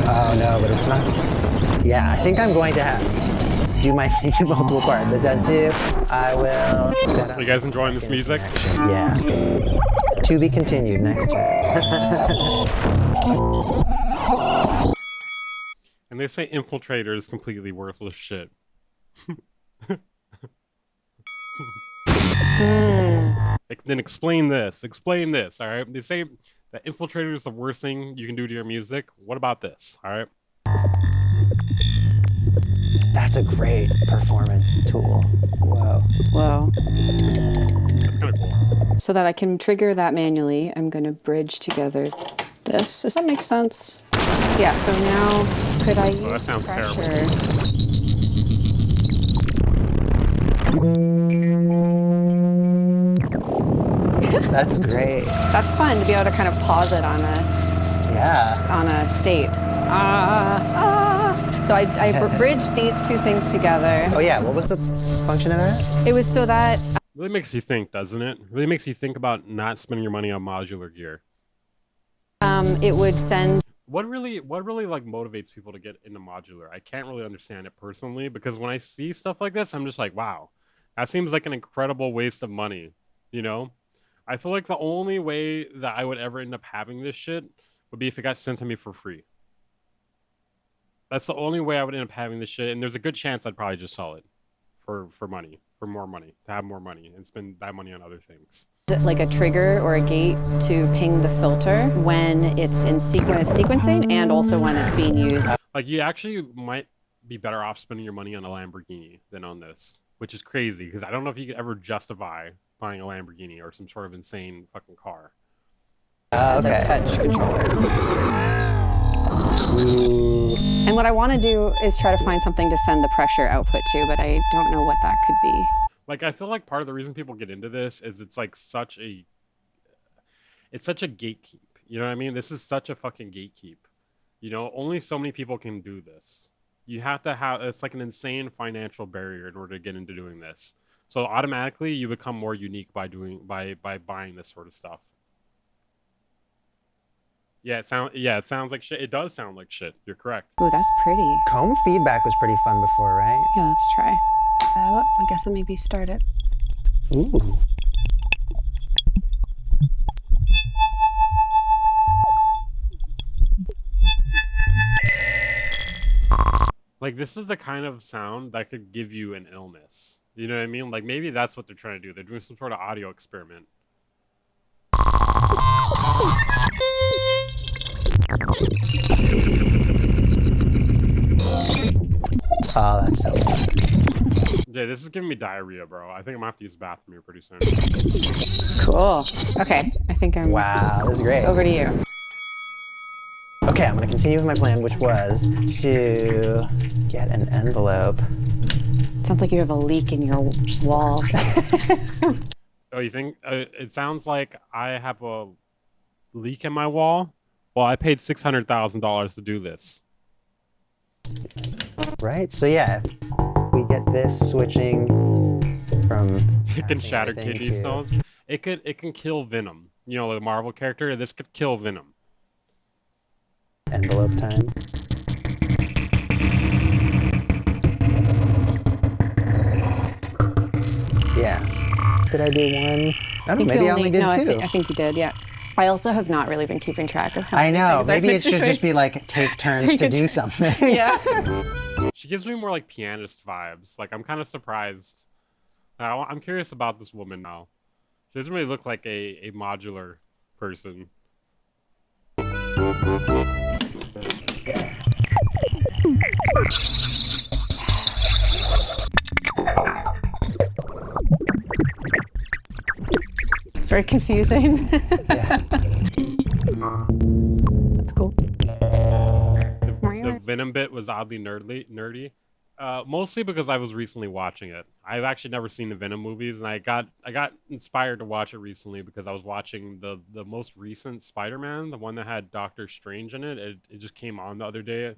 Oh no, but it's not. Yeah, I think I'm going to do my thing in multiple parts. I've done two. I will. Are you guys enjoying this music? Yeah. To be continued next turn. And they say Infiltrator is completely worthless shit. Then explain this. Explain this, alright? They say that Infiltrator is the worst thing you can do to your music. What about this, alright? That's a great performance tool. Whoa. Whoa. That's kind of cool. So that I can trigger that manually, I'm going to bridge together this. Does that make sense? Yeah, so now could I use that sounds pressure? terrible. That's great. That's fun to be able to kind of pause it on a state. So I bridged these two things together. Oh yeah, what was the function of that? It was so that... Really makes you think, doesn't it? Really makes you think about not spending your money on modular gear. It would send... What really like motivates people to get into modular? I can't really understand it personally, because when I see stuff like this, I'm just like, wow, that seems like an incredible waste of money, you know? I feel like the only way that I would ever end up having this shit would be if it got sent to me for free. That's the only way I would end up having this shit, and there's a good chance I'd probably just sell it for money, for more money, to have more money, and spend that money on other things. Like a trigger or a gate to ping the filter when it's in sequencing and also when it's being used. Like, you actually might be better off spending your money on a Lamborghini than on this, which is crazy, because I don't know if you could ever justify buying a Lamborghini or some sort of insane fucking car. As a touch controller. And what I want to do is try to find something to send the pressure output to, but I don't know what that could be. Like, I feel like part of the reason people get into this is it's like such a gatekeep. You know what I mean? This is such a fucking gatekeep. You know, only so many people can do this. You have to have, it's like an insane financial barrier in order to get into doing this. So automatically you become more unique by buying this sort of stuff. Yeah, it sounds like shit. It does sound like shit. You're correct. Oh, that's pretty. Comb feedback was pretty fun before, right? Yeah, let's try. I guess I'll maybe start it. Ooh. Like, this is the kind of sound that could give you an illness. You know what I mean? Like, maybe that's what they're trying to do. They're doing some sort of audio experiment. Oh, that's so fun. Yeah, this is giving me diarrhea, bro. I think I'm gonna have to use the bathroom here pretty soon. Cool. Okay, I think I'm... Wow, this is great. Over to you. Okay, I'm gonna continue with my plan, which was to get an envelope. Sounds like you have a leak in your wall. Oh, you think? It sounds like I have a leak in my wall? Well, I paid $600,000 to do this. Right, so yeah, we get this switching from... It can shatter kidney stones. It can kill Venom. You know, the Marvel character, this could kill Venom. Envelope time. Yeah. Did I do one? I don't know, maybe I only did two. I think you did, yeah. I also have not really been keeping track of how I know, many maybe it should just be like, take turns to do something. Yeah. She gives me more like pianist vibes. Like, I'm kind of surprised. I'm curious about this woman now. She doesn't really look like a modular person. very confusing. That's cool. The Venom bit was oddly nerdy. Mostly because I was recently watching it. I've actually never seen the Venom movies, and I got inspired to watch it recently because I was watching the most recent Spider-Man, the one that had Doctor Strange in it. It just came on the other day.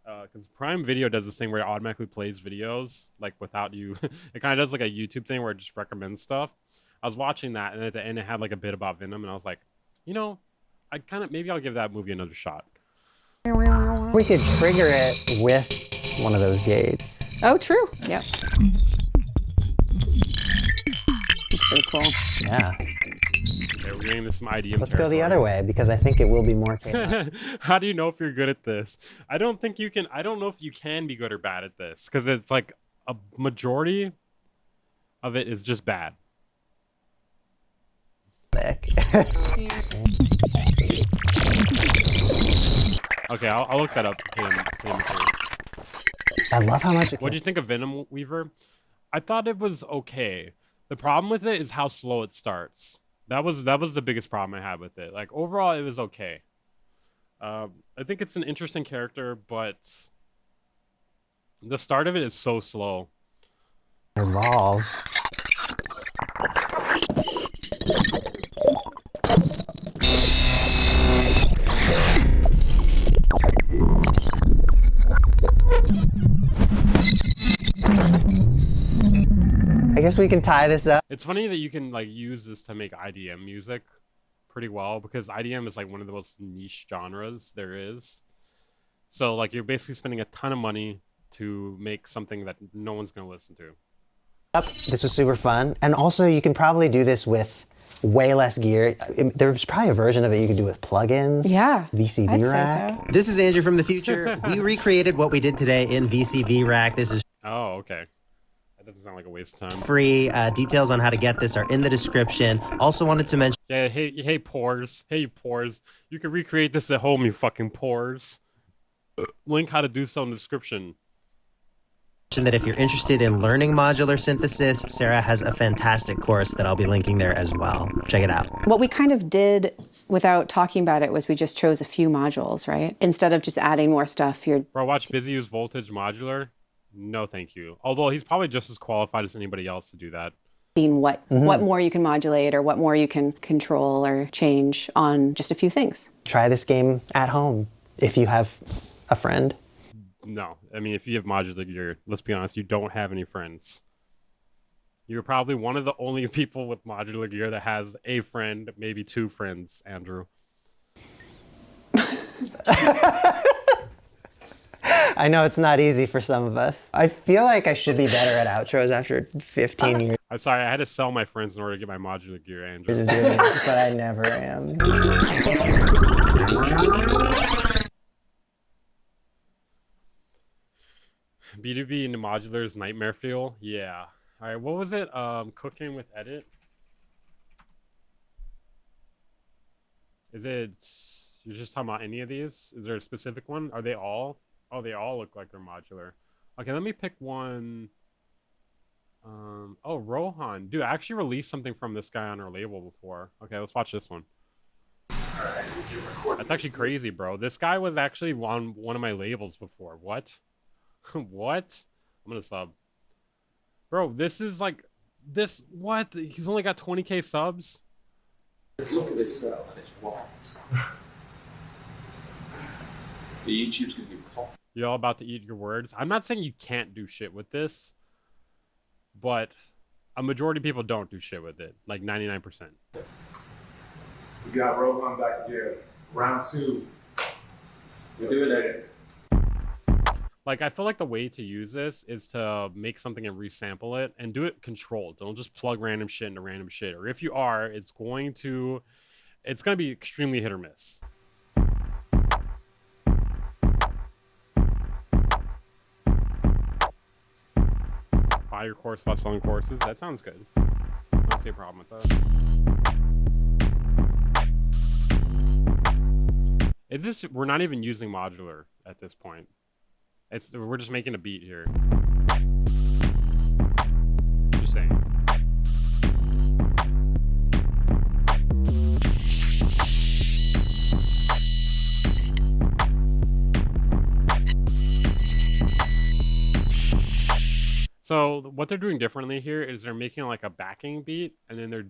Because Prime Video does this thing where it automatically plays videos, like without you. It kind of does like a YouTube thing where it just recommends stuff. I was watching that, and at the end it had like a bit about Venom, and I was like, you know, maybe I'll give that movie another shot. We could trigger it with one of those gates. Oh, true. Yep. It's pretty cool. Yeah. Okay, we're getting into some IDM Let's go the other way because I think it will be more chaotic. How do you know if you're good at this? I don't think you can. I don't know if you can be good or bad at this because it's like a majority of it is just bad. Okay, I'll look that up. I love how much. What do you think of Venom Weaver? I thought it was okay. The problem with it is how slow it starts. That was the biggest problem I had with it. Like overall, it was okay. I think it's an interesting character, but the start of it is so slow. Evolve. I guess we can tie this up. It's funny that you can like use this to make IDM music pretty well because IDM is like one of the most niche genres there is. So like you're basically spending a ton of money to make something that no one's gonna listen to. This was super fun, and also you can probably do this with way less gear. There's probably a version of it you could do with plugins. Yeah. VCV I'd say rack. so. This is Andrew from the future. We recreated what we did today in VCV rack. This is okay. That doesn't sound like a waste of time. Free. Details on how to get this are in the description. Also wanted to mention. Yeah, hey pores. Hey pores. You can recreate this at home, you fucking pores. Link how to do so in the description. That if you're interested in learning modular synthesis, Sarah has a fantastic course that I'll be linking there as well. Check it out. What we kind of did without talking about it was we just chose a few modules, right? Instead of just adding more stuff, Bro, watch Busy use Voltage Modular. No, thank you. Although he's probably just as qualified as anybody else to do that. Seeing what more you can modulate or what more you can control or change on just a few things. Try this game at home if you have a friend. No, I mean, if you have modular gear, let's be honest, you don't have any friends. You're probably one of the only people with modular gear that has a friend, maybe two friends, Andrew. I know it's not easy for some of us. I feel like I should be better at outros after 15 years. I'm sorry, I had to sell my friends in order to get my modular gear, Andrew. But I never am. Beabadoobee into Modular's Nightmare Feel? Yeah. Alright, what was it? Cooking with Edit? Is it... You're just talking about any of these? Is there a specific one? Are they all? Oh, they all look like they're modular. Okay, let me pick one. Oh, Rohan. Dude, I actually released something from this guy on our label before. Okay, let's watch this one. That's actually crazy, bro. This guy was actually on one of my labels before. What? What? I'm gonna sub. Bro, this is like... This... What? He's only got 20k subs? Let's look at this and it's wild. The YouTube's gonna be pop. You're all about to eat your words. I'm not saying you can't do shit with this, but a majority of people don't do shit with it. Like 99%. We got Rohan back here. Round 2. We're doing it. Like, I feel like the way to use this is to make something and resample it and do it controlled. Don't just plug random shit into random shit. Or if you are, it's going to be extremely hit or miss. Buy your course about selling courses. That sounds good. I don't see a problem with that. Is this... We're not even using modular at this point. We're just making a beat here. Just saying. So what they're doing differently here is they're making like a backing beat, and then they're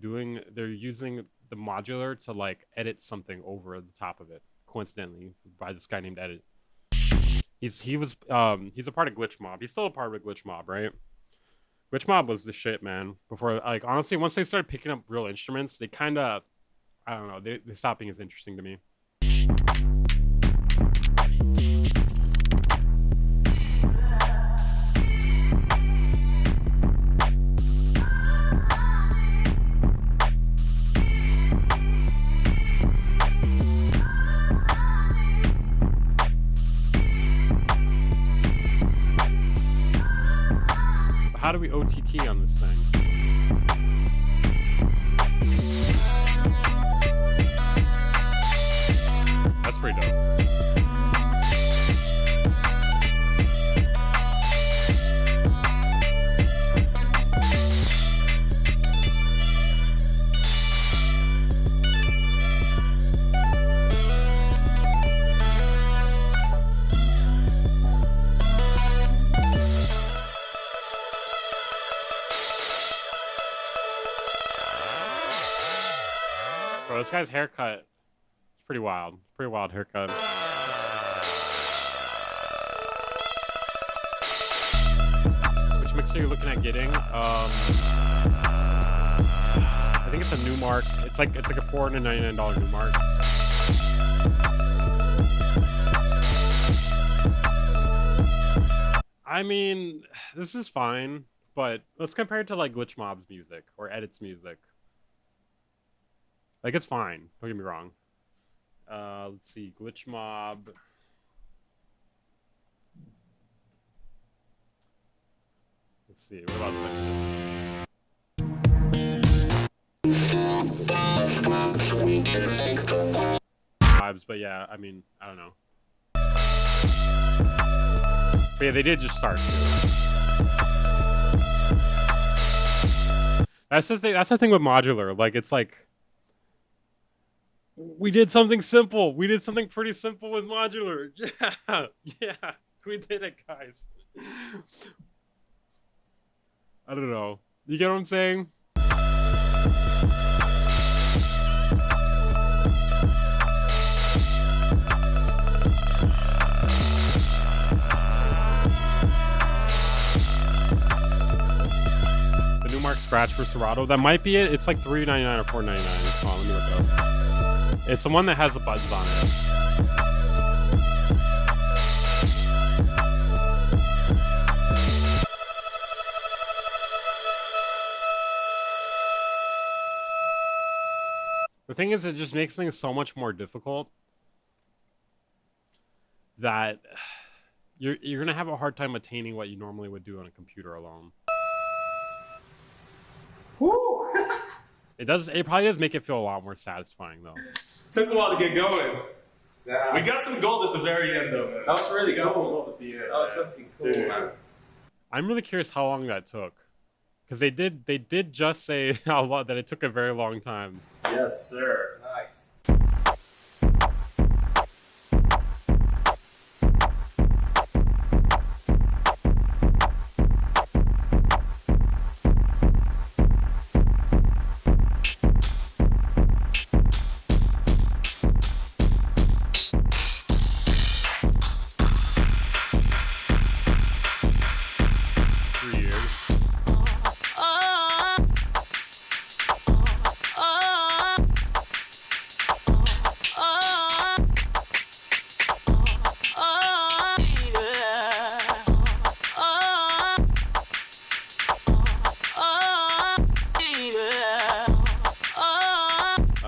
using the modular to like edit something over the top of it, coincidentally, by this guy named Edit. He's a part of Glitch Mob. He's still a part of Glitch Mob, right? Glitch Mob was the shit, man. Before, like, honestly, once they started picking up real instruments, they kind of, I don't know, they stopped being as interesting to me. How do we OTT on this thing? That's pretty dope. Bro, this guy's haircut is pretty wild. Pretty wild haircut. Which mix are you looking at getting? I think it's a new mark. It's like a $499 new mark. I mean, this is fine, but let's compare it to like Glitch Mob's music or Edit's music. Like, it's fine. Don't get me wrong. Let's see. Glitch Mob. Let's see. What about vibes? But yeah, I mean, I don't know. But yeah, they did just start too. That's the thing. That's the thing with Modular. Like, it's like, we did something simple. We did something pretty simple with Modular. Yeah, yeah, we did it, guys. I don't know. You get what I'm saying? The new Mark Scratch for Serato. That might be it. It's like $3.99 or $4.99. Hold on, let me look up. It's the one that has the buttons on it. The thing is, it just makes things so much more difficult that you're gonna have a hard time attaining what you normally would do on a computer alone. Woo! It probably does make it feel a lot more satisfying though. Took a while to get going. Yeah. We got some gold at the very end, though, man. That was really cool. Got some gold at the end. That was fucking cool, man. I'm really curious how long that took, because they did just say that it took a very long time. Yes, sir. Nice.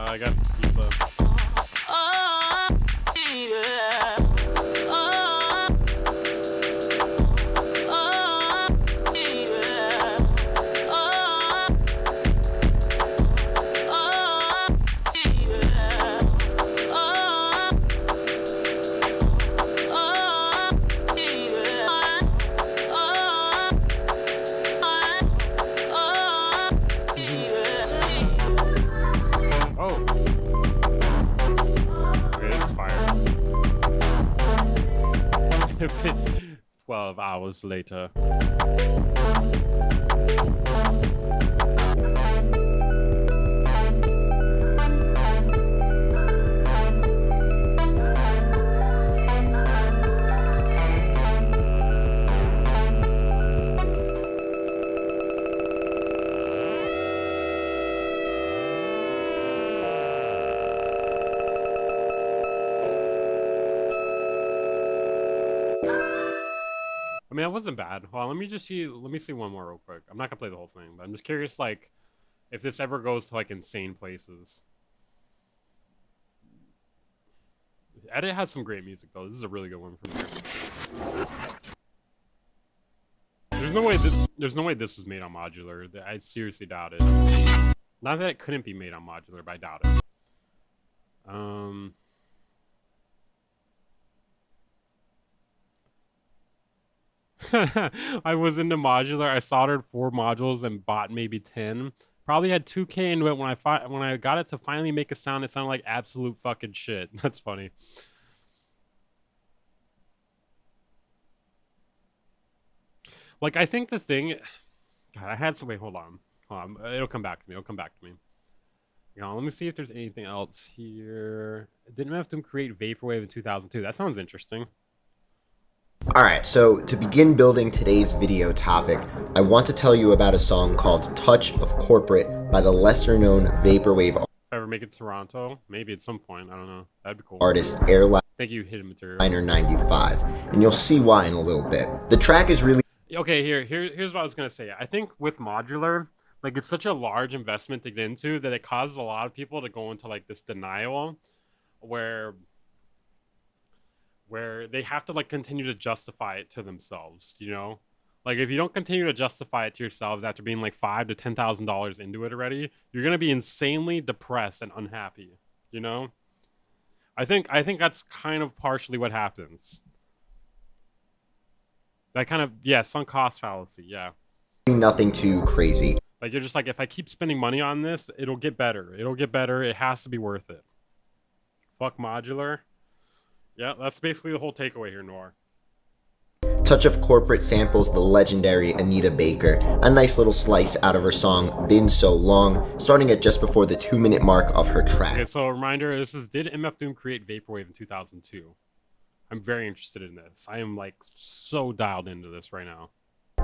I got pizza. 12 hours later. I mean, that wasn't bad. Well, let me see one more real quick. I'm not gonna play the whole thing, but I'm just curious, like, if this ever goes to, like, insane places. Edit has some great music, though. This is a really good one from here. There's no way this was made on Modular. I seriously doubt it. Not that it couldn't be made on Modular, but I doubt it. I was into Modular. I soldered 4 modules and bought maybe 10. Probably had 2K into it when I got it to finally make a sound. It sounded like absolute fucking shit. That's funny. Like, I think the thing, God, I had some. Wait, hold on. It'll come back to me. You know, let me see if there's anything else here. Didn't have to create vaporwave in 2002. That sounds interesting. Alright, so to begin building today's video topic, I want to tell you about a song called Touch of Corporate by the lesser-known vaporwave If I ever make it to Toronto, maybe at some point, I don't know. That'd be cool. artist Airliner Thank you, Hidden Material. 95, and you'll see why in a little bit. The track is really... Okay, here's what I was gonna say. I think with Modular, like, it's such a large investment to get into that it causes a lot of people to go into, like, this denial where they have to, like, continue to justify it to themselves, you know? Like, if you don't continue to justify it to yourselves after being like $5,000 to $10,000 into it already, you're gonna be insanely depressed and unhappy, you know? I think that's kind of partially what happens. That kind of, yeah, sunk cost fallacy, yeah. Nothing too crazy. Like, you're just like, if I keep spending money on this, it'll get better. It'll get better. It has to be worth it. Fuck Modular. Yeah, that's basically the whole takeaway here, Noir. Touch of Corporate samples the legendary Anita Baker, a nice little slice out of her song Been So Long, starting at just before the 2-minute mark of her track. Okay, so a reminder, did MF Doom create Vaporwave in 2002? I'm very interested in this. I am, like, so dialed into this right now.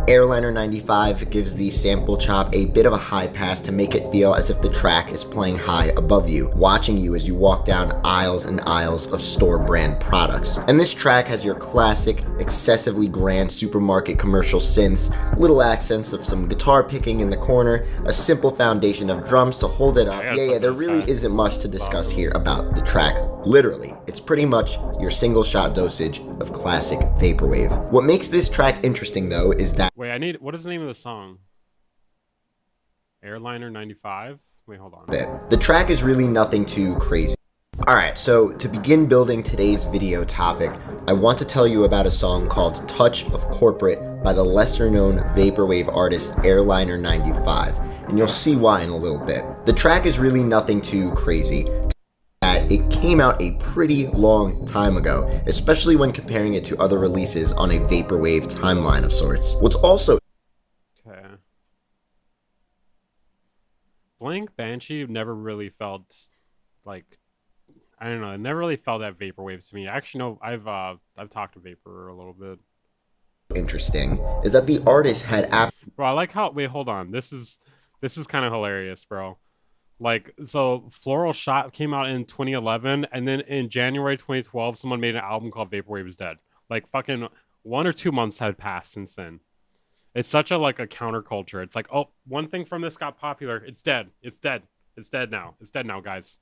Airliner 95 gives the sample chop a bit of a high pass to make it feel as if the track is playing high above you, watching you as you walk down aisles and aisles of store brand products. And this track has your classic, excessively grand supermarket commercial synths, little accents of some guitar picking in the corner, a simple foundation of drums to hold it up. Yeah, there really isn't much to discuss here about the track. Literally, it's pretty much your single shot dosage of classic vaporwave. What makes this track interesting though is that... Wait, what is the name of the song? Airliner 95? Wait, hold on. The track is really nothing too crazy. Alright, so to begin building today's video topic, I want to tell you about a song called Touch of Corporate by the lesser-known vaporwave artist Airliner 95, and you'll see why in a little bit. The track is really nothing too crazy. It came out a pretty long time ago, especially when comparing it to other releases on a vaporwave timeline of sorts. What's also... Okay. Blank Banshee never really felt like... I don't know, it never really felt that vaporwave to me. Actually, no, I've talked to Vapor a little bit. Interesting is that the artist had... Bro, I like how... Wait, hold on. This is kind of hilarious, bro. Like, so Floral Shot came out in 2011, and then in January 2012, someone made an album called Vaporwave is Dead. Like, fucking 1 or 2 months had passed since then. It's such a, like, a counterculture. It's like, oh, one thing from this got popular. It's dead. It's dead. It's dead now. It's dead now, guys.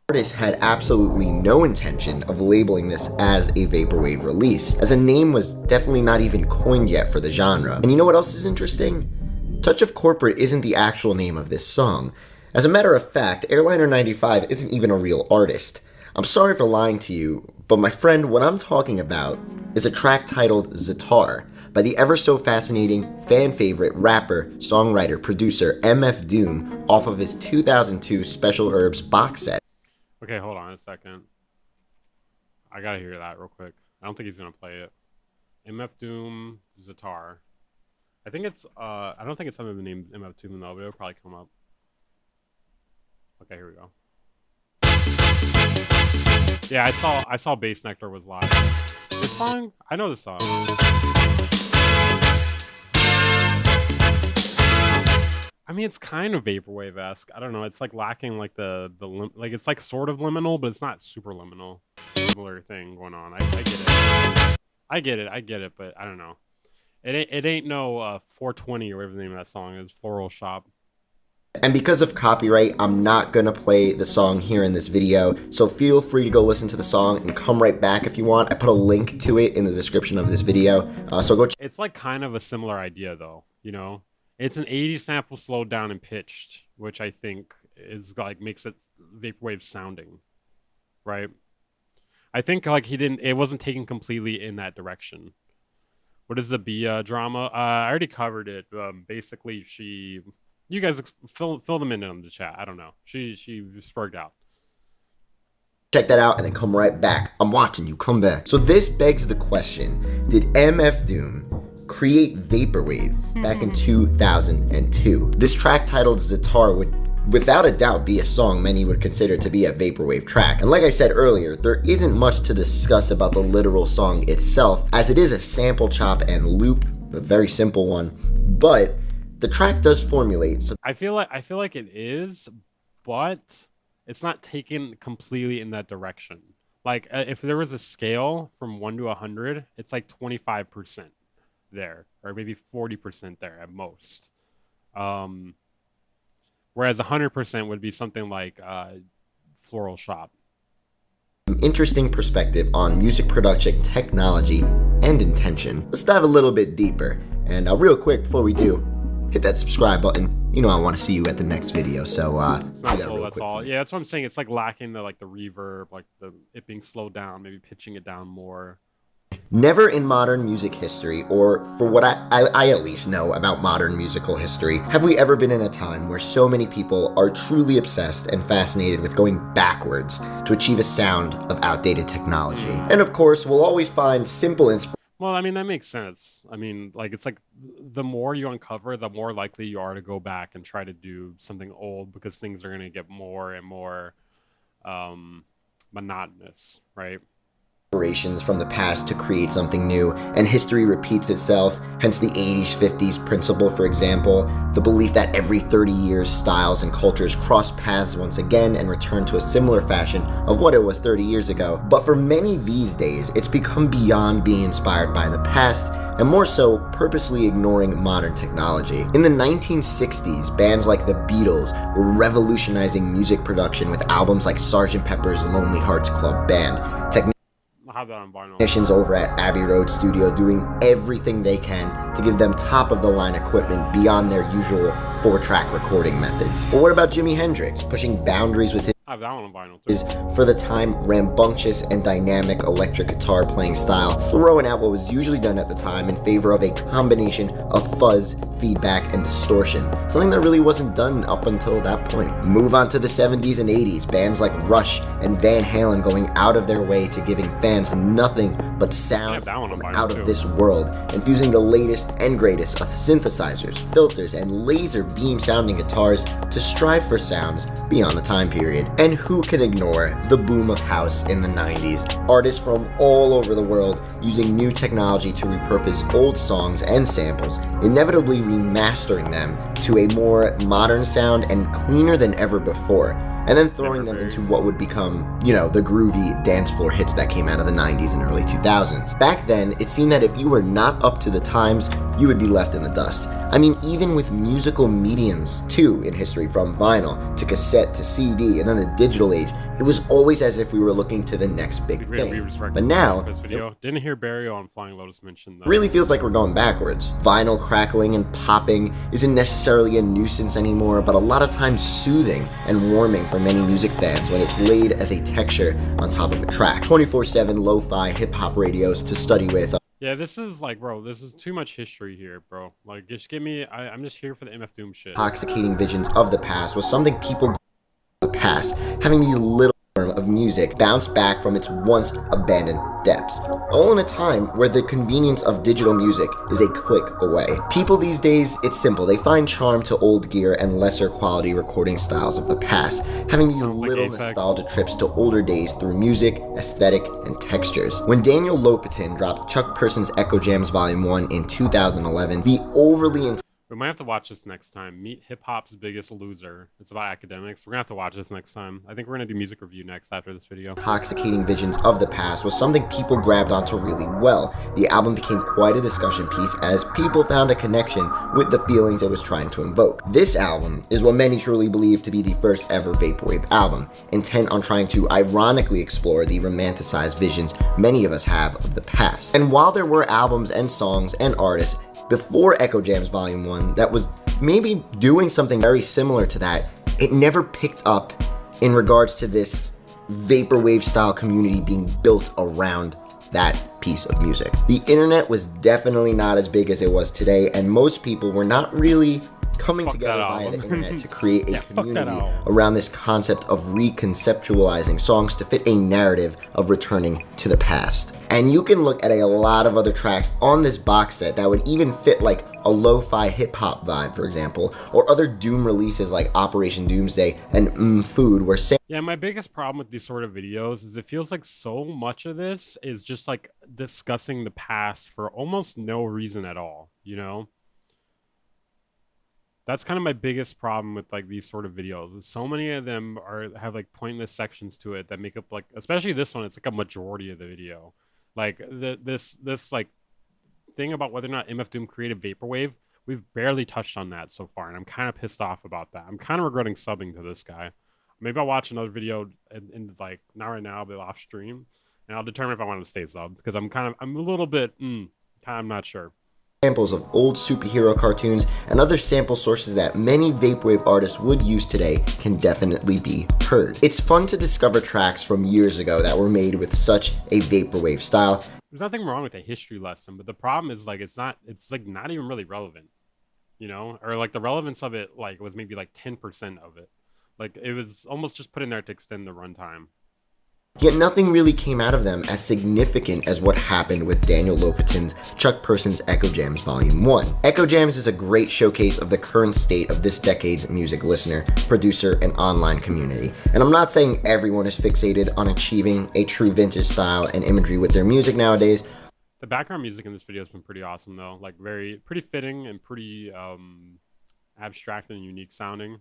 The artist had absolutely no intention of labeling this as a vaporwave release, as a name was definitely not even coined yet for the genre. And you know what else is interesting? Touch of Corporate isn't the actual name of this song. As a matter of fact, Airliner 95 isn't even a real artist. I'm sorry for lying to you, but my friend, what I'm talking about is a track titled Zatar by the ever so fascinating, fan favorite rapper, songwriter, producer MF Doom off of his 2002 Special Herbs box set. Okay, hold on a second. I gotta hear that real quick. I don't think he's gonna play it. MF Doom, Zatar. I think it's I don't think it's something named MF Doom though, but it'll probably come up. Okay, here we go. Yeah, I saw Bass Nectar was live. This song? I know this song. I mean, it's kind of vaporwave-esque. I don't know. It's like lacking like like it's like sort of liminal, but it's not super liminal. Similar thing going on. I get it. I get it, but I don't know. It ain't no 420 or whatever the name of that song is. Floral Shop. And because of copyright, I'm not gonna play the song here in this video, so feel free to go listen to the song and come right back if you want. I put a link to it in the description of this video, so go check. It's like kind of a similar idea though, you know? It's an 80s sample slowed down and pitched, which I think is like makes it vaporwave sounding, right? I think like it wasn't taken completely in that direction. What is the Bia drama? I already covered it. Basically, you guys fill them in on the chat. I don't know. She spurged out. Check that out and then come right back. I'm watching you. Come back. So this begs the question: did MF Doom create vaporwave back in 2002? This track titled Zatar would without a doubt be a song many would consider to be a vaporwave track. And like I said earlier, there isn't much to discuss about the literal song itself, as it is a sample chop and loop, a very simple one, but the track does formulate. So I feel like it is, but it's not taken completely in that direction. Like if there was a scale from 1 to 100, it's like 25% there, or maybe 40% there at most. Whereas 100% would be something like Floral Shop. Some interesting perspective on music production, technology, and intention. Let's dive a little bit deeper. And real quick before we do, hit that subscribe button. You know I want to see you at the next video. So it's not slow, that's all. Yeah, that's what I'm saying. It's like lacking the reverb, like it being slowed down, maybe pitching it down more. Never in modern music history, or for what I at least know about modern musical history, have we ever been in a time where so many people are truly obsessed and fascinated with going backwards to achieve a sound of outdated technology. And of course, we'll always find simple inspiration. Well, I mean, that makes sense. I mean, like, it's like the more you uncover, the more likely you are to go back and try to do something old, because things are going to get more and more monotonous, right? From the past to create something new, and history repeats itself, hence the 80s 50s principle, for example, the belief that every 30 years styles and cultures cross paths once again and return to a similar fashion of what it was 30 years ago. But for many these days, it's become beyond being inspired by the past, and more so purposely ignoring modern technology. In the 1960s, bands like the Beatles were revolutionizing music production with albums like Sgt. Pepper's Lonely Hearts Club Band. Technicians over at Abbey Road Studio doing everything they can to give them top-of-the-line equipment beyond their usual 4-track recording methods. Or what about Jimi Hendrix, pushing boundaries with I have that one on vinyl too. His, for the time, rambunctious and dynamic electric guitar playing style, throwing out what was usually done at the time in favor of a combination of fuzz, feedback, and distortion, something that really wasn't done up until that point. Move on to the 70s and 80s, bands like Rush and Van Halen going out of their way to giving fans nothing but sounds from out of this world, infusing the latest and greatest of synthesizers, filters, and laser beam sounding guitars to strive for sounds beyond the time period. And who can ignore the boom of house in the 90s? Artists from all over the world using new technology to repurpose old songs and samples, inevitably remastering them to a more modern sound and cleaner than ever before, and then throwing them into what would become, you know, the groovy dance floor hits that came out of the 90s and early 2000s. Back then, it seemed that if you were not up to the times, you would be left in the dust. I mean, even with musical mediums, too, in history, from vinyl to cassette to CD and then the digital age, it was always as if we were looking to the next big thing. But now, didn't hear Barry on Flying Lotus mention that. It really feels like we're going backwards. Vinyl crackling and popping isn't necessarily a nuisance anymore, but a lot of times soothing and warming for many music fans when it's laid as a texture on top of a track. 24/7 lo-fi hip-hop radios to study with. Yeah, this is like, bro, this is too much history here, bro. Like, just give me, I'm just here for the MF Doom shit. Intoxicating visions of the past was something people the past, having these little of of music bounced back from its once abandoned depths, all in a time where the convenience of digital music is a click away. People these days, it's simple. They find charm to old gear and lesser quality recording styles of the past, having these little nostalgia trips to older days through music, aesthetic, and textures. When Daniel Lopatin dropped Chuck Person's Echo Jams Volume 1 in 2011, the overly we might have to watch this next time. Meet Hip Hop's Biggest Loser. It's about academics. We're gonna have to watch this next time. I think we're gonna do music review next after this video. Intoxicating visions of the past was something people grabbed onto really well. The album became quite a discussion piece as people found a connection with the feelings it was trying to invoke. This album is what many truly believe to be the first ever vaporwave album, intent on trying to ironically explore the romanticized visions many of us have of the past. And while there were albums and songs and artists before Echo Jams Volume 1 that was maybe doing something very similar to that, it never picked up in regards to this vaporwave style community being built around that piece of music. The internet was definitely not as big as it was today, and most people were not really coming together via the internet to create a community around this concept of reconceptualizing songs to fit a narrative of returning to the past. And you can look at a lot of other tracks on this box set that would even fit like a lo-fi hip-hop vibe, for example, or other Doom releases like Operation Doomsday and Food, where yeah, my biggest problem with these sort of videos is it feels like so much of this is just like discussing the past for almost no reason at all, you know? That's kind of my biggest problem with like these sort of videos. So many of them have like pointless sections to it that make up like, especially this one, it's like a majority of the video. Like this like thing about whether or not MF Doom created vaporwave, we've barely touched on that so far, and I'm kind of pissed off about that. I'm kind of regretting subbing to this guy. Maybe I'll watch another video in like not right now, but off stream, and I'll determine if I want to stay subbed because I'm a little bit I'm not sure. Samples of old superhero cartoons and other sample sources that many vaporwave artists would use today can definitely be heard. It's fun to discover tracks from years ago that were made with such a vaporwave style. There's nothing wrong with a history lesson, but the problem is like it's like not even really relevant, you know, or like the relevance of it like was maybe like 10% of it. Like it was almost just put in there to extend the runtime. Yet nothing really came out of them as significant as what happened with Daniel Lopatin's Chuck Person's Echo Jams Volume 1. Echo Jams is a great showcase of the current state of this decade's music listener, producer, and online community. And I'm not saying everyone is fixated on achieving a true vintage style and imagery with their music nowadays. The background music in this video has been pretty awesome though, like pretty fitting and pretty abstract and unique sounding.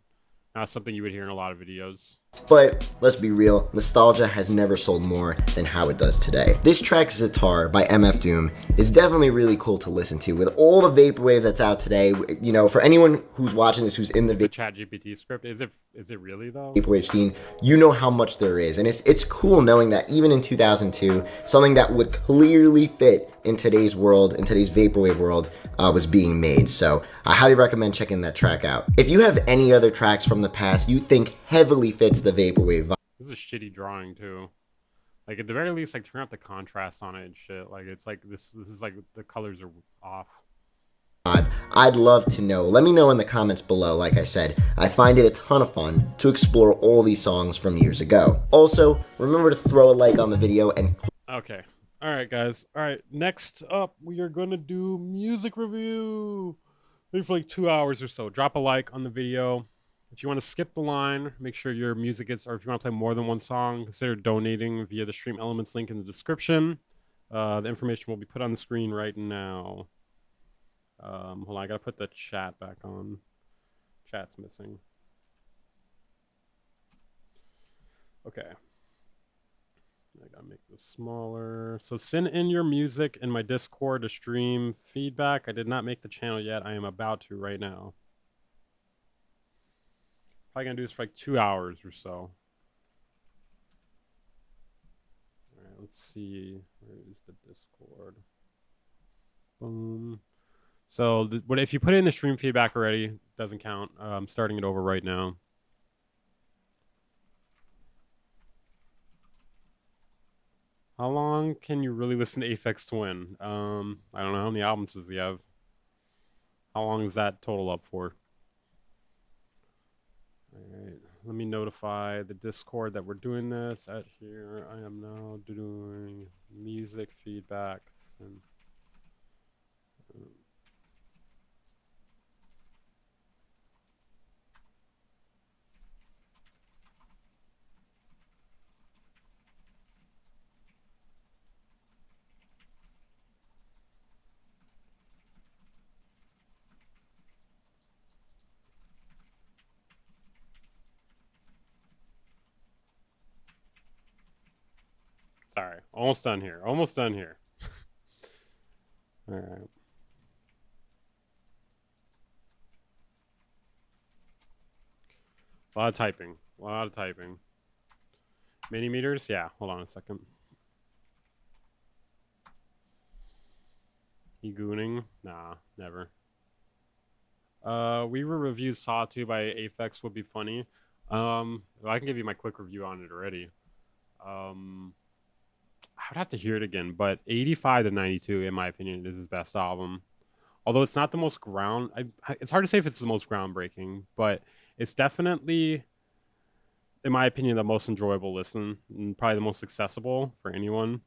Not something you would hear in a lot of videos. But let's be real, nostalgia has never sold more than how it does today. This track, Zatar by MF Doom, is definitely really cool to listen to. With all the vaporwave that's out today, you know, for anyone who's watching this who's in the ChatGPT script, is it really though? Vaporwave scene, you know how much there is, and it's cool knowing that even in 2002, something that would clearly fit in today's world, in today's vaporwave world, was being made. So I highly recommend checking that track out. If you have any other tracks from the past you think heavily fits the vaporwave vibe. This is a shitty drawing too. Like at the very least, like turn up the contrast on it and shit. Like it's like this is like the colors are off. I'd love to know. Let me know in the comments below. Like I said, I find it a ton of fun to explore all these songs from years ago. Also, remember to throw a like on the video and okay. All right, guys. All right, next up, we are going to do music review. Maybe for like 2 hours or so. Drop a like on the video. If you want to skip the line, make sure your music is, or if you want to play more than one song, consider donating via the Stream Elements link in the description. The information will be put on the screen right now. Hold on, I got to put the chat back on. Chat's missing. Okay. I gotta make this smaller. So send in your music in my Discord to stream feedback. I did not make the channel yet. I am about to right now. Probably gonna do this for like 2 hours or so. Alright, let's see. Where is the Discord? Boom. So but if you put in the stream feedback already, it doesn't count. I'm starting it over right now. How long can you really listen to Aphex Twin? I don't know how many albums does he have. How long does that total up for? Alright, let me notify the Discord that we're doing this. At here, I am now doing music feedback. And sorry, almost done here. Almost done here. All right. A lot of typing. A lot of typing. Mini meters? Yeah. Hold on a second. You gooning? Nah, never. We were reviewed Saw 2 by Aphex would be funny. Well, I can give you my quick review on it already. I would have to hear it again, but 85 to 92, in my opinion, is his best album. Although it's not the most it's hard to say if it's the most groundbreaking, but it's definitely, in my opinion, the most enjoyable listen and probably the most accessible for anyone.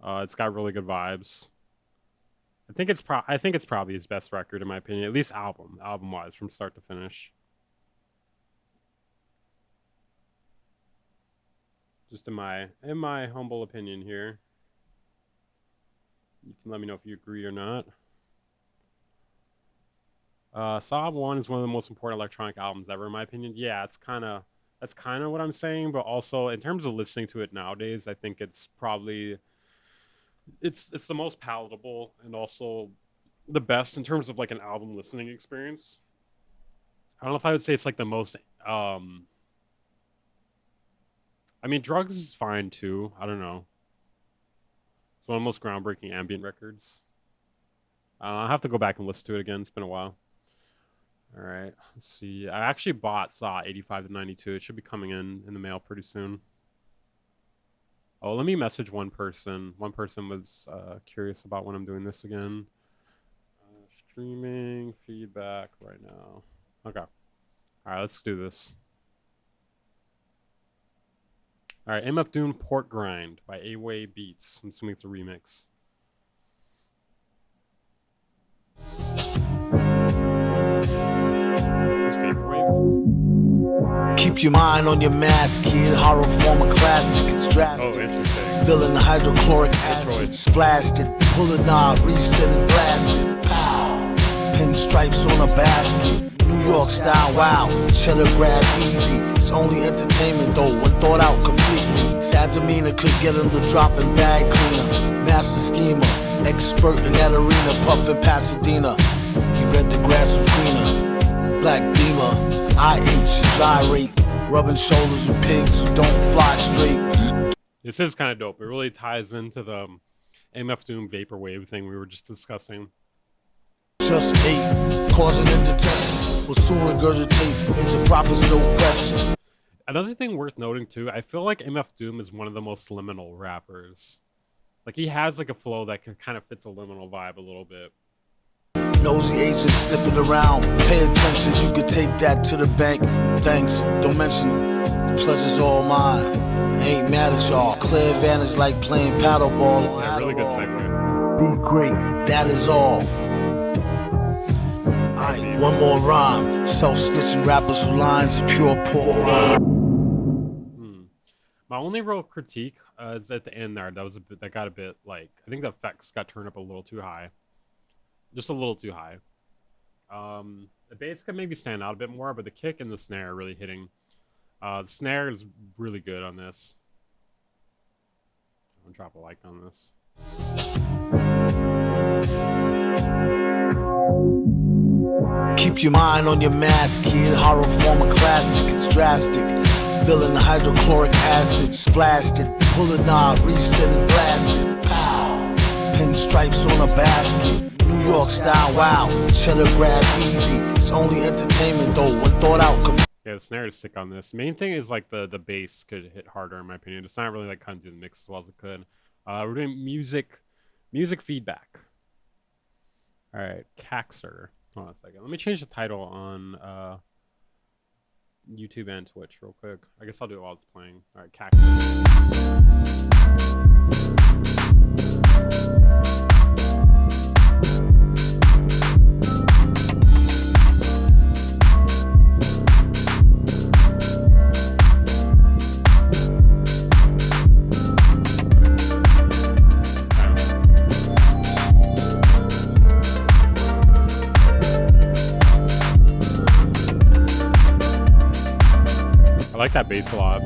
It's got really good vibes. I think it's probably his best record, in my opinion, at least album-wise, from start to finish. Just in my humble opinion here. You can let me know if you agree or not. Saw 1 is one of the most important electronic albums ever, in my opinion. Yeah, that's kind of what I'm saying, but also in terms of listening to it nowadays, I think it's probably it's the most palatable and also the best in terms of like an album listening experience. I don't know if I would say it's like the most I mean, Drugs is fine too. I don't know. It's one of the most groundbreaking ambient records. I'll have to go back and listen to it again. It's been a while. All right, let's see. I actually bought Saw 85 to 92. It should be coming in the mail pretty soon. Oh, let me message one person. One person was curious about when I'm doing this again. Streaming feedback right now. Okay. All right, let's do this. All right, MF Doom Port Grind by A-Way Beats. I'm assuming it's a remix. Is this vaporwave? Keep your mind on your mask, kid. Horror form a classic, it's drastic. Oh, interesting. Filling the hydrochloric acid, splashed it. Pull a knob, reached it and blasted. Pow! Pinstripes on a basket. New York style, wow. Cheddar grab easy. It's only entertainment though, when thought out completely. Sad demeanor could get him the dropping bag cleaner. Master schemer, expert in that arena, puffin' Pasadena. He read the grass was greener. Black Beamer, IH, gyrate. Rubbing shoulders with pigs who don't fly straight. This is kind of dope. It really ties into the MF Doom vaporwave thing we were just discussing. Just ate, causing indigestion. Will soon regurgitate into profits, no question. Another thing worth noting too, I feel like MF Doom is one of the most liminal rappers. Like he has like a flow that kind of fits a liminal vibe a little bit. Nosy agent sniffing around. Pay attention, you could take that to the bank. Thanks, don't mention it. The pleasure's all mine. I ain't mad at y'all. Clear advantage like playing paddleball. Yeah, really good segue. Be great, that is all. Aight, one more rhyme. Self-snitching rappers who lines is pure porn. My only real critique is at the end there. That got a bit like, I think the effects got turned up a little too high. Just a little too high. The bass could maybe stand out a bit more, but the kick and the snare are really hitting. The snare is really good on this. I'll drop a like on this. Keep your mind on your mask, kid. Horror form a classic, it's drastic. Filling the hydrochloric acid, splashed it. Pull a knob, reached it and blasted. Pow! Pinstripes on a basket. New York style, wow. Cheddar grab easy. It's only entertainment though, when thought out. Yeah, the snare is sick on this. Main thing is like the bass could hit harder in my opinion. It's not really like kind of do the mix as well as it could. We're doing music feedback. All right, Caxer. Hold on a second. Let me change the title on YouTube and Twitch real quick. I guess I'll do it while it's playing. All right, cactus. I like that bass a lot.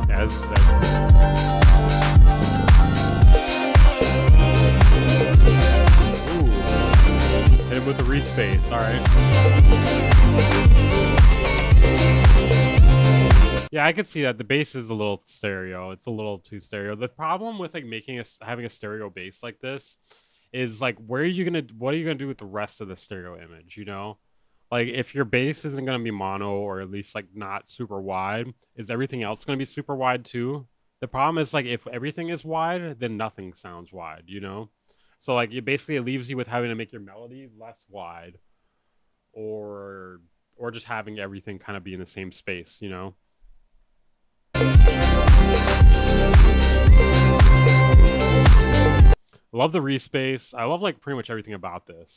Yeah, this is sick. Ooh. Hit him with the respace, alright. Yeah, I could see that. The bass is a little stereo. It's a little too stereo. The problem with like having a stereo bass like this is like what are you gonna do with the rest of the stereo image, you know? Like if your bass isn't gonna be mono or at least like not super wide, is everything else gonna be super wide too? The problem is like if everything is wide, then nothing sounds wide, you know? So like it leaves you with having to make your melody less wide or just having everything kind of be in the same space, you know? Love the respace. I love like pretty much everything about this.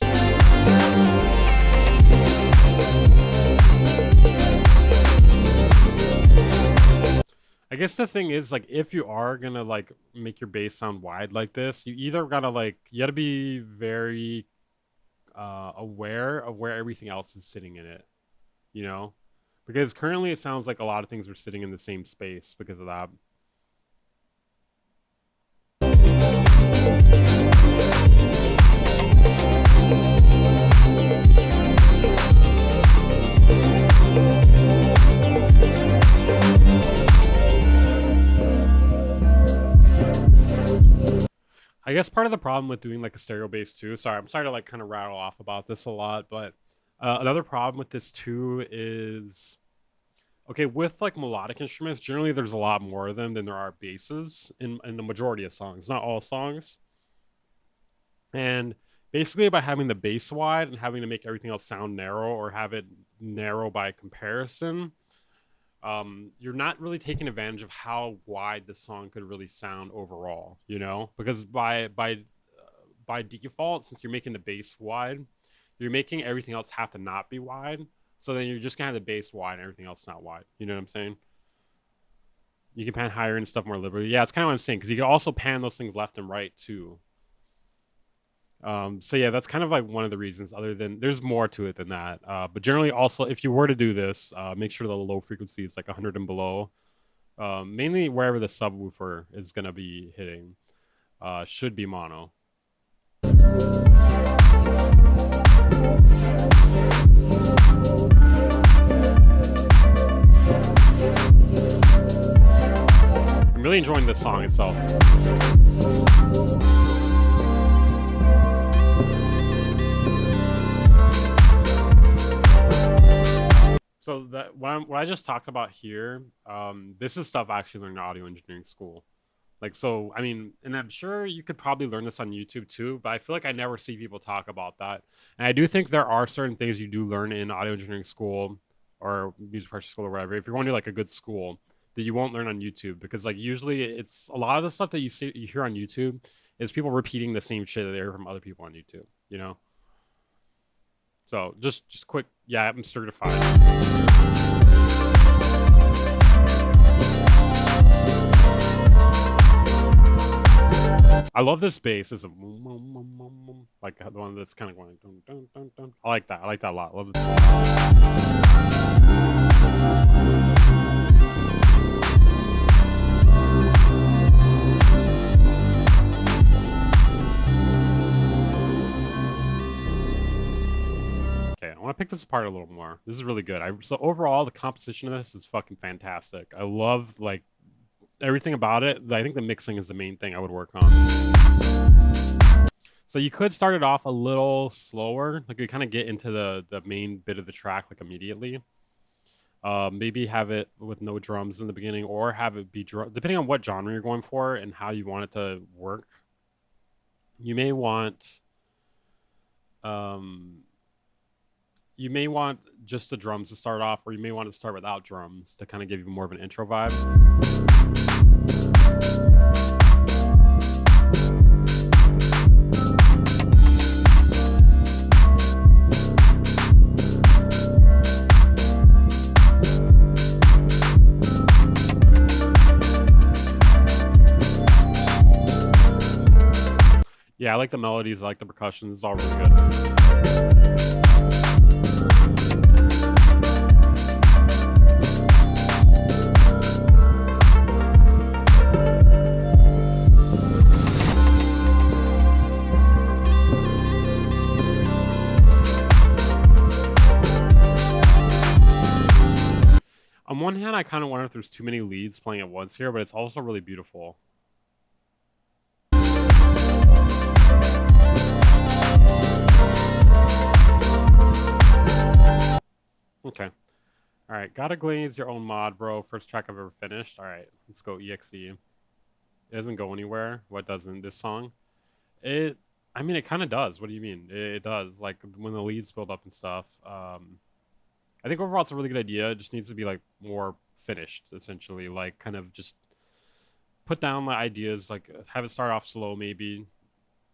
I guess the thing is like if you are gonna like make your bass sound wide like this, you either gotta be very aware of where everything else is sitting in it, you know? Because currently it sounds like a lot of things are sitting in the same space because of that. I guess part of the problem with doing like a stereo bass too, I'm sorry to like kind of rattle off about this a lot, but another problem with this too is, okay, with like melodic instruments, generally there's a lot more of them than there are basses in the majority of songs, not all songs. And basically by having the bass wide and having to make everything else sound narrow or have it narrow by comparison, you're not really taking advantage of how wide the song could really sound overall, you know? Because by default, since you're making the bass wide, you're making everything else have to not be wide. So then you're just gonna have the bass wide and everything else not wide. You know what I'm saying? You can pan higher and stuff more liberally. Yeah, it's kind of what I'm saying, because you can also pan those things left and right too. So yeah, that's kind of like one of the reasons, other than there's more to it than that. But generally also, if you were to do this, make sure the low frequency is like 100 and below. Mainly wherever the subwoofer is going to be hitting, should be mono. I'm really enjoying this song itself. So that what I just talked about here, this is stuff I actually learned in audio engineering school. Like, so, I mean, and I'm sure you could probably learn this on YouTube too, but I feel like I never see people talk about that. And I do think there are certain things you do learn in audio engineering school or music production school or whatever, if you're going to like a good school, that you won't learn on YouTube, because like usually it's a lot of the stuff that you hear on YouTube is people repeating the same shit that they hear from other people on YouTube, you know? So just quick, yeah, I'm certified. I love this bass. It's a like the one that's kind of going dun, dun, dun, dun. I like that. I like that a lot. I love this. Okay, I want to pick this apart a little more. This is really good. So overall, the composition of this is fucking fantastic. I love like everything about it. I think the mixing is the main thing I would work on. So you could start it off a little slower, like you kind of get into the main bit of the track like immediately. Maybe have it with no drums in the beginning, or have it be depending on what genre you're going for and how you want it to work. You may want just the drums to start off, or you may want to start without drums to kind of give you more of an intro vibe. Yeah, I like the melodies, I like the percussion. It's all really good. On one hand, I kind of wonder if there's too many leads playing at once here, but it's also really beautiful. Okay. Alright, gotta glaze your own mod, bro. First track I've ever finished. Alright, let's go EXE. It doesn't go anywhere. What doesn't this song? I mean, it kind of does. What do you mean? It does. Like, when the leads build up and stuff. I think overall it's a really good idea. It just needs to be, like, more finished, essentially. Like, kind of just put down my ideas. Like, have it start off slow, maybe.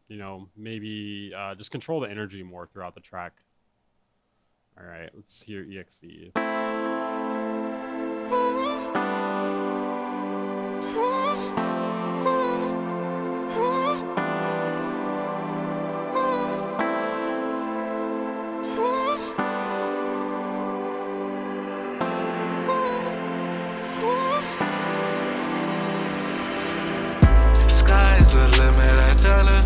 You know, maybe just control the energy more throughout the track. Alright, let's hear EXE. Sky's the limit, I tell her.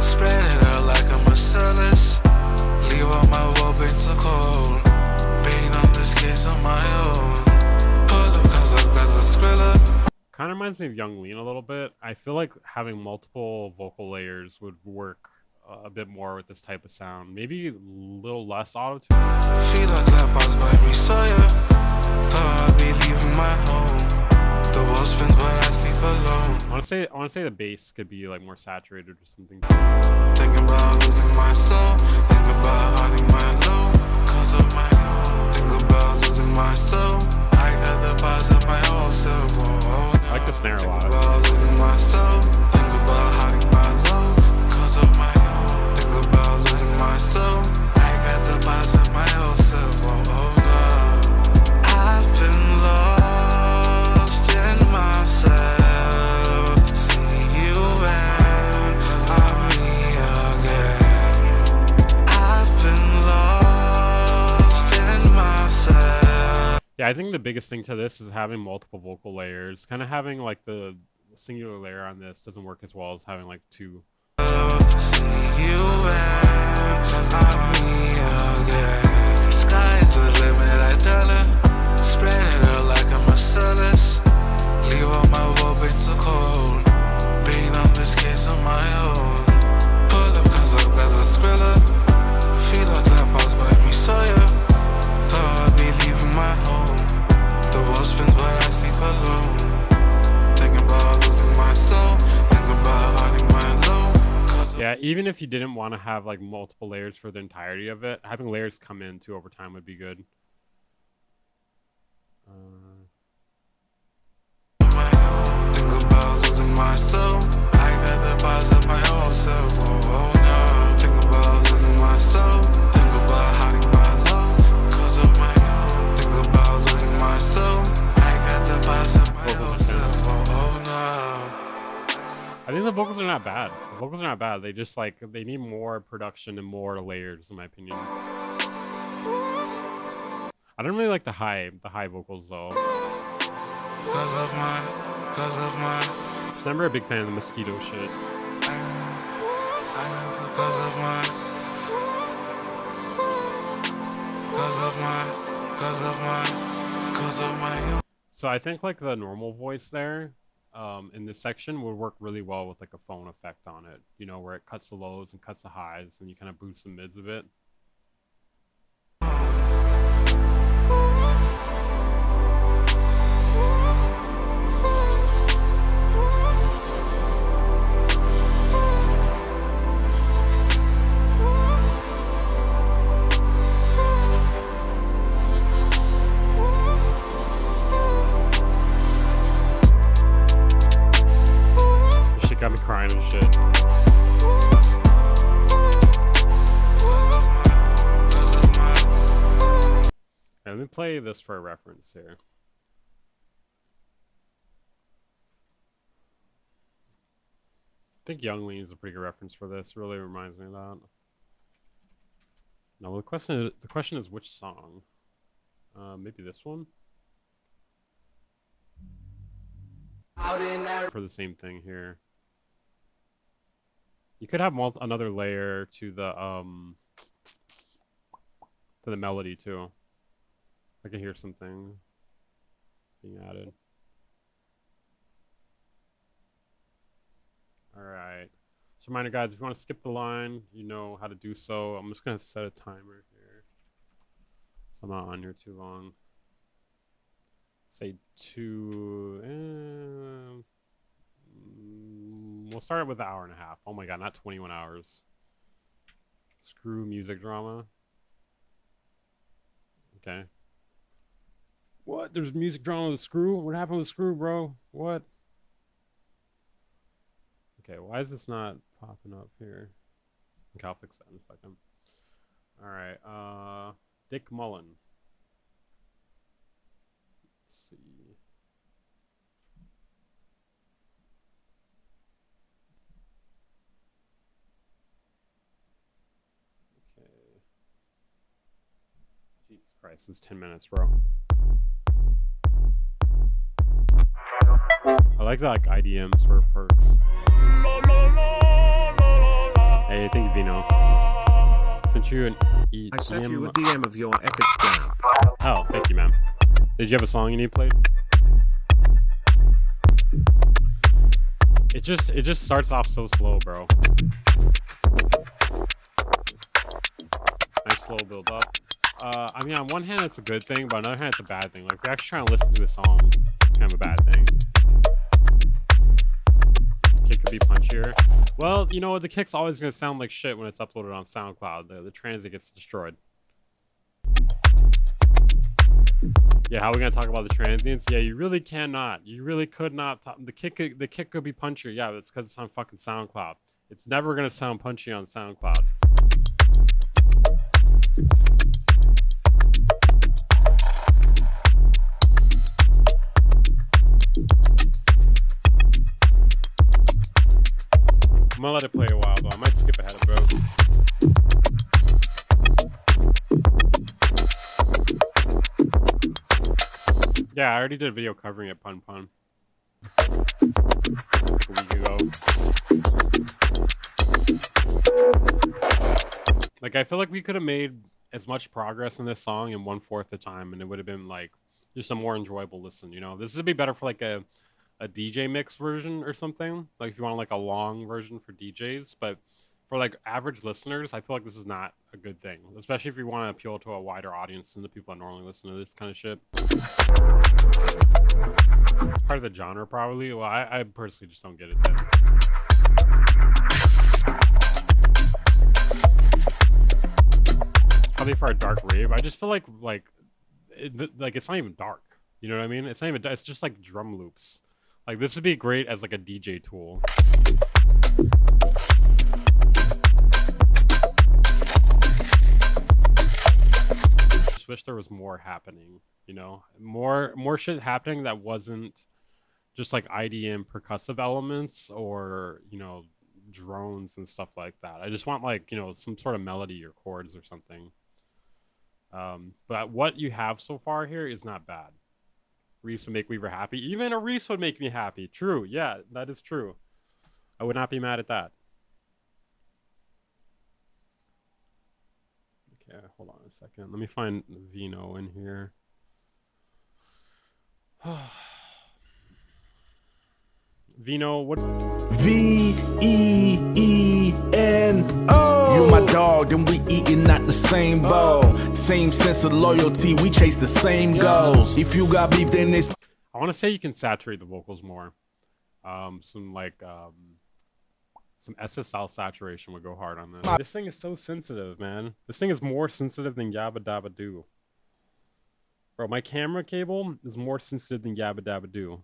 Spread it out like a Marcellus. Leave all my wallpaper so cold. Being on this case on my own. Pull up cause I've got the skrilla. Kind of reminds me of Young Lean a little bit. I feel like having multiple vocal layers would work a bit more with this type of sound. Maybe a little less auto-tune. Feel like that box by me, Sawyer. Thought I'd be leaving my home. The world spins but I sleep alone. I want to say the bass could be like more saturated or something. Thinking about losing my soul. Think about hiding my low. Cause of my own. Think about losing my soul. I got the bars of my own self. Oh, no. I like the snare a lot. Think about losing my soul. Think about hiding my low. Cause of my own. Think about losing my soul. I got the bars of my own self. Oh, no. I've been lost in myself. Yeah, I think the biggest thing to this is having multiple vocal layers. Kind of having like the singular layer on this doesn't work as well as having like two. Sky's the limit, I tell her. Spread it out like a Marcellus. Leave all my wallpaper so cold. Being on this case on my own. Pull up cause I've got the skrilla. Feel like that box by me, Sawyer. Thought I'd be leaving my home. The world spins but I sleep alone. Thinking about losing my soul. Thinking about hiding my low. Yeah, even if you didn't want to have like multiple layers for the entirety of it, having layers come in too over time would be good. Think about losing my soul. I got the bars of my own self. Oh, no. Think about losing my soul. Think about hiding my low. Cause of my own. Think about losing my soul. I got the bars of my own self. Oh, no. I think the vocals are not bad. The vocals are not bad. They just like they need more production and more layers, in my opinion. I don't really like the high vocals though. Cause of my. Just never a big fan of the mosquito shit. Cause of my. So I think like the normal voice there in this section would work really well with like a phone effect on it, you know, where it cuts the lows and cuts the highs and you kind of boost the mids a bit. This shit got me crying and shit. Okay, let me play this for a reference here. I think Young Lean is a pretty good reference for this. Really reminds me of that. Now the question is which song? Maybe this one? For the same thing here. You could have another layer to the melody too. I can hear something being added. Alright. So reminder guys, if you want to skip the line, you know how to do so. I'm just gonna set a timer here. So I'm not on here too long. Say 2. We'll start with an hour and a half. Oh my god, not 21 hours. Screw music drama. Okay. What? There's music drama with Screw? What happened with Screw, bro? What? Okay, why is this not popping up here? Okay, I'll fix that in a second. Alright, Dick Mullen. Let's see. Okay. Jesus Christ, this is 10 minutes, bro. I like the IDMs for perks. Hey, thank you, Vino. Sent you an EDM. I sent you a DM of your epic down. Oh, thank you, man. Did you have a song you need played? It just starts off so slow, bro. Nice slow build up. I mean, on one hand, it's a good thing, but on the other hand, it's a bad thing. Like, if you're actually trying to listen to a song, it's kind of a bad thing. Kick could be punchier. Well, you know, the kick's always going to sound like shit when it's uploaded on SoundCloud. The transit gets destroyed. Yeah, how are we going to talk about the transients? Yeah, you really cannot. You really could not. The kick could be punchier. Yeah, that's because it's on fucking SoundCloud. It's never going to sound punchy on SoundCloud. I'm gonna let it play a while though. I might skip ahead, bro. Yeah, I already did a video covering it, Pun Pun. A week ago. Like, I feel like we could have made as much progress in this song in 1/4 the time, and it would have been like just a more enjoyable listen. You know, this would be better for like a DJ mix version or something, like if you want like a long version for DJs, but for like average listeners, I feel like this is not a good thing, especially if you want to appeal to a wider audience than the people that normally listen to this kind of shit. It's part of the genre, probably. Well, I personally just don't get it then. It's probably for a dark rave. I just feel like it's not even dark. You know what I mean? It's not even. It's just like drum loops. Like, this would be great as like a DJ tool. Just wish there was more happening, you know? More shit happening that wasn't just like IDM percussive elements or, you know, drones and stuff like that. I just want like, you know, some sort of melody or chords or something. But what you have so far here is not bad. Reese would make Weaver happy. Even a Reese would make me happy. True. Yeah, that is true. I would not be mad at that. Okay, hold on a second. Let me find Vino in here. Vino, what? V-E-E-N-O. You my dog, then we eating at the same bowl. Same sense of loyalty, we chase the same goals. If you got beef, then it's... I want to say you can saturate the vocals more. Some SSL saturation would go hard on this. This thing is so sensitive, man. This thing is more sensitive than Yabba Dabba Doo. Bro, my camera cable is more sensitive than Yabba Dabba Doo.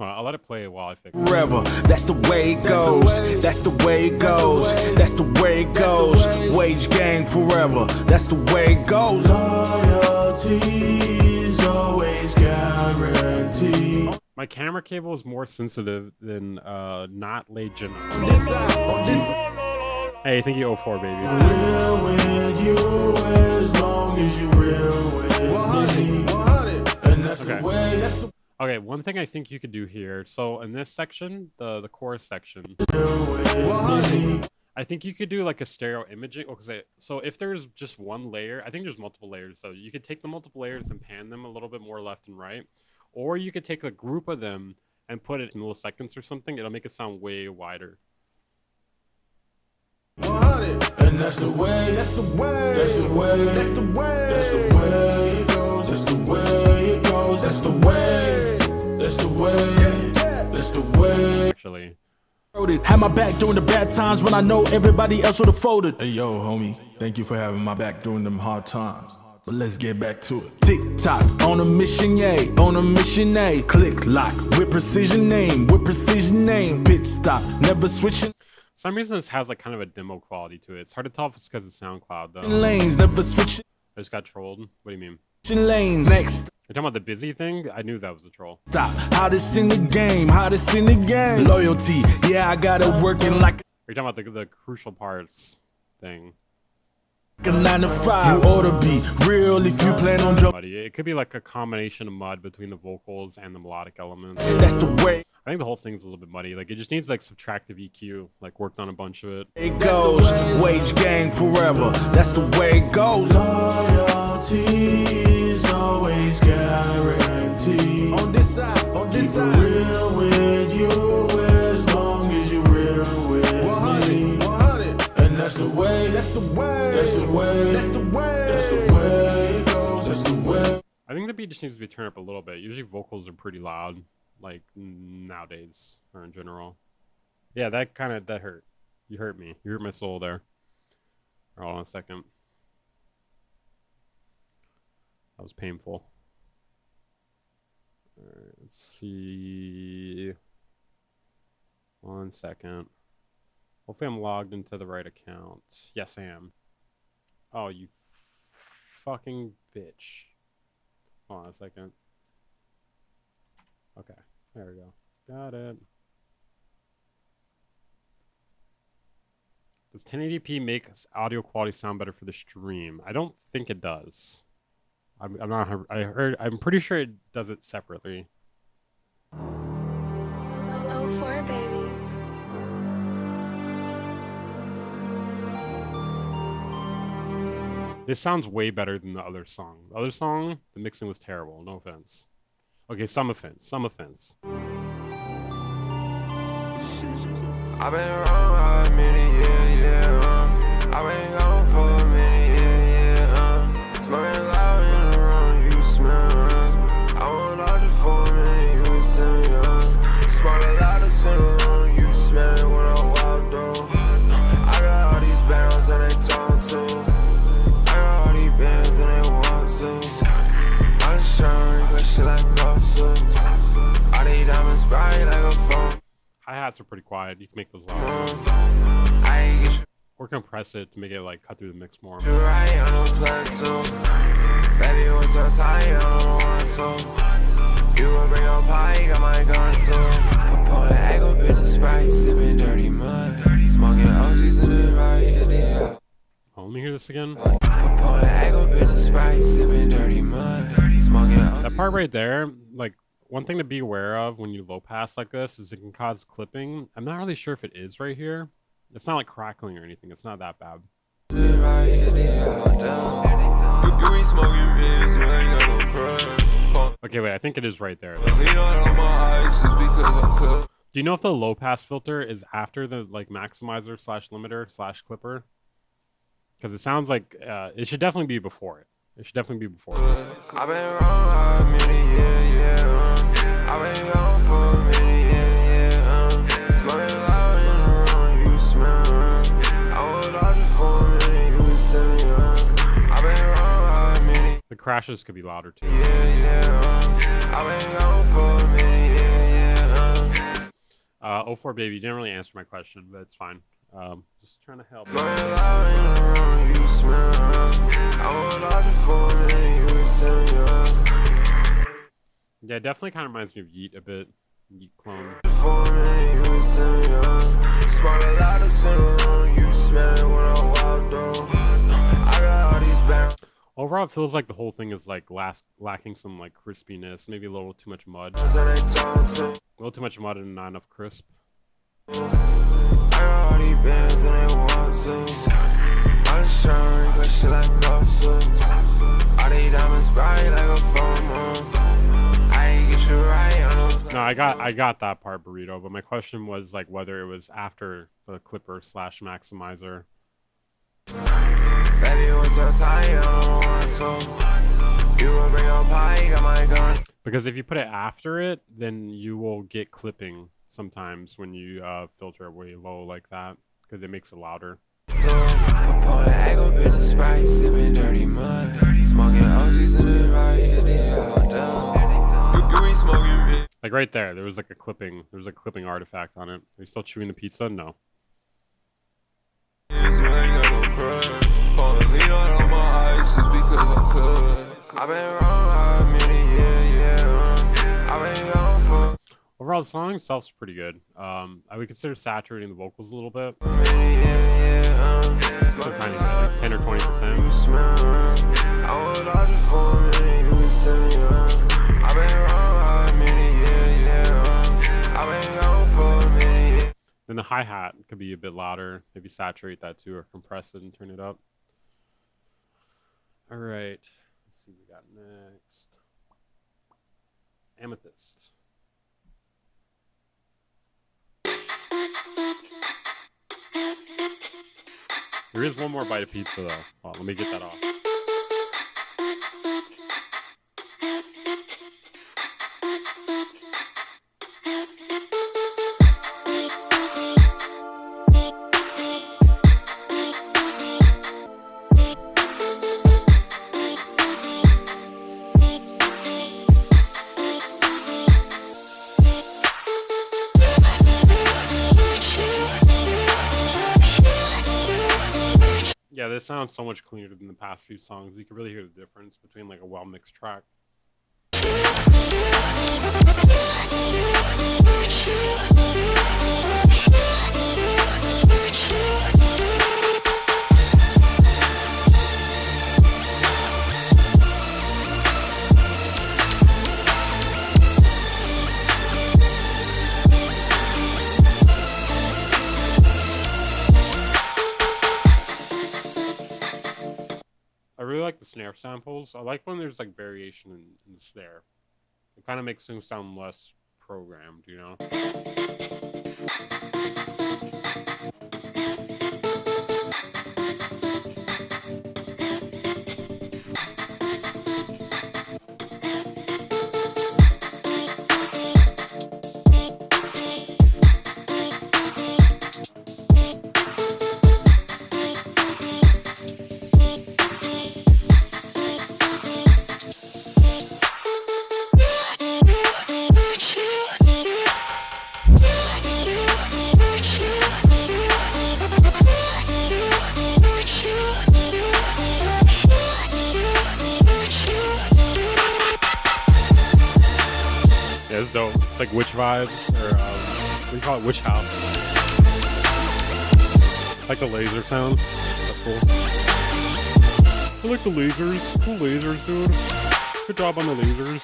I'll let it play while I fix it. Forever, that's the way it goes. That's the way it goes. That's the way it goes. Wage gang forever. That's the way it goes. Loyalty's always guaranteed. My camera cable is more sensitive than not Legend. Hey, thank you 04, baby. Real with you as long as you real with me. And that's the way. That's the Okay, one thing I think you could do here. So in this section, the chorus section, I think you could do like a stereo imaging. So if there's just one layer, I think there's multiple layers. So you could take the multiple layers and pan them a little bit more left and right, or you could take a group of them and put it in milliseconds or something. It'll make it sound way wider. And that's the way. That's the way. That's the way. That's the way. That's the way it goes. That's the way it goes. That's the way. That's the way, that's the way. Actually, had my back during the bad times when I know everybody else would have folded. Hey yo, homie, thank you for having my back during them hard times. But let's get back to it. Tick tock, on a mission, yay, on a mission, a click lock with precision aim, pit stop, never switching. For some reason this has like kind of a demo quality to it. It's hard to tell if it's because it's SoundCloud though. Lanes, never switching. I just got trolled. What do you mean? Lanes next. You're talking about the busy thing? I knew that was a troll. Stop. Hottest in the game. Hottest in the game. Loyalty. Yeah, I got it working like. You're talking about the crucial parts thing. A 9 to 5. You ought to be real if you plan on jumping. It could be like a combination of mud between the vocals and the melodic elements. That's the way. I think the whole thing's a little bit muddy. Like it just needs like subtractive EQ. Like worked on a bunch of it. It goes. Wage gang forever. That's the way it goes. Loyalty's always guaranteed. On this side, on this side. Real with you as long as you real with me. 100. And that's the way. That's the way. That's the way. That's the way. That's the way it goes. That's the way. I think the beat just needs to be turned up a little bit. Usually vocals are pretty loud, like nowadays or in general. Yeah, that hurt. You hurt me. You hurt my soul there. Hold on a second. That was painful. Alright, let's see. 1 second. Hopefully I'm logged into the right account. Yes, I am. Oh, you fucking bitch. Hold on a second. Okay, there we go. Got it. Does 1080p make audio quality sound better for the stream? I don't think it does. I'm not. I'm pretty sure it does it separately. 04, baby. This sounds way better than the other song. The other song, the mixing was terrible. No offense. Okay, some offense. Some offense. I've been wrong for a minute, yeah. I've been gone for a minute, yeah. Smoking loud in the room, you smell wrong. I won't lodge you for a minute, you would send me on. Smoke a lot of sin wrong, you smell it when I walk through. I got all these bands and they talk to. I got all these bands and they walk to. I'm sure got shit like prostitutes. All these diamonds bright like a phone. Hi-hats are pretty quiet. You can make those loud. Or compress it to make it like cut through the mix more. You're right on a plateau. Baby, what's up, tight? I don't want to. You will bring your pie, got my gun too. Pouring egg up in the Sprite, sipping dirty mud. Smoking OGs in the right, 50 out. Oh, let me hear this again. Pouring egg up in the Sprite, sipping dirty mud. Smoking that part right there, like, one thing to be aware of when you low pass like this is it can cause clipping. I'm not really sure if it is right here. It's not like crackling or anything. It's not that bad. Okay, wait. I think it is right there. Do you know if the low pass filter is after the like maximizer / limiter / clipper? Because it sounds like it should definitely be before it. It should definitely be before it. I've been wrong, I've been gone for a minute, smoking loud in the room, you smell wrong. I was lost for a minute, you was telling me I've been wrong, The crashes could be louder too. I've been gone for a minute, 04 baby, you didn't really answer my question, but it's fine. Just trying to help. smoking loud in the room, you smell wrong. I was lost for a minute, you was telling me Yeah, it definitely kind of reminds me of Yeet a bit. Yeet clone. for a minute, you was telling me smell a lot of sin, you smell it when I walk though. I got all these bad. Overall, it feels like the whole thing is like lacking some like crispiness, maybe a little too much mud. A little too much mud and not enough crisp. I got all these bands and they want to. I'm just trying to wrinkle shit like Lotus. All these diamonds bright like a phone. I ain't get you right on no. No, I got that part, Burrito, but my question was like whether it was after the clipper / maximizer. Baby, what's your time? I don't want to. You will bring your pie, got my gun. Because if you put it after it, then you will get clipping sometimes when you filter it way low like that, because it makes it louder. So, put an egg up in the Sprite, sipping dirty mud. Smoking OGs in the right, 50 down. You ain't smoking me. Like right there was like a clipping. There was a clipping artifact on it. Are you still chewing the pizza? No. Pouring lean on my eyes just because I could. I've been wrong, I've been gone for. Overall, the song itself's pretty good. I would consider saturating the vocals a little bit. Just a tiny bit, like 10 or 20%. I was lost for a minute, you was telling me I've been wrong, I've been gone for a minute. Then the hi-hat could be a bit louder. Maybe saturate that too, or compress it and turn it up. All right, let's see what we got next. Amethyst. There is one more bite of pizza though. Oh, let me get that off. Yeah, this sounds so much cleaner than the past few songs. You can really hear the difference between like a well-mixed track. I really like the snare samples. I like when there's like variation in the snare. It kind of makes things sound less programmed, you know? Yeah, it's dope. It's like Witch Vibes, or what do you call it? Witch House. I like the laser sound. That's cool. I like the lasers. Cool lasers, dude. Good job on the lasers.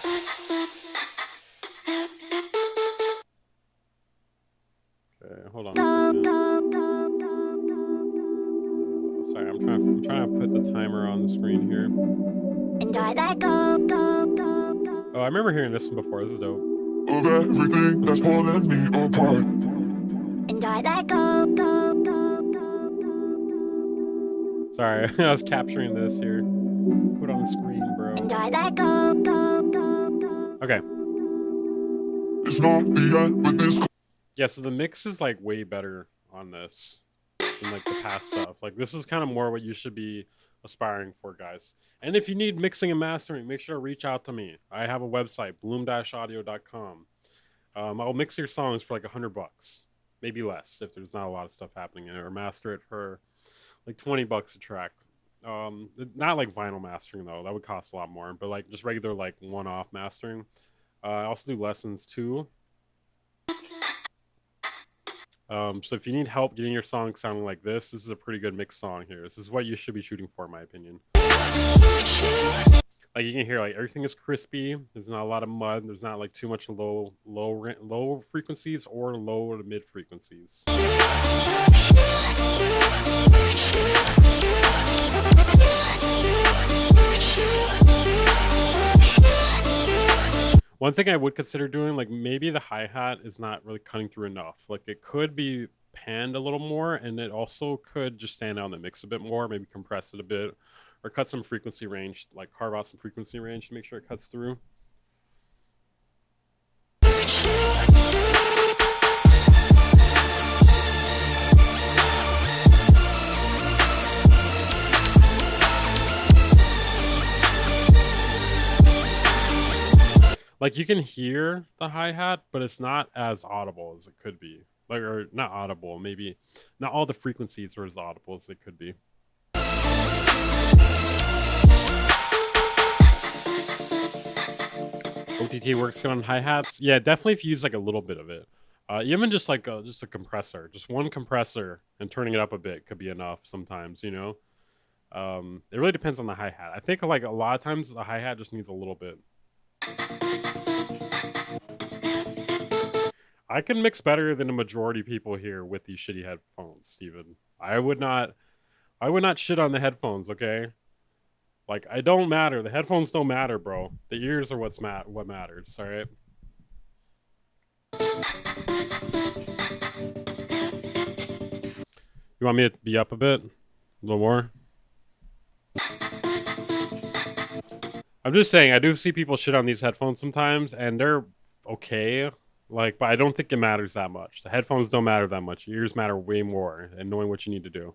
Okay, hold on. Sorry, I'm trying to put the timer on the screen here. Oh, I remember hearing this one before. This is dope. of everything that's pulling me apart. And I let go, go, go, go, go. Sorry, I was capturing this here. Put on the screen, bro. And I let go, go, go, go. Okay. It's not the end, but this. Yeah, so the mix is like way better on this than like the past stuff. Like this is kind of more what you should be aspiring for, guys. And if you need mixing and mastering, make sure to reach out to me. I have a website, bloom-audio.com. I'll mix your songs for like $100, maybe less if there's not a lot of stuff happening in it, or master it for like $20 a track. Not like vinyl mastering though, that would cost a lot more, but like just regular like one-off mastering. I also do lessons too. So if you need help getting your song sounding like this is a pretty good mix song here. This is what you should be shooting for, in my opinion. Like you can hear, like everything is crispy. There's not a lot of mud. There's not like too much low frequencies or low to mid frequencies. One thing I would consider doing, like maybe the hi-hat is not really cutting through enough. Like it could be panned a little more, and it also could just stand out in the mix a bit more, maybe compress it a bit, or cut some frequency range, like carve out some frequency range to make sure it cuts through. Like you can hear the hi-hat, but it's not as audible as it could be. Like, or not audible, maybe not all the frequencies are as audible as they could be. OTT works good on hi-hats. Yeah, definitely if you use like a little bit of it. Even just like just a compressor, just one compressor and turning it up a bit could be enough sometimes, you know? It really depends on the hi-hat. I think like a lot of times the hi-hat just needs a little bit. I can mix better than the majority of people here with these shitty headphones, Steven. I would not shit on the headphones, okay? Like, I don't matter. The headphones don't matter, bro. The ears are what matters, all right? You want me to be up a bit? A little more? I'm just saying, I do see people shit on these headphones sometimes, and they're okay. Like, but I don't think it matters that much. The headphones don't matter that much. Your ears matter way more, and knowing what you need to do.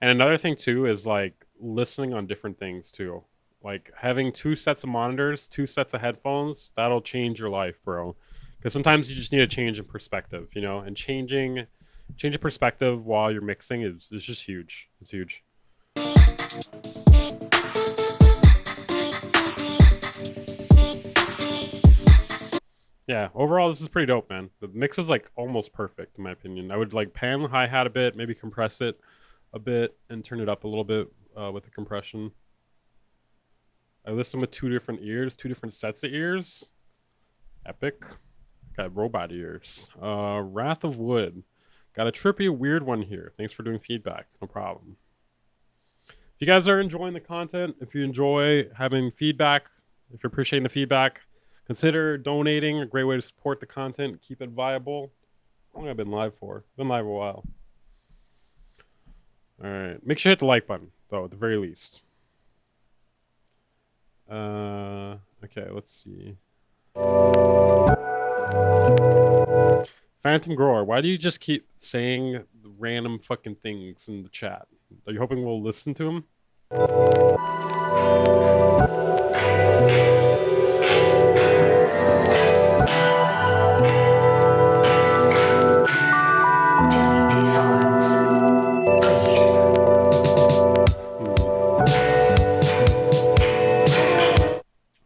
And another thing too is like listening on different things too. Like having 2 sets of monitors, 2 sets of headphones, that'll change your life, bro. Because sometimes you just need a change in perspective, you know, and changing perspective while you're mixing is just huge. It's huge. Yeah, overall this is pretty dope, man. The mix is like almost perfect in my opinion. I would like pan the hi-hat a bit, maybe compress it a bit and turn it up a little bit with the compression. I listen with 2 different ears, 2 different sets of ears. Epic. Got robot ears. Wrath of Wood. Got a trippy, weird one here. Thanks for doing feedback. No problem. If you guys are enjoying the content, if you enjoy having feedback, if you're appreciating the feedback, consider donating. A great way to support the content, keep it viable. How long have I been live for? Been live a while. Alright. Make sure you hit the like button, though, at the very least. Okay, let's see. Phantom Grower, why do you just keep saying random fucking things in the chat? Are you hoping we'll listen to them?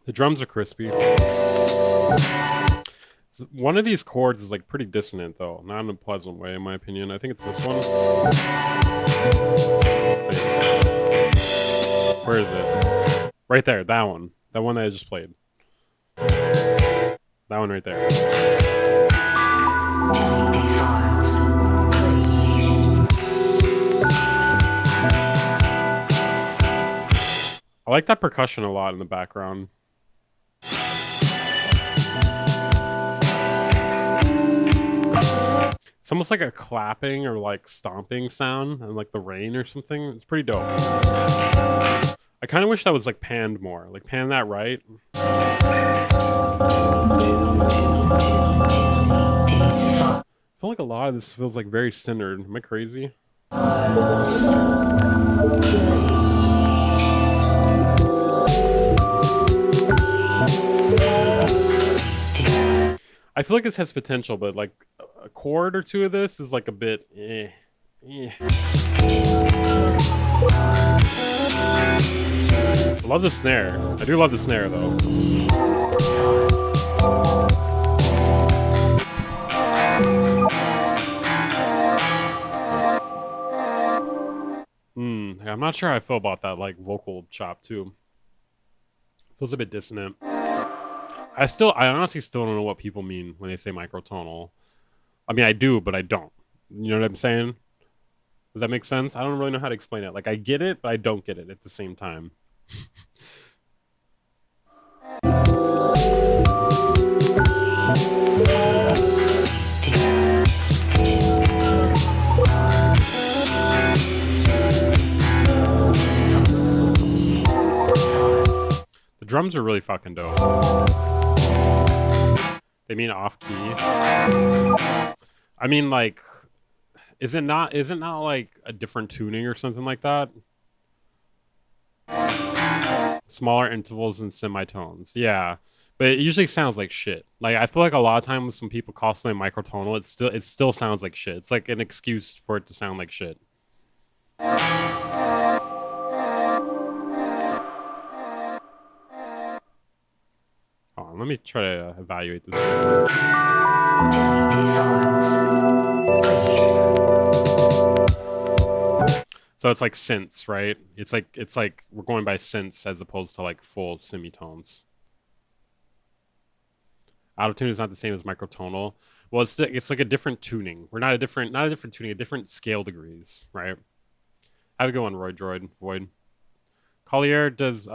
The drums are crispy. One of these chords is like pretty dissonant though, not in a pleasant way in my opinion. I think it's this one. Wait. Where is it? Right there, that one. That one that I just played. That one right there. I like that percussion a lot in the background. It's almost like a clapping or like stomping sound and like the rain or something. It's pretty dope. I kind of wish that was like panned more. Like pan that right. I feel like a lot of this feels like very centered. Am I crazy? I feel like this has potential, but like a chord or two of this is like a bit I love the snare. I do love the snare though. I'm not sure how I feel about that like vocal chop too. Feels a bit dissonant. I honestly still don't know what people mean when they say microtonal. I mean, I do, but I don't. You know what I'm saying? Does that make sense? I don't really know how to explain it. Like, I get it, but I don't get it at the same time. The drums are really fucking dope. They mean off key. I mean, like, is it not like a different tuning or something like that? Smaller intervals and semitones. Yeah. But it usually sounds like shit. Like, I feel like a lot of times when people call something microtonal, it still sounds like shit. It's like an excuse for it to sound like shit. Hold on, let me try to evaluate this. So it's like synths, right? It's like we're going by synths as opposed to like full semitones. Out of tune is not the same as microtonal. Well, it's like a different tuning. We're not a different tuning, a different scale degrees, right? Have a good one, Roy Droid Void. Collier does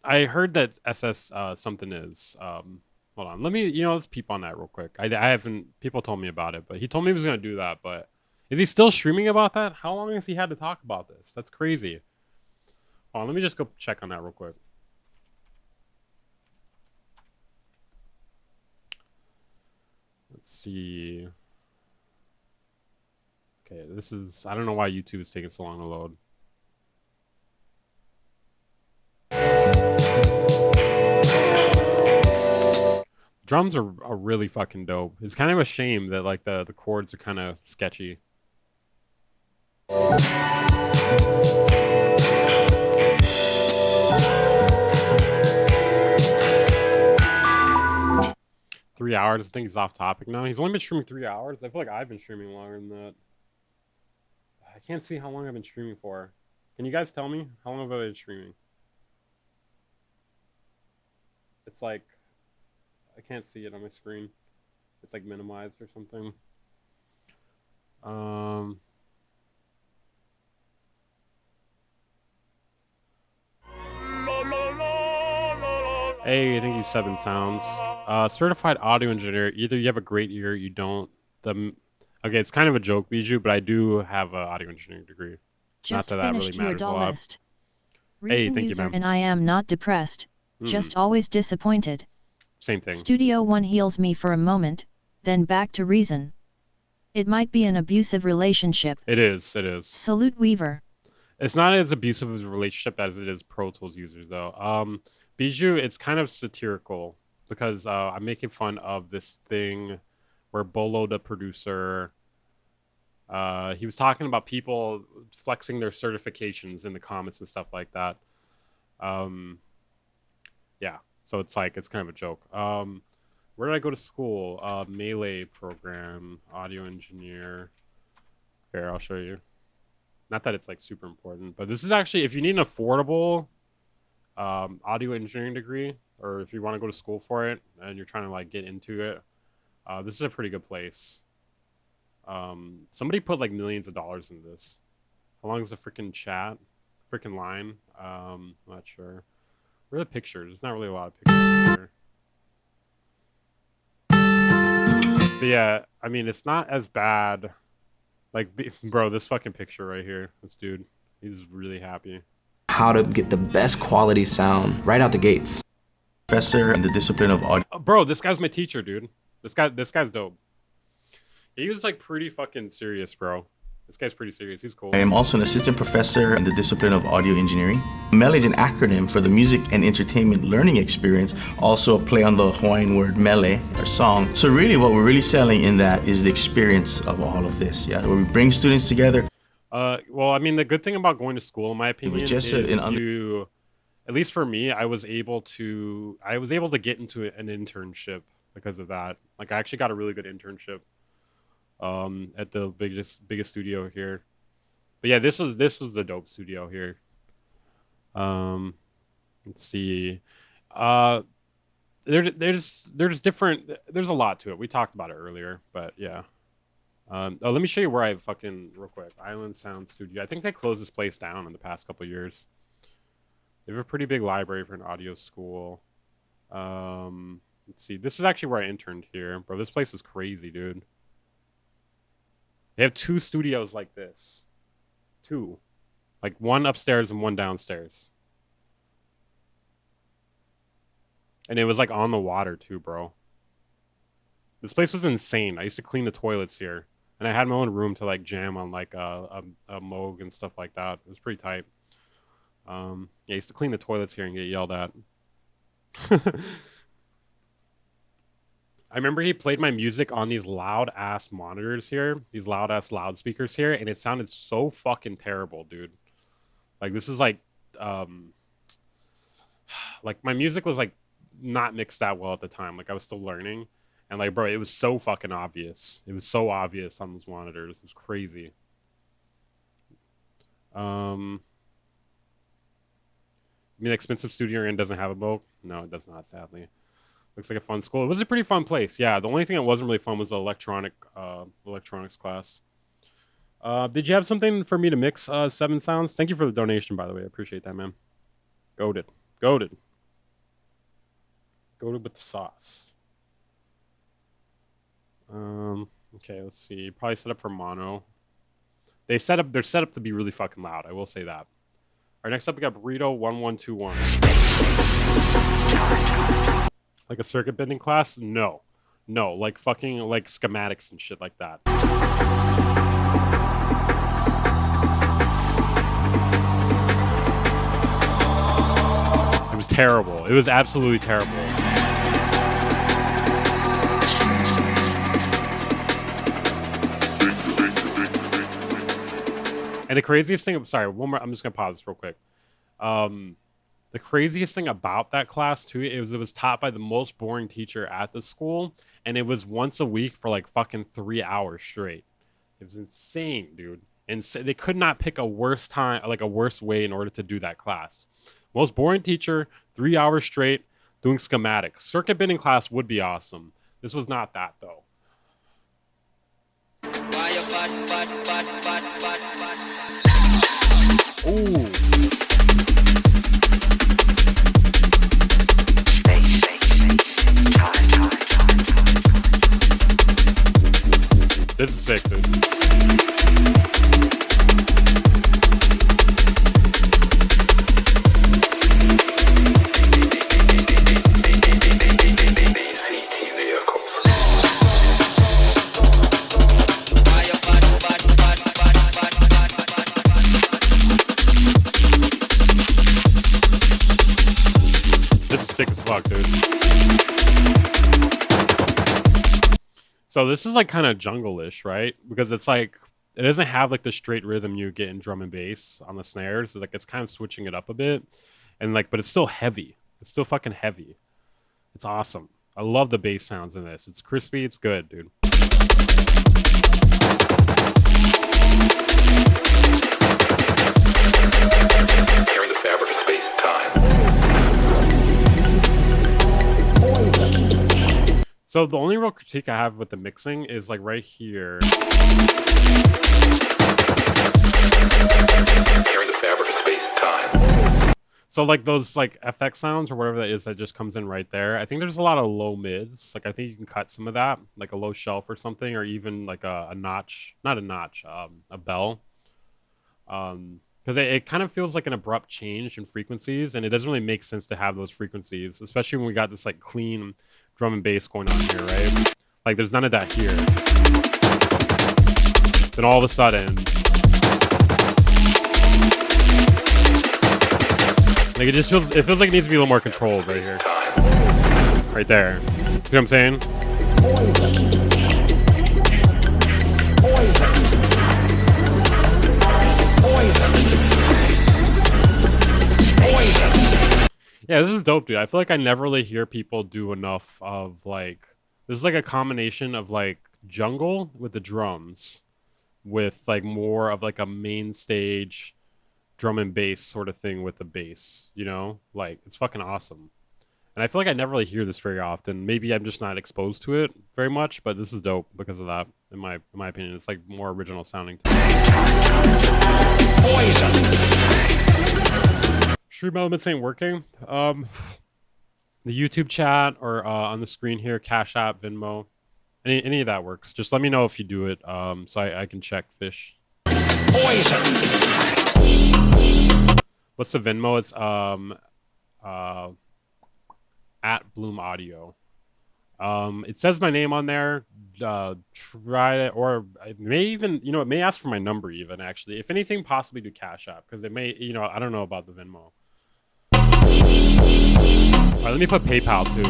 I heard that SS something is hold on. Let's peep on that real quick. I haven't people told me about it, but he told me he was gonna do that, but is he still streaming about that? How long has he had to talk about this? That's crazy. Hold on, let me just go check on that real quick. Let's see. Okay, this is I don't know why YouTube is taking so long to load. Drums are really fucking dope. It's kind of a shame that like the chords are kind of sketchy. Three hours. I think he's off topic now. He's only been streaming 3 hours. I feel like I've been streaming longer than that. I can't see how long I've been streaming for. Can you guys tell me how long have I been streaming? It's like I can't see it on my screen. It's like minimized or something. Hey, thank you, Seven Sounds. Certified audio engineer. Either you have a great ear, you don't. Okay, it's kind of a joke, Bijou, but I do have an audio engineering degree. Just not that finished really your matters a doll lot. list. Hey, Reason thank you, user ma'am. and I am not depressed, just always disappointed. Same thing. Studio One heals me for a moment, then back to reason. It might be an abusive relationship. It is. It is. Salute Weaver. It's not as abusive of a relationship as it is Pro Tools users, though. Bijou, it's kind of satirical because I'm making fun of this thing where Bolo, the producer, he was talking about people flexing their certifications in the comments and stuff like that. Yeah, so it's kind of a joke. Where did I go to school? Melee program, audio engineer. Here, I'll show you. Not that it's like super important, but this is actually, if you need an affordable audio engineering degree, or if you want to go to school for it and you're trying to like get into it, this is a pretty good place. Somebody put like millions of dollars in this. How long is the freaking chat? freaking line. I'm not sure. Where are the pictures? There's not really a lot of pictures here. But yeah, I mean, it's not as bad. Like, bro, this fucking picture right here. This dude, he's really happy. How to get the best quality sound right out the gates. Professor in the discipline of audio. Bro, this guy's my teacher, dude. This guy's dope. He was like pretty fucking serious, bro. This guy's pretty serious. He's cool. I am also an assistant professor in the discipline of audio engineering. MELE is an acronym for the Music and Entertainment Learning Experience, also a play on the Hawaiian word mele, or song. So really what we're really selling in that is the experience of all of this, yeah, where we bring students together. Well, I mean, the good thing about going to school, in my opinion, just is you, at least for me, I was able to get into an internship because of that. Like, I actually got a really good internship at the biggest studio here. But yeah, this was a dope studio here. Let's see. There's different. There's a lot to it. We talked about it earlier, but yeah. Oh, let me show you where I fucking real quick. Island Sound Studio. I think they closed this place down in the past couple of years. They have a pretty big library for an audio school. Let's see. This is actually where I interned here, bro. This place is crazy, dude. They have 2 studios like this. 2. Like one upstairs and one downstairs. And it was like on the water too, bro. This place was insane. I used to clean the toilets here. And I had my own room to like jam on like a Moog and stuff like that. It was pretty tight. Yeah, I used to clean the toilets here and get yelled at. I remember he played my music on these loud ass monitors here, these loud ass loudspeakers here, and it sounded so fucking terrible, dude. Like, this is like my music was like not mixed that well at the time. Like, I was still learning, and like, bro, it was so fucking obvious. It was so obvious on those monitors. It was crazy. You mean the expensive studio you're in doesn't have a boat? No, it does not, sadly. Looks like a fun school. It was a pretty fun place. Yeah, the only thing that wasn't really fun was the electronics class. Did you have something for me to mix 7 sounds? Thank you for the donation, by the way. I appreciate that, man. Goated. Goated with the sauce. Okay, let's see. Probably set up for mono. They're set up to be really fucking loud. I will say that. All right, next up we got Burrito 1121. Like a circuit bending class? No. No, like fucking like schematics and shit like that. It was terrible. It was absolutely terrible. And the craziest thing, sorry, one more, I'm just gonna pause this real quick. The craziest thing about that class too, it was taught by the most boring teacher at the school, and it was once a week for like fucking 3 hours straight. It was insane, dude. And so they could not pick a worse time, like a worse way in order to do that class. Most boring teacher, 3 hours straight, doing schematics. Circuit bending class would be awesome. This was not that though. Ooh. This is sick, dude. This is sick as fuck, dude. So this is like kind of jungle-ish, right? Because it's like, it doesn't have like the straight rhythm you get in drum and bass on the snares. So like it's kind of switching it up a bit. And like, but it's still heavy. It's still fucking heavy. It's awesome. I love the bass sounds in this. It's crispy. It's good, dude. Tearing the fabric of space-time. So the only real critique I have with the mixing is like right here. Tearing the fabric of space-time. So like those like FX sounds or whatever that is that just comes in right there. I think there's a lot of low mids. Like I think you can cut some of that, like a low shelf or something, or even like a notch, not a notch, a bell. Because it kind of feels like an abrupt change in frequencies, and it doesn't really make sense to have those frequencies, especially when we got this like clean drum and bass going on here, right? Like there's none of that here. Then all of a sudden, like it just feels, it feels like it needs to be a little more controlled right here. Right there. See what I'm saying? Yeah, this is dope, dude. I feel like I never really hear people do enough of like, this is like a combination of like jungle with the drums with like more of like a main stage drum and bass sort of thing with the bass, you know? Like, it's fucking awesome. And I feel like I never really hear this very often. Maybe I'm just not exposed to it very much, but this is dope because of that, in my opinion. It's like more original sounding to me. Stream elements ain't working. The YouTube chat or on the screen here, Cash App, Venmo, any of that works. Just let me know if you do it, so I can check fish. What's the Venmo? It's at Bloom Audio. It says my name on there. Try it, or it may even, you know, it may ask for my number even, actually. If anything, possibly do Cash App, because it may, you know, I don't know about the Venmo. All right, let me put PayPal too.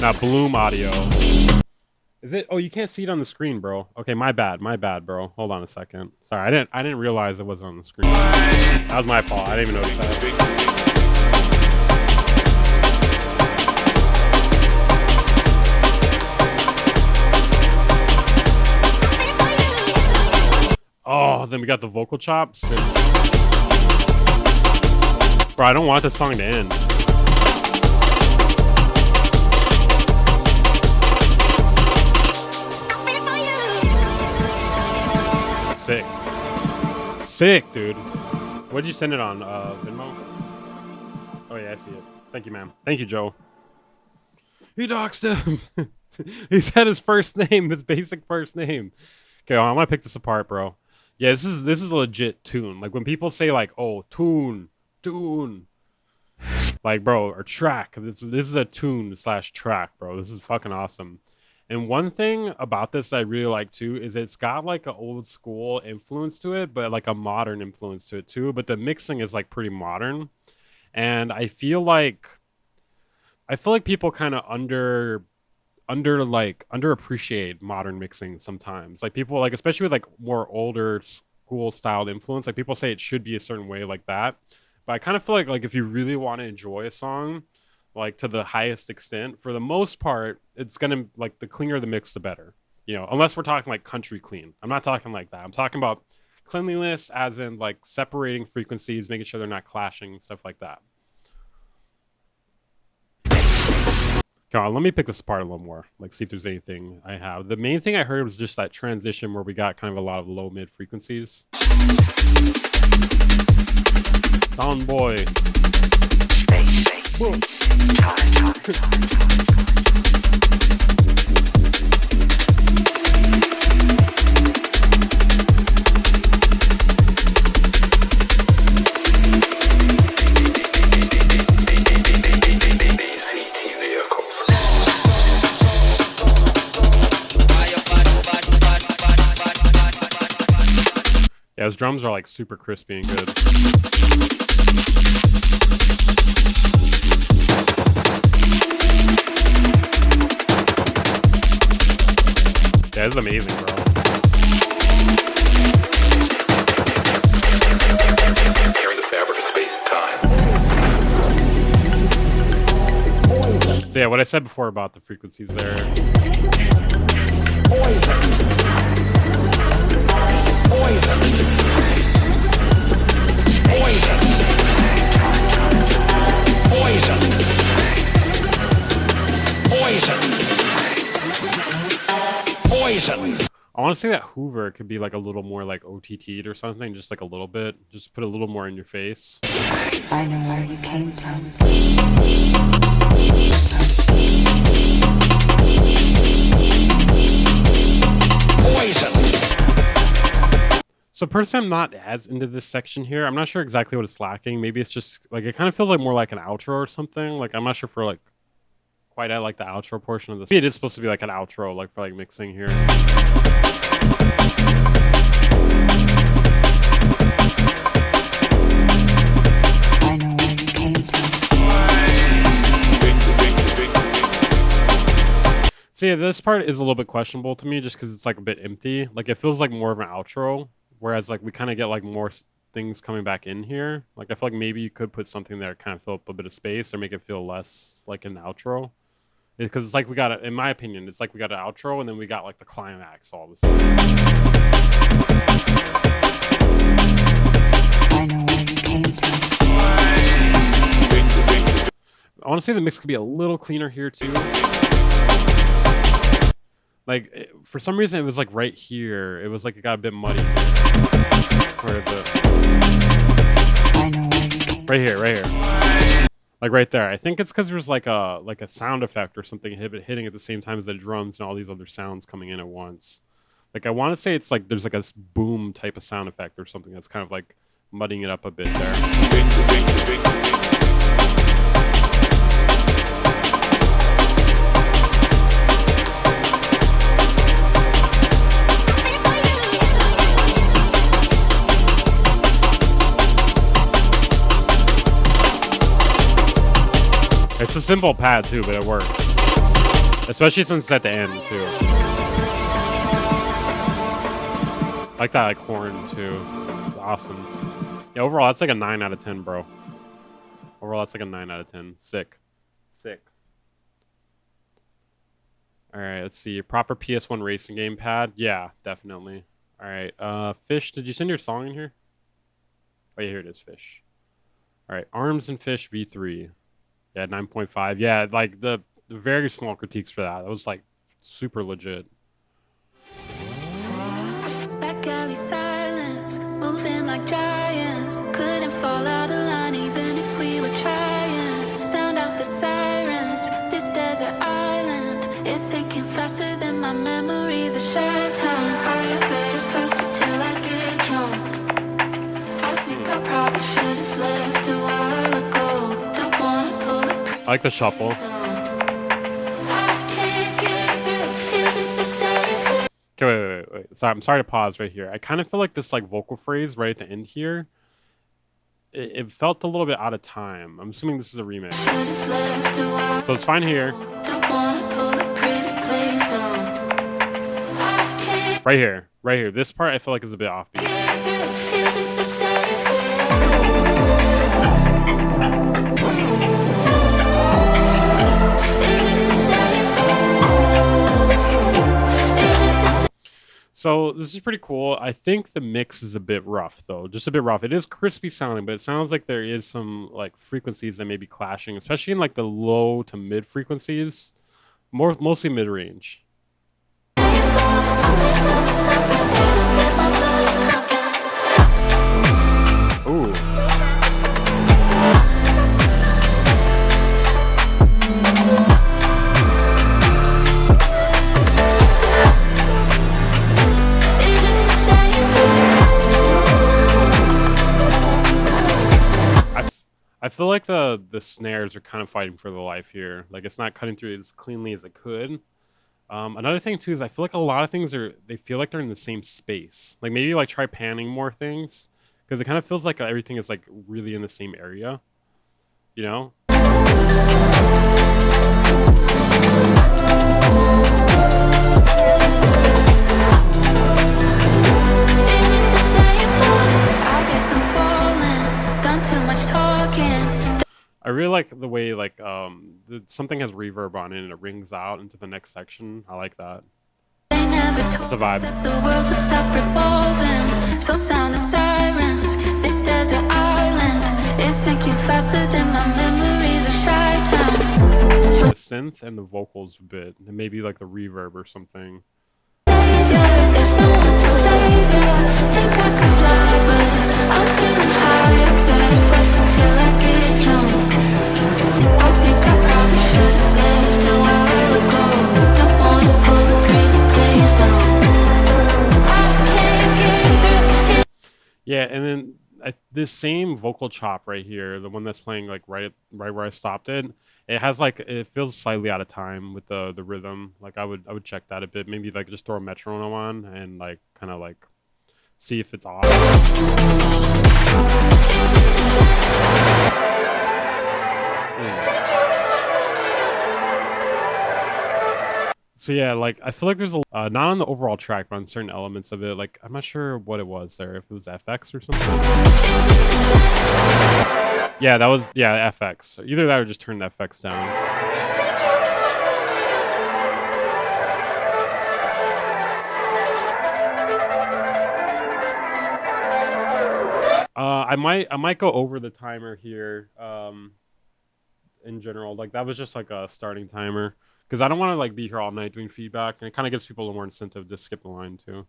Now Bloom Audio. Is it? Oh, you can't see it on the screen, bro. Okay, my bad, bro. Hold on a second. Sorry, I didn't realize it wasn't on the screen. That was my fault. I didn't even notice that. Oh, then we got the vocal chops. Bro, I don't want this song to end. Sick. Sick, dude. What'd you send it on, Venmo? Oh, yeah, I see it. Thank you, man. Thank you, Joe. He doxed him. He said his first name, his basic first name. Okay, I'm gonna pick this apart, bro. Yeah, this is a legit tune. Like when people say like, "Oh, tune," like, bro, or track. This is a tune / track, bro. This is fucking awesome. And one thing about this I really like too is it's got like an old school influence to it, but like a modern influence to it too. But the mixing is like pretty modern, and I feel like people kind of underappreciate modern mixing sometimes. Like people, like especially with like more older school styled influence, like people say it should be a certain way like that, but I kind of feel like if you really want to enjoy a song like to the highest extent, for the most part it's gonna, like, the cleaner the mix the better, you know, unless we're talking like country clean. I'm not talking like that. I'm talking about cleanliness as in like separating frequencies, making sure they're not clashing, stuff like that. Come on, let me pick this apart a little more. Like, see if there's anything I have. The main thing I heard was just that transition where we got kind of a lot of low mid frequencies. Sound boy. Yeah, his drums are like super crispy and good. Yeah, this is amazing, bro. Tearing the fabric of space and time. So yeah, what I said before about the frequencies there. I want to say that Hoover could be like a little more like OTT'd or something, just like a little bit. Just put a little more in your face. I know where you came from. So personally, I'm not as into this section here. I'm not sure exactly what it's lacking. Maybe it's just like it kind of feels like more like an outro or something. Like I'm not sure for like quite at like the outro portion of this. Maybe it is supposed to be like an outro, like for like mixing here. I know where you came from. So yeah, this part is a little bit questionable to me just because it's like a bit empty. Like it feels like more of an outro, whereas like we kind of get like more things coming back in here. Like I feel like maybe you could put something there to kind of fill up a bit of space or make it feel less like an outro. Because it's like we got, in my opinion, it's like we got an outro and then we got like the climax all of a sudden. I know where you came from. I want to say the mix could be a little cleaner here too. Like for some reason it was like right here. It was like it got a bit muddy. Where I know where you came right here. Like right there. I think it's because there's like a sound effect or something hitting at the same time as the drums and all these other sounds coming in at once. Like I want to say it's like there's like a boom type of sound effect or something that's kind of like mudding it up a bit there. It's a simple pad too, but it works. Especially since it's at the end too. I like that like horn too. It's awesome. Yeah, overall that's like a 9 out of 10, bro. Overall that's like a 9 out of 10. Sick. Alright, let's see. Proper PS1 racing game pad. Yeah, definitely. Alright, Fish, did you send your song in here? Oh yeah, here it is, Fish. Alright, Arms and Fish V3. Yeah, 9.5. Yeah, like the very small critiques for that. That was like super legit. Back alley silence, moving like giants. Couldn't fall out of line even if we were trying. Sound out the sirens, this desert island is sinking faster than my memories of shy time. I better faster till I get drunk. I think I probably should have left a while ago. Don't wanna pull it. I like the shuffle. Okay, wait. Sorry, I'm sorry to pause right here. I kind of feel like this like vocal phrase right at the end here, it felt a little bit out of time. I'm assuming this is a remix. So it's fine here. Right here. This part I feel like is a bit offbeat. So this is pretty cool. I think the mix is a bit rough though, just a bit rough. It is crispy sounding, but it sounds like there is some like frequencies that may be clashing, especially in like the low to mid frequencies, mostly mid range. Ooh. I feel like the snares are kind of fighting for the life here. Like it's not cutting through as cleanly as it could. Another thing too is I feel like a lot of things they feel like they're in the same space. Like maybe like try panning more things because it kind of feels like everything is like really in the same area. You know? I really like the way like something has reverb on it and it rings out into the next section. I like that. It's a vibe. The world would stop revolving. So sound the sirens. This desert island is sinking faster than my memories of shy town. The synth and the vocals a bit, and maybe like the reverb or something. I savior. There's no one to save you. Think I could fly, but I'm feeling high. Better first until I get drunk. I think I probably should have left a while ago. Don't wanna pull the pretty place down. I can't get through it. Yeah, and then this same vocal chop right here, the one that's playing like right where I stopped it, it has like, it feels slightly out of time with the rhythm. Like I would check that a bit. Maybe like just throw a metronome on and like kind of like see if it's off. So yeah, like I feel like there's a not on the overall track, but on certain elements of it. Like I'm not sure what it was there, if it was FX or something. Yeah, that was FX. Either that or just turn the FX down. I might go over the timer here. In general, like that was just like a starting timer. Because I don't want to like be here all night doing feedback, and it kind of gives people a little more incentive to skip the line too.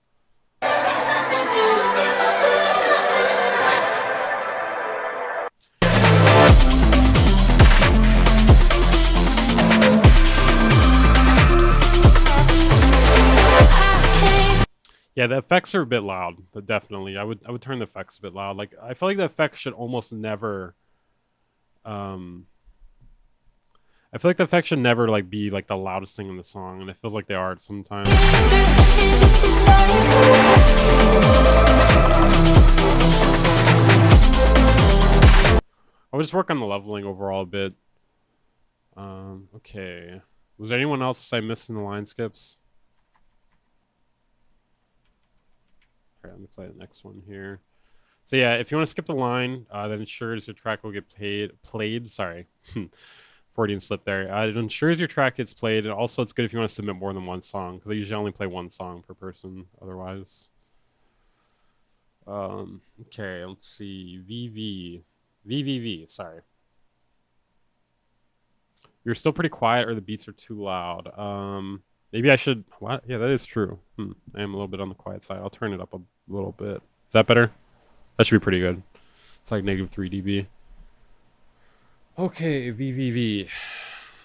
Yeah, the effects are a bit loud, but definitely I would turn the effects a bit loud. Like I feel like the effects should almost never I feel like the effects should never like be like the loudest thing in the song, and it feels like they are sometimes. I'll just work on the leveling overall a bit. Okay. Was there anyone else I missed in the line skips? Alright, let me play the next one here. So yeah, if you want to skip the line, that ensures your track will get played. Sorry. Freudian slip there. It ensures your track gets played, and also it's good if you want to submit more than one song, because I usually only play one song per person otherwise. Okay, let's see. VVV, sorry. You're still pretty quiet, or the beats are too loud. Maybe I should... What? Yeah, that is true. I am a little bit on the quiet side. I'll turn it up a little bit. Is that better? That should be pretty good. It's like -3 dB. Okay, VVV.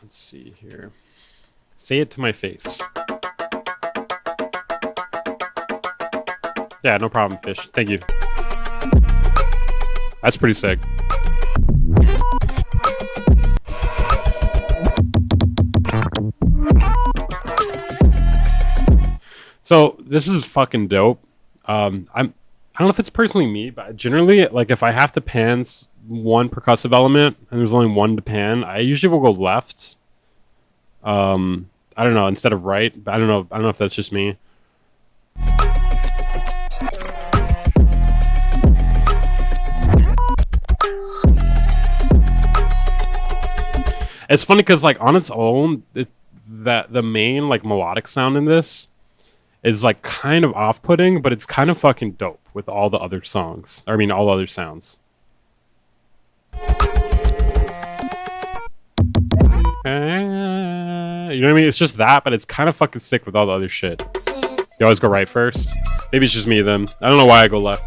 Let's see here. Say it to my face. Yeah, no problem, Fish. Thank you. That's pretty sick. So this is fucking dope. I don't know if it's personally me, but generally, like if I have to pan one percussive element and there's only one to pan, I usually will go left. I don't know, instead of right. But I don't know if that's just me. It's funny because like on its own, that the main like melodic sound in this is like kind of off-putting, but it's kind of fucking dope with all the other songs. I mean, all the other sounds. You know what I mean? It's just that, but it's kind of fucking sick with all the other shit. You always go right first. Maybe it's just me then. I don't know why I go left.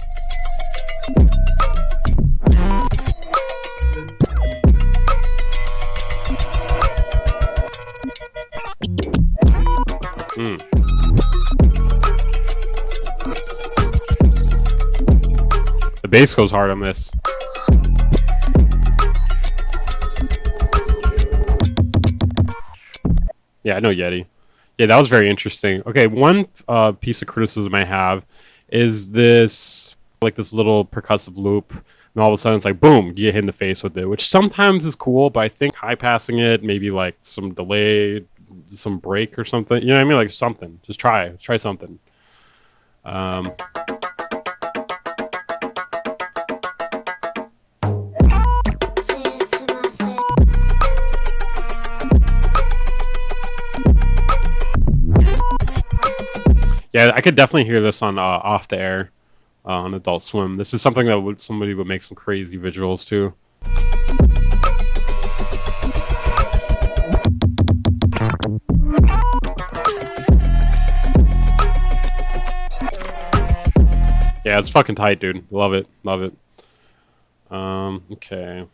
The bass goes hard on this. Yeah, I know Yeti. Yeah, that was very interesting. Okay, one piece of criticism I have is this, like this little percussive loop, and all of a sudden it's like, boom, you get hit in the face with it, which sometimes is cool, but I think high passing it, maybe like some delay, some break or something, you know what I mean? Like something. Just try something. Yeah, I could definitely hear this on Off the Air on Adult Swim. This is something that somebody would make some crazy visuals to. Yeah, it's fucking tight, dude. Love it. Love it. Okay.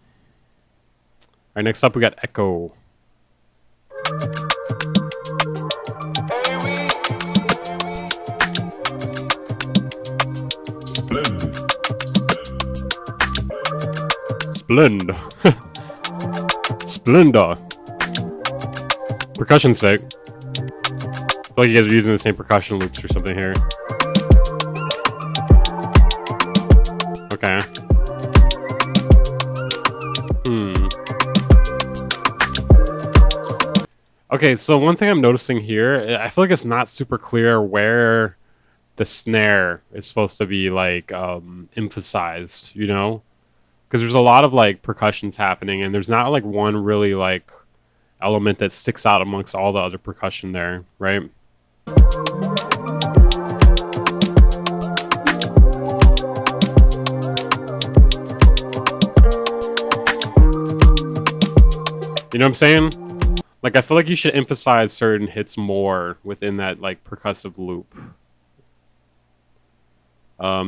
Alright, next up we got Echo. Splendor. Splendor. Percussion sick. I feel like you guys are using the same percussion loops or something here. Okay. Okay, so one thing I'm noticing here, I feel like it's not super clear where the snare is supposed to be, like, emphasized, you know? Because there's a lot of, like, percussions happening, and there's not, like, one really, like, element that sticks out amongst all the other percussion there, right? You know what I'm saying? Like, I feel like you should emphasize certain hits more within that, like, percussive loop.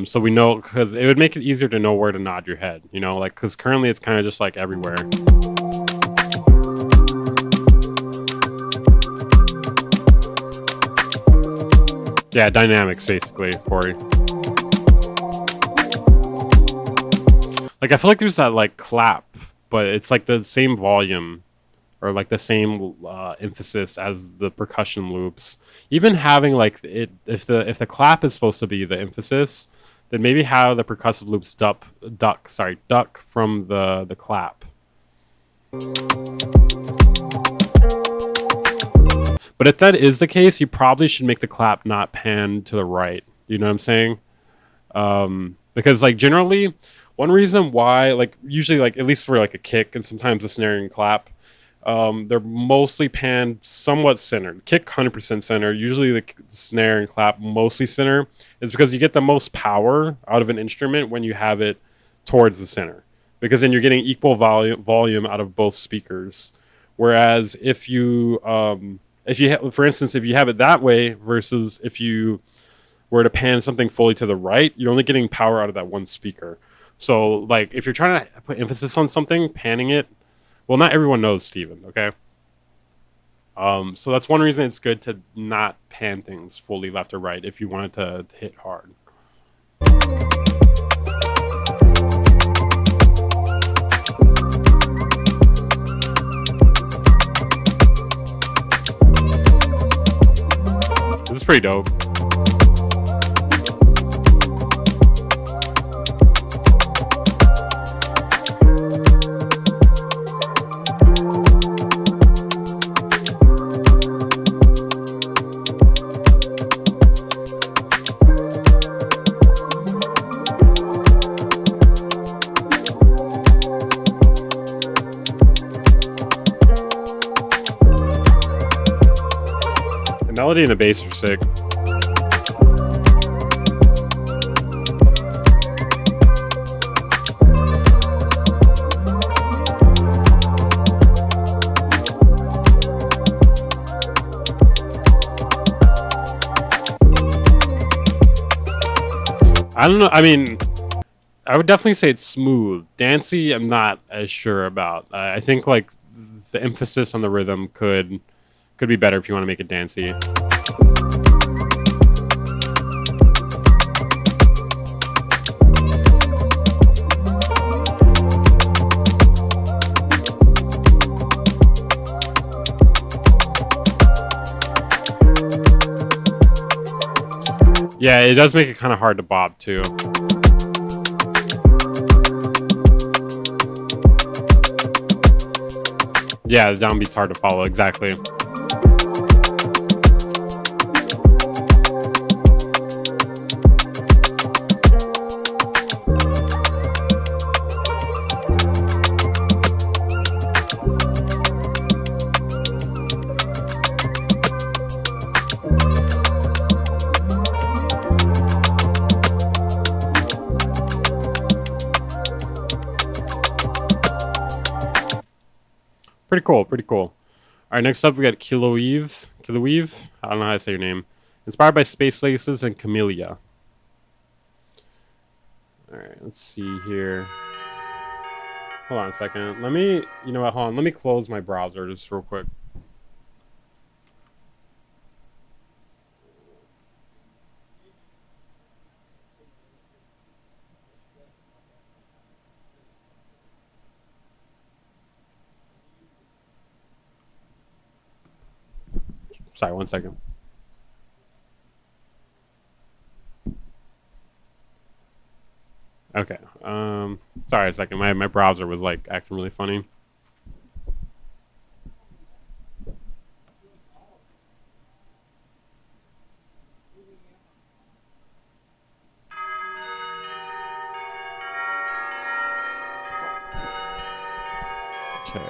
So we know, because it would make it easier to know where to nod your head, you know? Like, because currently it's kind of just, like, everywhere. Yeah, dynamics, basically, Corey. Like, I feel like there's that, like, clap, but it's, like, the same volume. Or like the same emphasis as the percussion loops. Even having like it, if the clap is supposed to be the emphasis, then maybe have the percussive loops duck from the clap. But if that is the case, you probably should make the clap not pan to the right. You know what I'm saying? Because like generally, one reason why, like usually like at least for like a kick and sometimes a snare and clap. They're mostly panned somewhat centered. Kick 100% center. Usually the snare and clap mostly center is because you get the most power out of an instrument when you have it towards the center. Because then you're getting equal volume out of both speakers. Whereas if you for instance, if you have it that way versus if you were to pan something fully to the right, you're only getting power out of that one speaker. So like if you're trying to put emphasis on something, panning it. Well, not everyone knows Steven, okay? So that's one reason it's good to not pan things fully left or right if you want it to hit hard. This is pretty dope. Melody and the bass are sick. I don't know. I mean, I would definitely say it's smooth. Dancey, I'm not as sure about. I think like the emphasis on the rhythm could be better if you want to make it dancey. Yeah, it does make it kind of hard to bob too. Yeah, the downbeat's hard to follow, exactly. Pretty cool, pretty cool. Alright, next up we got Kiloeve. I don't know how to say your name. Inspired by Space Laces and Camellia. Alright, let's see here. Hold on a second. Let me, you know what, hold on. Let me close my browser just real quick. Sorry, one second. Okay. Sorry a second. My browser was like acting really funny. Okay.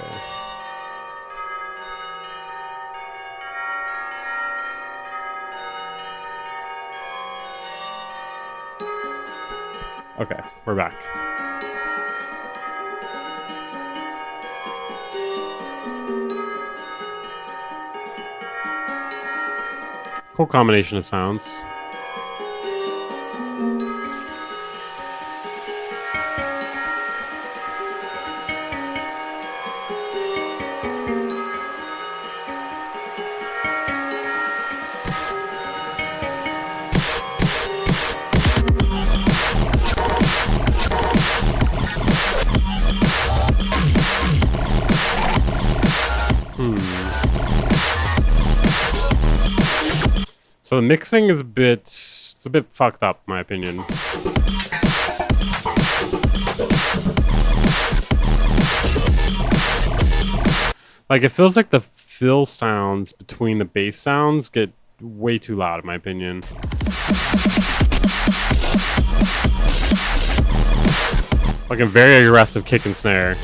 Okay, we're back. Cool combination of sounds. So the mixing is it's a bit fucked up, in my opinion. Like, it feels like the fill sounds between the bass sounds get way too loud, in my opinion. Like a very aggressive kick and snare.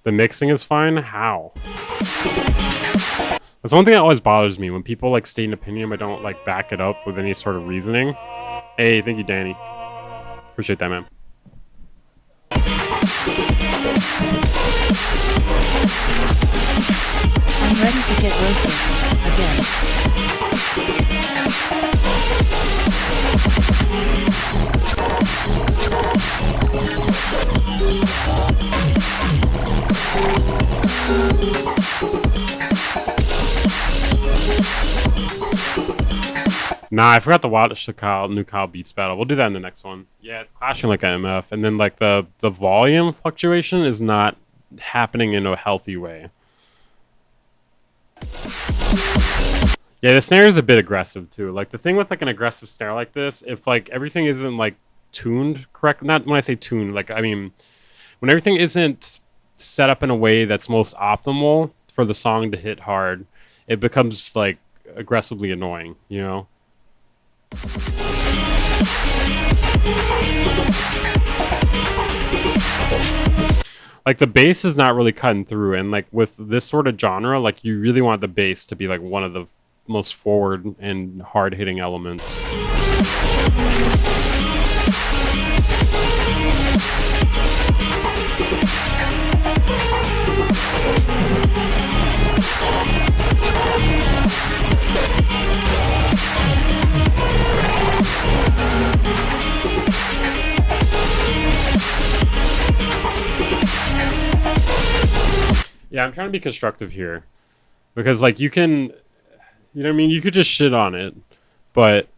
The mixing is fine? How? That's one thing that always bothers me, when people like state an opinion but don't like back it up with any sort of reasoning. Hey, thank you, Danny. Appreciate that, man. I'm ready to get roasted again. Nah, I forgot to watch the new Kyle Beats battle. We'll do that in the next one. Yeah, it's clashing like an MF, and then like the volume fluctuation is not happening in a healthy way. Yeah, the snare is a bit aggressive too. Like the thing with like an aggressive snare like this, if like everything isn't like tuned correct, not when I say tuned, like I mean when everything isn't set up in a way that's most optimal for the song to hit hard, it becomes like aggressively annoying, you know? Like the bass is not really cutting through, and like with this sort of genre, like you really want the bass to be like one of the most forward and hard hitting elements. Yeah, I'm trying to be constructive here, because like you can, you know what I mean, you could just shit on it, but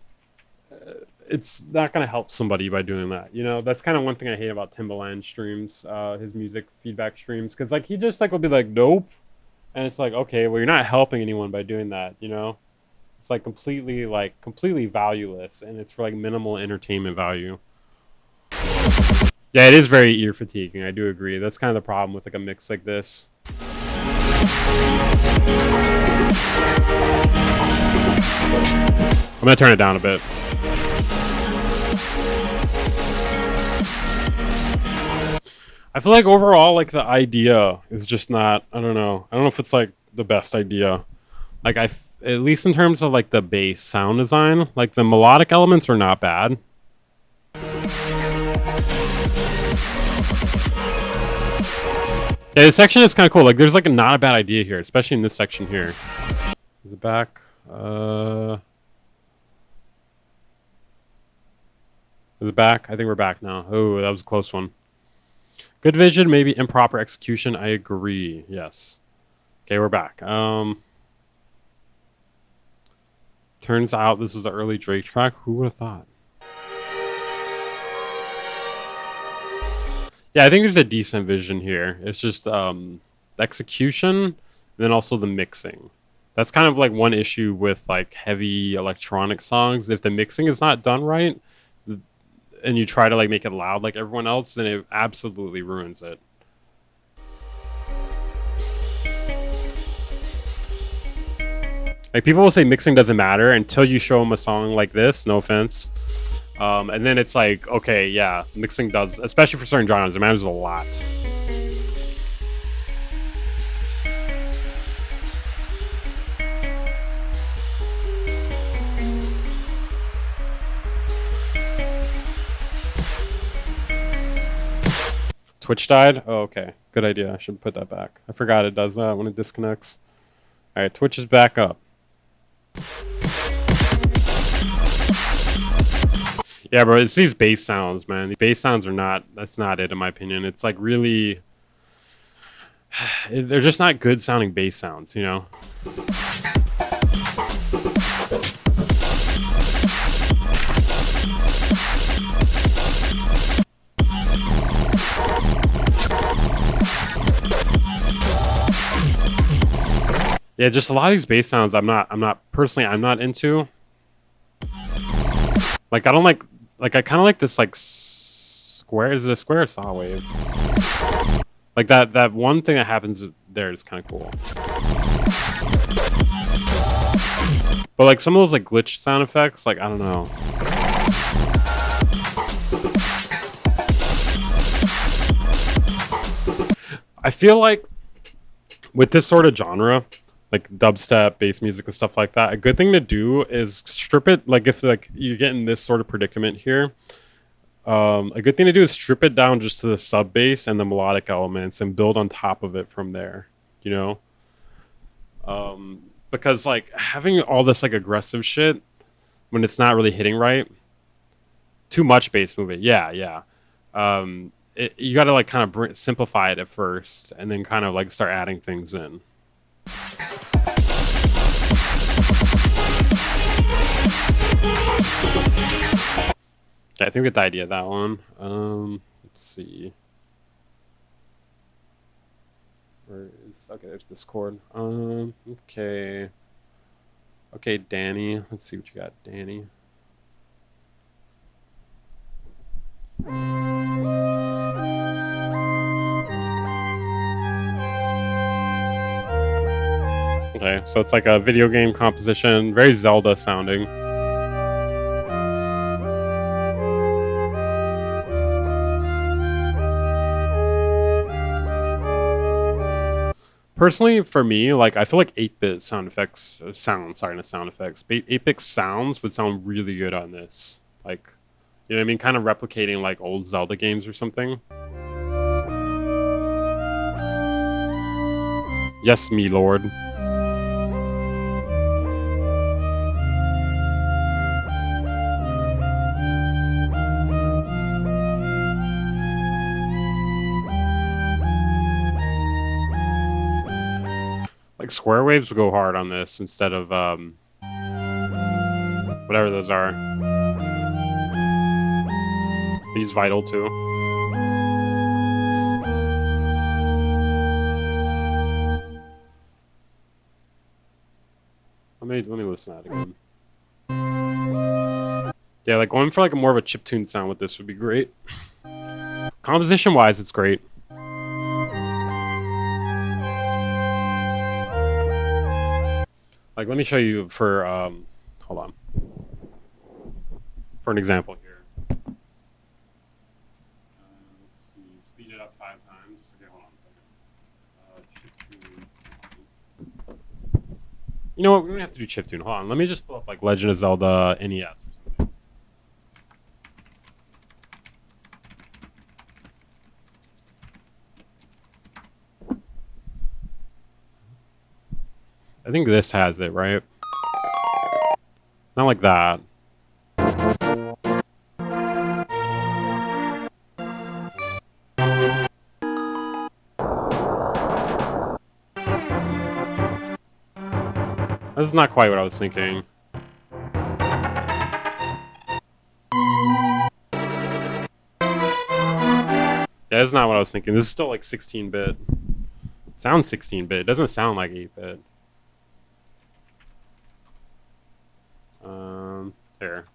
it's not going to help somebody by doing that, you know? That's kind of one thing I hate about Timbaland's streams, his music feedback streams, because like he just like will be like, nope, and it's like, okay, well you're not helping anyone by doing that, you know? It's like completely valueless, and it's for like minimal entertainment value. Yeah, it is very ear fatiguing, I do agree. That's kind of the problem with like a mix like this. I'm gonna turn it down a bit. I feel like overall, like the idea is just not, I don't know if it's like the best idea. Like at least in terms of like the bass sound design, like the melodic elements are not bad. Yeah, this section is kind of cool. Like, there's like not a bad idea here, especially in this section here. Is it back? Is it back? I think we're back now. Oh, that was a close one. Good vision, maybe improper execution. I agree. Yes. Okay, we're back. Turns out this was the early Drake track. Who would have thought? Yeah, I think there's a decent vision here. It's just the execution, and then also the mixing. That's kind of like one issue with like heavy electronic songs. If the mixing is not done right, and you try to like make it loud like everyone else, then it absolutely ruins it. Like, people will say mixing doesn't matter until you show them a song like this, no offense. And then it's like, okay, yeah, mixing does, especially for certain genres, it matters a lot. Twitch died? Oh, okay. Good idea. I should put that back. I forgot it does that when it disconnects. Alright, Twitch is back up. Yeah, bro, it's these bass sounds, man. The bass sounds are not, that's not it in my opinion. It's like really, they're just not good sounding bass sounds, you know? Yeah, just a lot of these bass sounds I'm not into. Like, I don't like I kind of like this like square, is it a square or saw wave? Like that one thing that happens there is kind of cool. But like some of those like glitch sound effects, like I don't know. I feel like with this sort of genre, like dubstep, bass music and stuff like that, a good thing to do is strip it. Like if like you get in this sort of predicament here, a good thing to do is strip it down just to the sub bass and the melodic elements and build on top of it from there, you know? Because like having all this like aggressive shit when it's not really hitting right, too much bass movement. Yeah. You got to like kind of simplify it at first and then kind of like start adding things in. Okay, I think we get the idea of that one. Let's see. Okay, there's this chord. Okay. Okay, Danny. Let's see what you got, Danny. Okay, so it's like a video game composition, very Zelda sounding. Personally, for me, like I feel like 8-bit sound effects, sounds would sound really good on this. Like, you know what I mean? Kind of replicating like old Zelda games or something. Yes, me lord. Like square waves will go hard on this instead of whatever those are. Use vital too. Let me listen to that again. Yeah, like going for like a more of a chiptune sound with this would be great. Composition wise, it's great. Like, let me show you for, hold on. For an example here. Let's see, speed it up 5 times. Okay, hold on a second. You know what? We don't have to do chiptune. Hold on. Let me just pull up like Legend of Zelda NES. I think this has it, right? Not like that. This is not quite what I was thinking. Yeah, this is not what I was thinking. This is still like 16-bit. Sounds 16-bit. It doesn't sound like 8-bit. Here.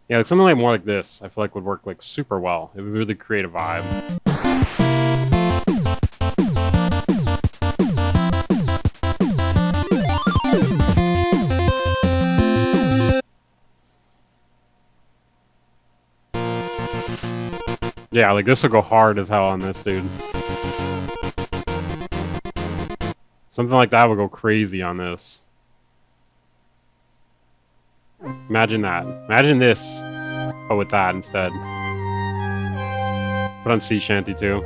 Yeah, like something like more like this, I feel like would work like super well. It would really create a vibe. Yeah, like this will go hard as hell on this, dude. Something like that would go crazy on this. Imagine that. Imagine this, but with that instead. Put on sea shanty too.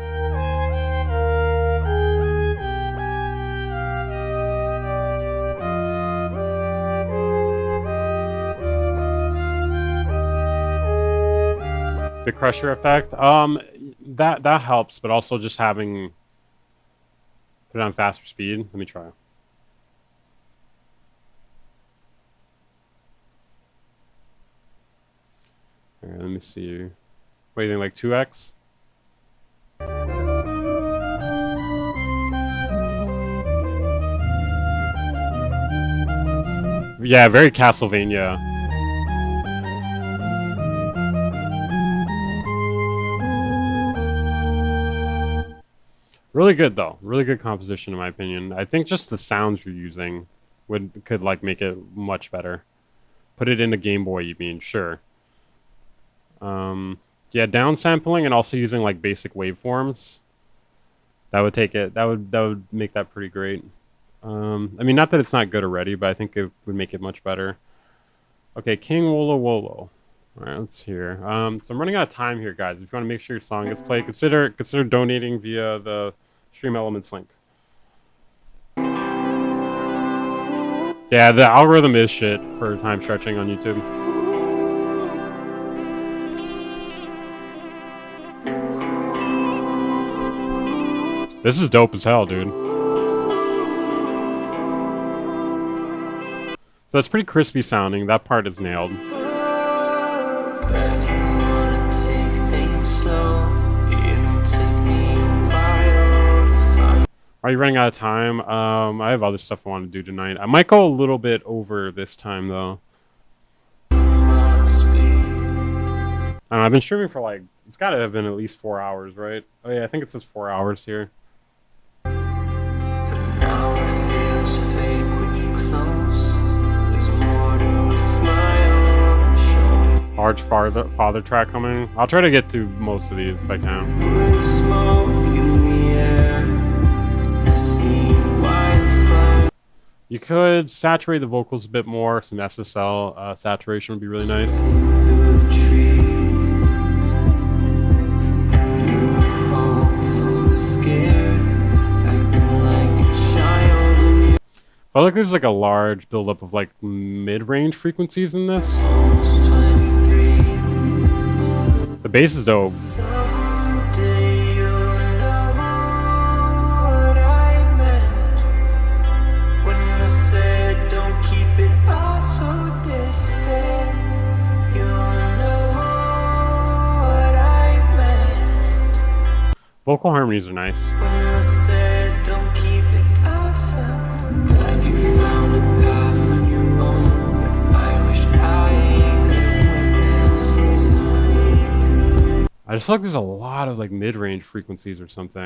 The crusher effect, that helps, but also just having put it on faster speed. Let me try. Alright, let me see. What do you think, like 2x? Yeah, very Castlevania. Really good though. Really good composition in my opinion. I think just the sounds you're using could like make it much better. Put it into Game Boy, you mean? Sure. Yeah, downsampling and also using like basic waveforms. That would take it. That would make that pretty great. I mean, not that it's not good already, but I think it would make it much better. Okay, King Wolo Wolo. All right, let's hear. So I'm running out of time here, guys. If you want to make sure your song gets played, consider donating via the Stream Elements link. Yeah, the algorithm is shit for time stretching on YouTube. This is dope as hell, dude. So that's pretty crispy sounding. That part is nailed. Are you running out of time? I have other stuff I want to do tonight. I might go a little bit over this time, though. I don't know, I've been streaming for like, it's got to have been at least 4 hours, right? Oh yeah, I think it says 4 hours here. Large father track coming. I'll try to get through most of these if I can. You could saturate the vocals a bit more. Some SSL saturation would be really nice. I feel like there's like a large buildup of like mid-range frequencies in this. The bass is dope. Vocal harmonies are nice. I just feel like there's a lot of like mid-range frequencies or something.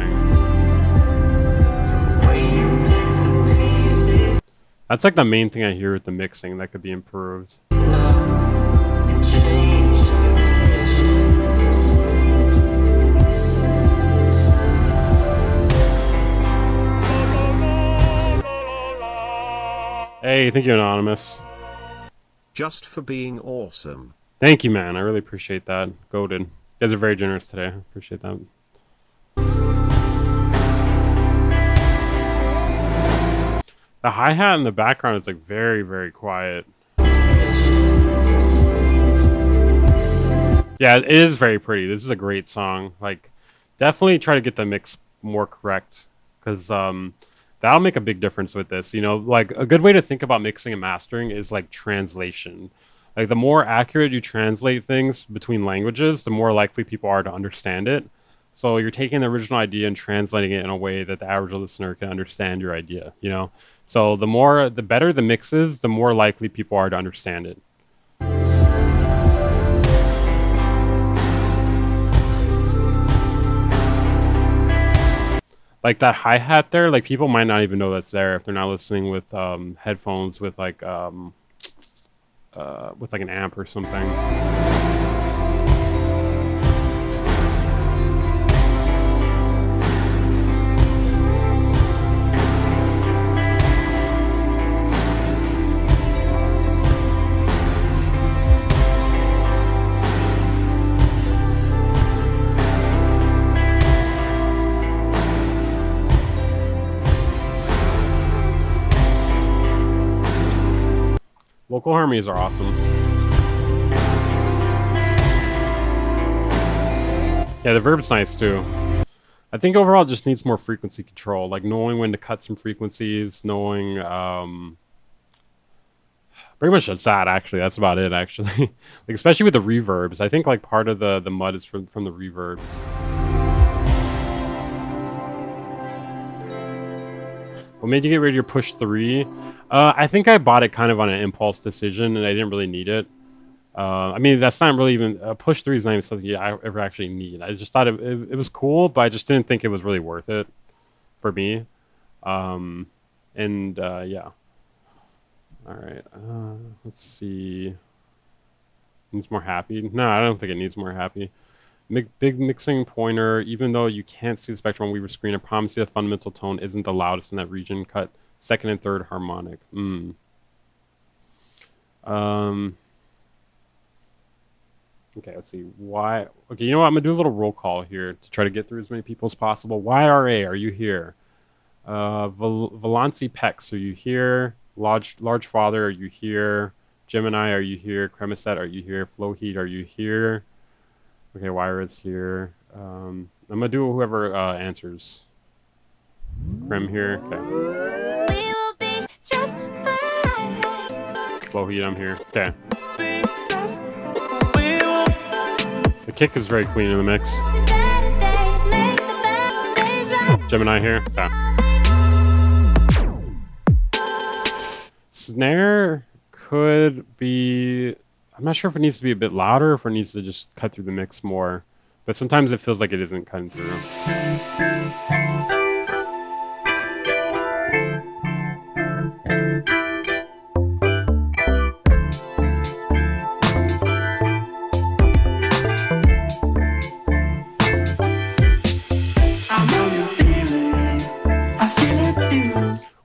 That's like the main thing I hear with the mixing that could be improved. Hey, thank you, Anonymous. Just for being awesome. Thank you, man. I really appreciate that. Goated. You guys are very generous today. I appreciate that. The hi-hat in the background is like very, very quiet. Yeah, it is very pretty. This is a great song. Like, definitely try to get the mix more correct, because that'll make a big difference with this. You know, like a good way to think about mixing and mastering is like translation. Like the more accurate you translate things between languages, the more likely people are to understand it. So you're taking the original idea and translating it in a way that the average listener can understand your idea, you know? So the better the mix is, the more likely people are to understand it. Like that hi-hat there, like people might not even know that's there if they're not listening with headphones with like an amp or something. Vocal harmonies are awesome. Yeah, the verb's nice too. I think overall it just needs more frequency control, like knowing when to cut some frequencies, knowing pretty much that's that actually. That's about it actually. Like especially with the reverbs. I think like part of the mud is from the reverbs. What made you get rid of your push 3? I think I bought it kind of on an impulse decision, and I didn't really need it. I mean, that's not really even... push 3 is not even something I ever actually need. I just thought it was cool, but I just didn't think it was really worth it for me. Yeah. Alright, let's see... Needs more happy? No, I don't think it needs more happy. Big mixing pointer, even though you can't see the spectrum on Weaver screen, I promise you the fundamental tone isn't the loudest in that region. Cut second and third harmonic. Okay, let's see. Why? Okay, you know what? I'm going to do a little roll call here to try to get through as many people as possible. YRA, are you here? Valanci Pex, are you here? Large Father, are you here? Gemini, are you here? Cremisette, are you here? Flowheat, are you here? Okay, Wyra's here. I'm going to do whoever answers. Crem here. Okay. Flowheat, I'm here. Okay. The kick is very clean in the mix. Gemini here. Okay. Snare could be... I'm not sure if it needs to be a bit louder or if it needs to just cut through the mix more. But sometimes it feels like it isn't cutting through.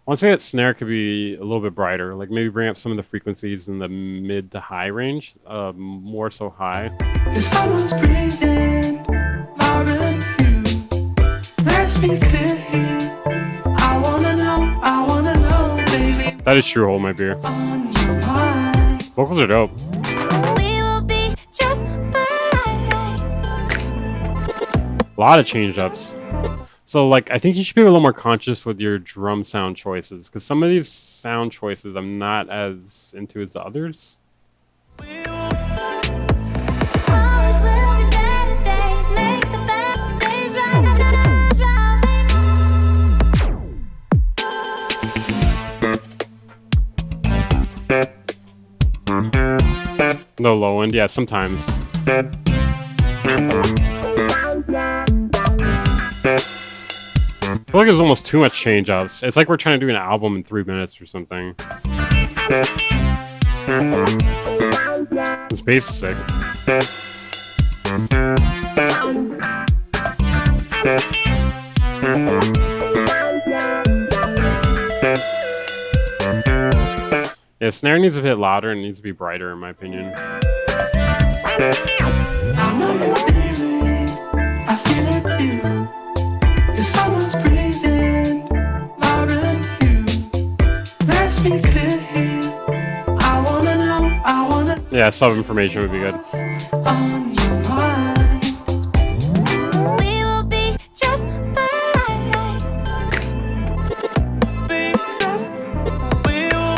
I'd say that snare could be a little bit brighter, like maybe bring up some of the frequencies in the mid to high range, more so high. If someone's breathing, vibrant hue, let's be clear here. I wanna know, baby. That is true, hold my beer. Vocals are dope. We will be just fine. A lot of change ups. So, like, I think you should be a little more conscious with your drum sound choices, because some of these sound choices I'm not as into as the others. No low end, yeah, sometimes. I feel like there's almost too much change ups. It's like we're trying to do an album in 3 minutes or something. This bass is sick. Yeah, snare needs to hit louder and needs to be brighter, in my opinion. I know you feel it, I feel it too. If someone's praising, vibrant hue. Let's be clear here. I wanna know, I wanna Yeah, sub information would be good. on your mind. We will be just fine. Be just, we will.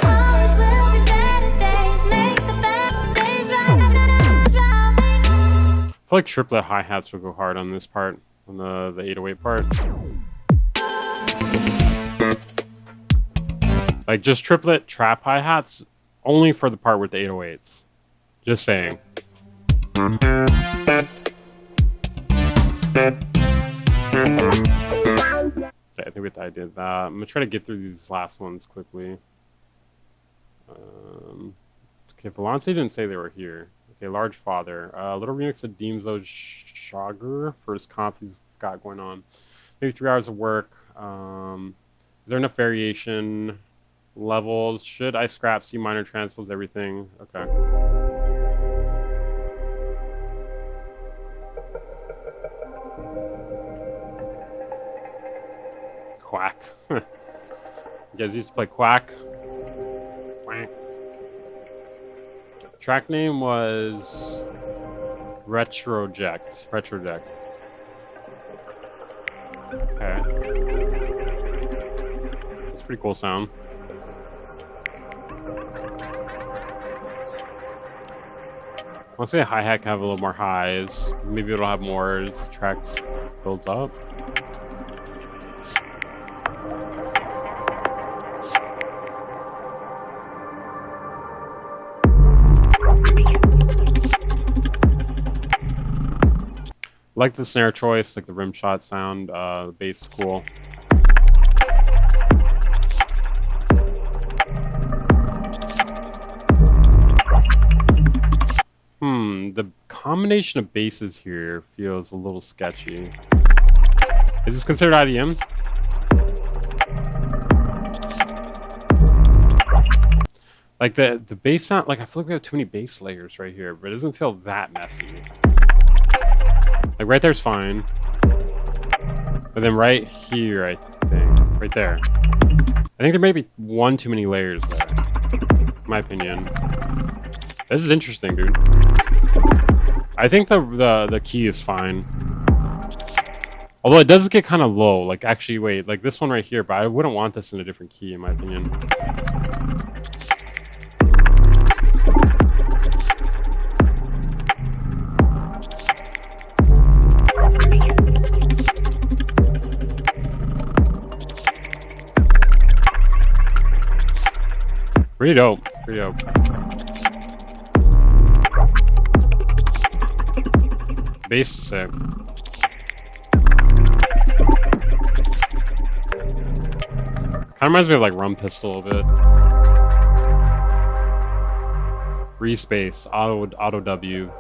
Always will be better days. Make the bad days right. I feel like triplet hi-hats would go hard on this part, on the 808 part. Like just triplet trap hi-hats only for the part with the 808s. Just saying. Okay, I think I did that. I'm gonna try to get through these last ones quickly. Okay, Valance didn't say they were here. Okay, Large Father. Little remix of Deemzo Shagur for his comp he's got going on. Maybe 3 hours of work. Is there enough variation? Levels? Should I scrap C minor transpose everything? Okay. Quack. You guys used to play Quack? Quack. Track name was Retroject. Retroject. Okay. It's a pretty cool sound. I want to say a hi-hat can have a little more highs. Maybe it'll have more as the track builds up. Like the snare choice, like the rim shot sound, the bass is cool. The combination of basses here feels a little sketchy. Is this considered IDM? Like the bass sound, like I feel like we have too many bass layers right here, but it doesn't feel that messy. Like right there's fine. But then right here, I think, right there. I think there may be one too many layers there, in my opinion. This is interesting, dude. I think the key is fine. Although it does get kind of low. Like actually, wait, like this one right here, but I wouldn't want this in a different key, in my opinion. Pretty dope. Pretty dope. Bass is sick. Kind of reminds me of like Rum Pistol a bit. Respace, Auto W.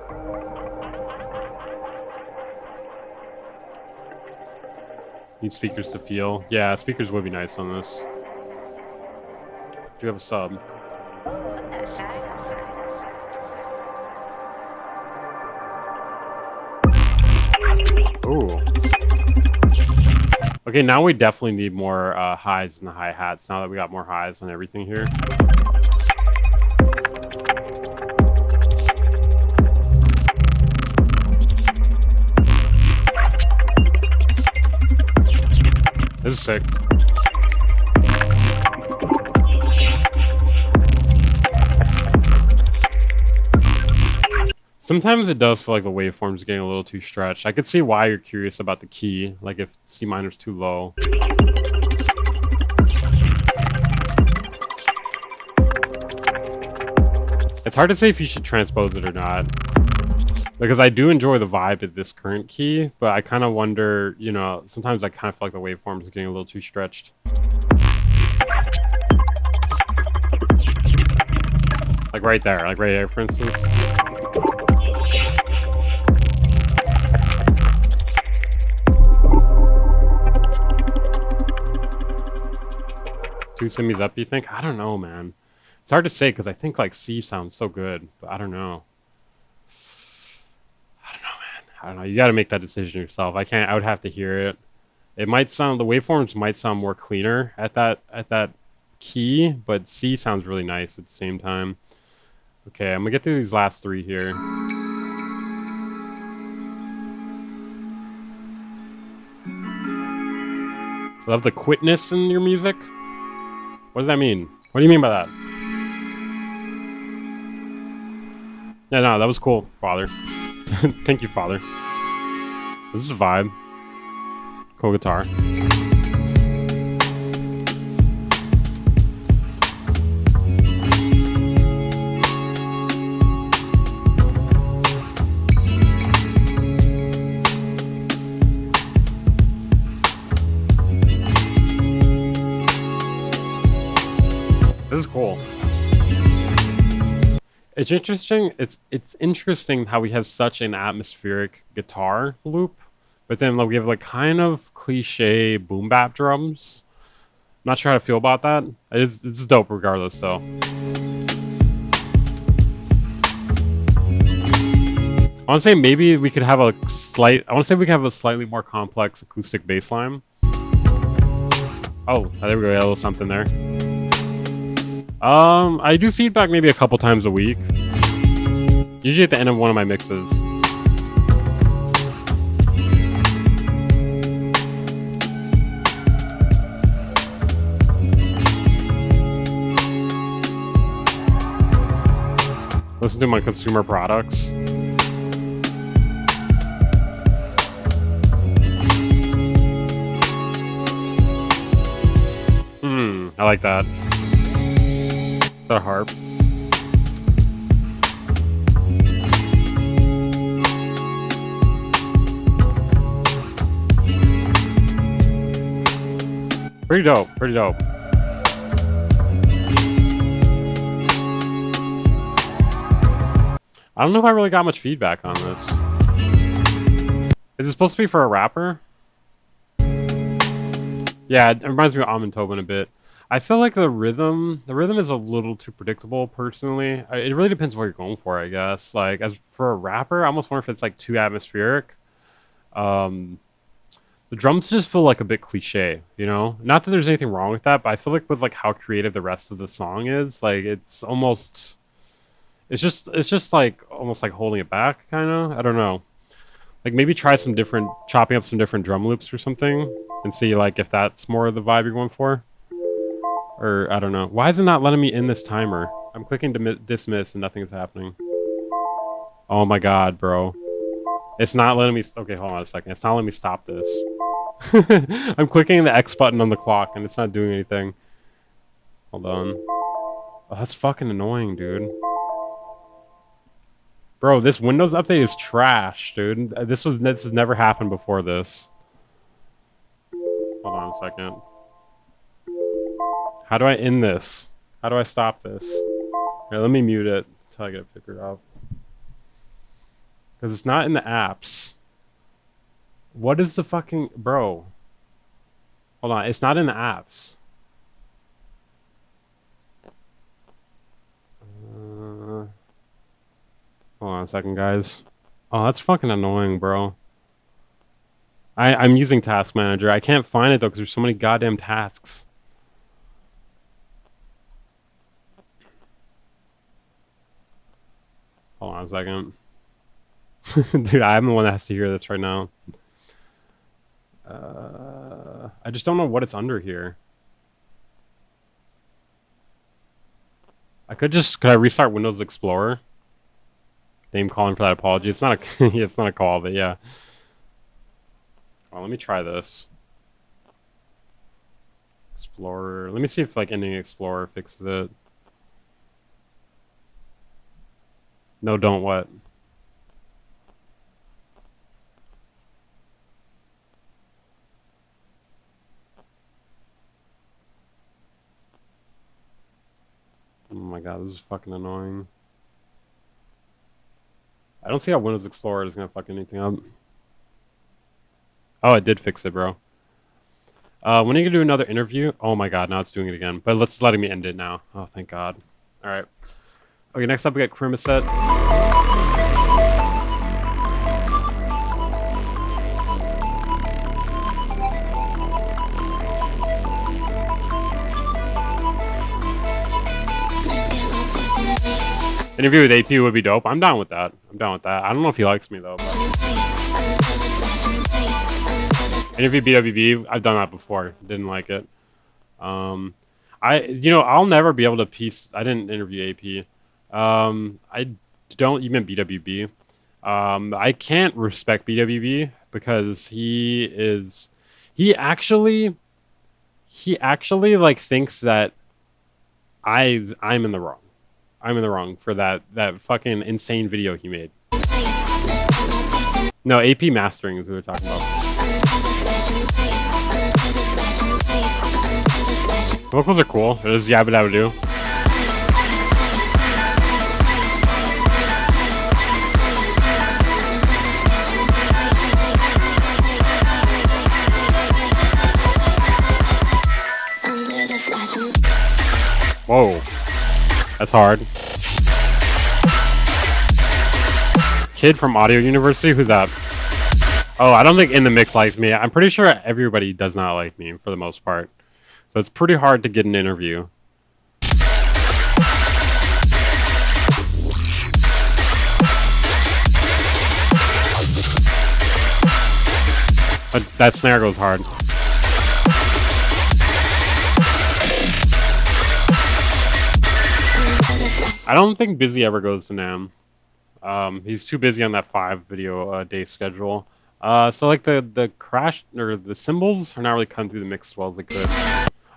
Need speakers to feel. Yeah, speakers would be nice on this. Do you have a sub? Ooh. Okay, now we definitely need more highs in the hi-hats, now that we got more highs on everything here. This is sick. Sometimes it does feel like the waveform's getting a little too stretched. I could see why you're curious about the key, like if C minor's too low. It's hard to say if you should transpose it or not. Because I do enjoy the vibe at this current key, but I kind of wonder, you know, sometimes I kind of feel like the waveform is getting a little too stretched. Like right there, for instance. semis up, you think? I don't know, man. It's hard to say because I think like C sounds so good, but I don't know. I don't know. You got to make that decision yourself. I can't. I would have to hear it. It might sound, the waveforms might sound more cleaner at that key, but C sounds really nice at the same time. Okay, I'm gonna get through these last three here. I love the quickness in your music. What does that mean? What do you mean by that? Yeah, no, that was cool, Father. Thank you, Father. This is a vibe. Cool guitar. This is cool. It's interesting. It's interesting how we have such an atmospheric guitar loop, but then like, we have like kind of cliche boom bap drums. Not sure how to feel about that. It's dope regardless. So I want to say maybe we could have a slight. I want to say we could have a slightly more complex acoustic bass line. Oh, there we go. A little something there. I do feedback maybe a couple times a week. Usually at the end of one of my mixes. Listen to my consumer products. I like that. A harp. Pretty dope, pretty dope. I don't know if I really got much feedback on this. Is it supposed to be for a rapper? Yeah, it reminds me of Amin Tobin a bit. I feel like the rhythm is a little too predictable, personally. It really depends what you're going for, I guess. Like, as for a rapper, I almost wonder if it's like too atmospheric. The drums just feel like a bit cliche, you know? Not that there's anything wrong with that, but I feel like with like how creative the rest of the song is, like it's just like almost like holding it back, kind of. I don't know. Like maybe try chopping up some different drum loops or something, and see like if that's more of the vibe you're going for. Or, I don't know. Why is it not letting me in this timer? I'm clicking dismiss and nothing's happening. Oh my god, bro. It's not letting me... Okay, hold on a second. It's not letting me stop this. I'm clicking the X button on the clock and it's not doing anything. Hold on. Oh, that's fucking annoying, dude. Bro, this Windows update is trash, dude. This has never happened before this. Hold on a second. How do I end this? How do I stop this? Here, let me mute it until I get it figured out. Because it's not in the apps. What is the fucking... Bro. Hold on, it's not in the apps. Hold on a second, guys. Oh, that's fucking annoying, bro. I'm using Task Manager. I can't find it, though, because there's so many goddamn tasks. Hold on a second. Dude, I'm the one that has to hear this right now. I just don't know what it's under here. Could I restart Windows Explorer? Name calling for that apology. It's not a it's not a call, but yeah. Oh, let me try this. Explorer. Let me see if like ending Explorer fixes it. No, don't what? Oh my god, this is fucking annoying. I don't see how Windows Explorer is gonna fuck anything up. Oh, it did fix it, bro. When are you gonna do another interview? Oh my god, now it's doing it again. But it's letting me end it now. Oh, thank God. All right. Okay, next up we got Krimiset. Interview with AP would be dope. I'm down with that. I'm down with that. I don't know if he likes me though. But... Interview BWB. I've done that before. Didn't like it. I'll never be able to piece. I didn't interview AP. I don't even BWB. I can't respect BWB because he actually like thinks that I'm in the wrong. I'm in the wrong for that fucking insane video he made. No, AP mastering is what we're talking about. Vocals are cool. It is Yabba-Dabba-Doo. Whoa. That's hard. Kid from Audio University? Who's that? Oh, I don't think In The Mix likes me. I'm pretty sure everybody does not like me for the most part. So it's pretty hard to get an interview. But that snare goes hard. I don't think Busy ever goes to NAMM. He's too busy on that 5 video day schedule. So like the crash or the cymbals are not really coming through the mix as well as they could.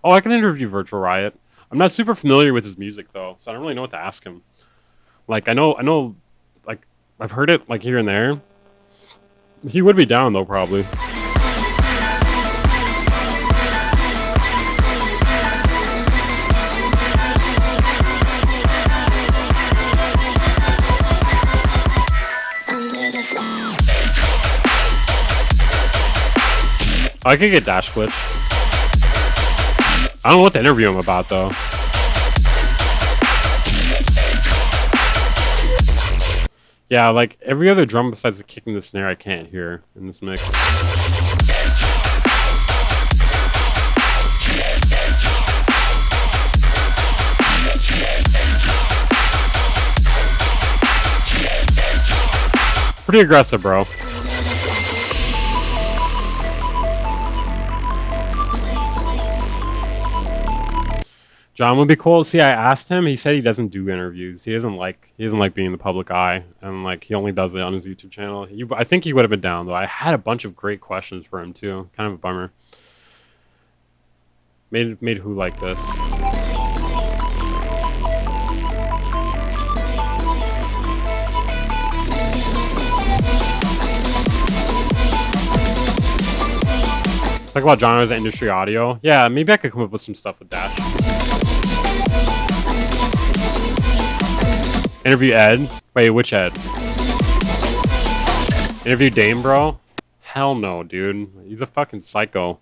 Oh, I can interview Virtual Riot. I'm not super familiar with his music though, so I don't really know what to ask him. Like I know, like I've heard it like here and there. He would be down though, probably. I could get Dash Glitch. I don't know what to interview him about though. Yeah, like every other drum besides the kick and the snare I can't hear in this mix. Pretty aggressive, bro. John would be cool. See, I asked him. He said he doesn't do interviews. He doesn't like being in the public eye, and like he only does it on his YouTube channel. I think he would have been down though. I had a bunch of great questions for him too. Kind of a bummer. Made who like this? Talk about genres of industry audio. Yeah, maybe I could come up with some stuff with Dash. Interview Ed. Wait, which Ed? Interview Dame, bro? Hell no, dude. He's a fucking psycho.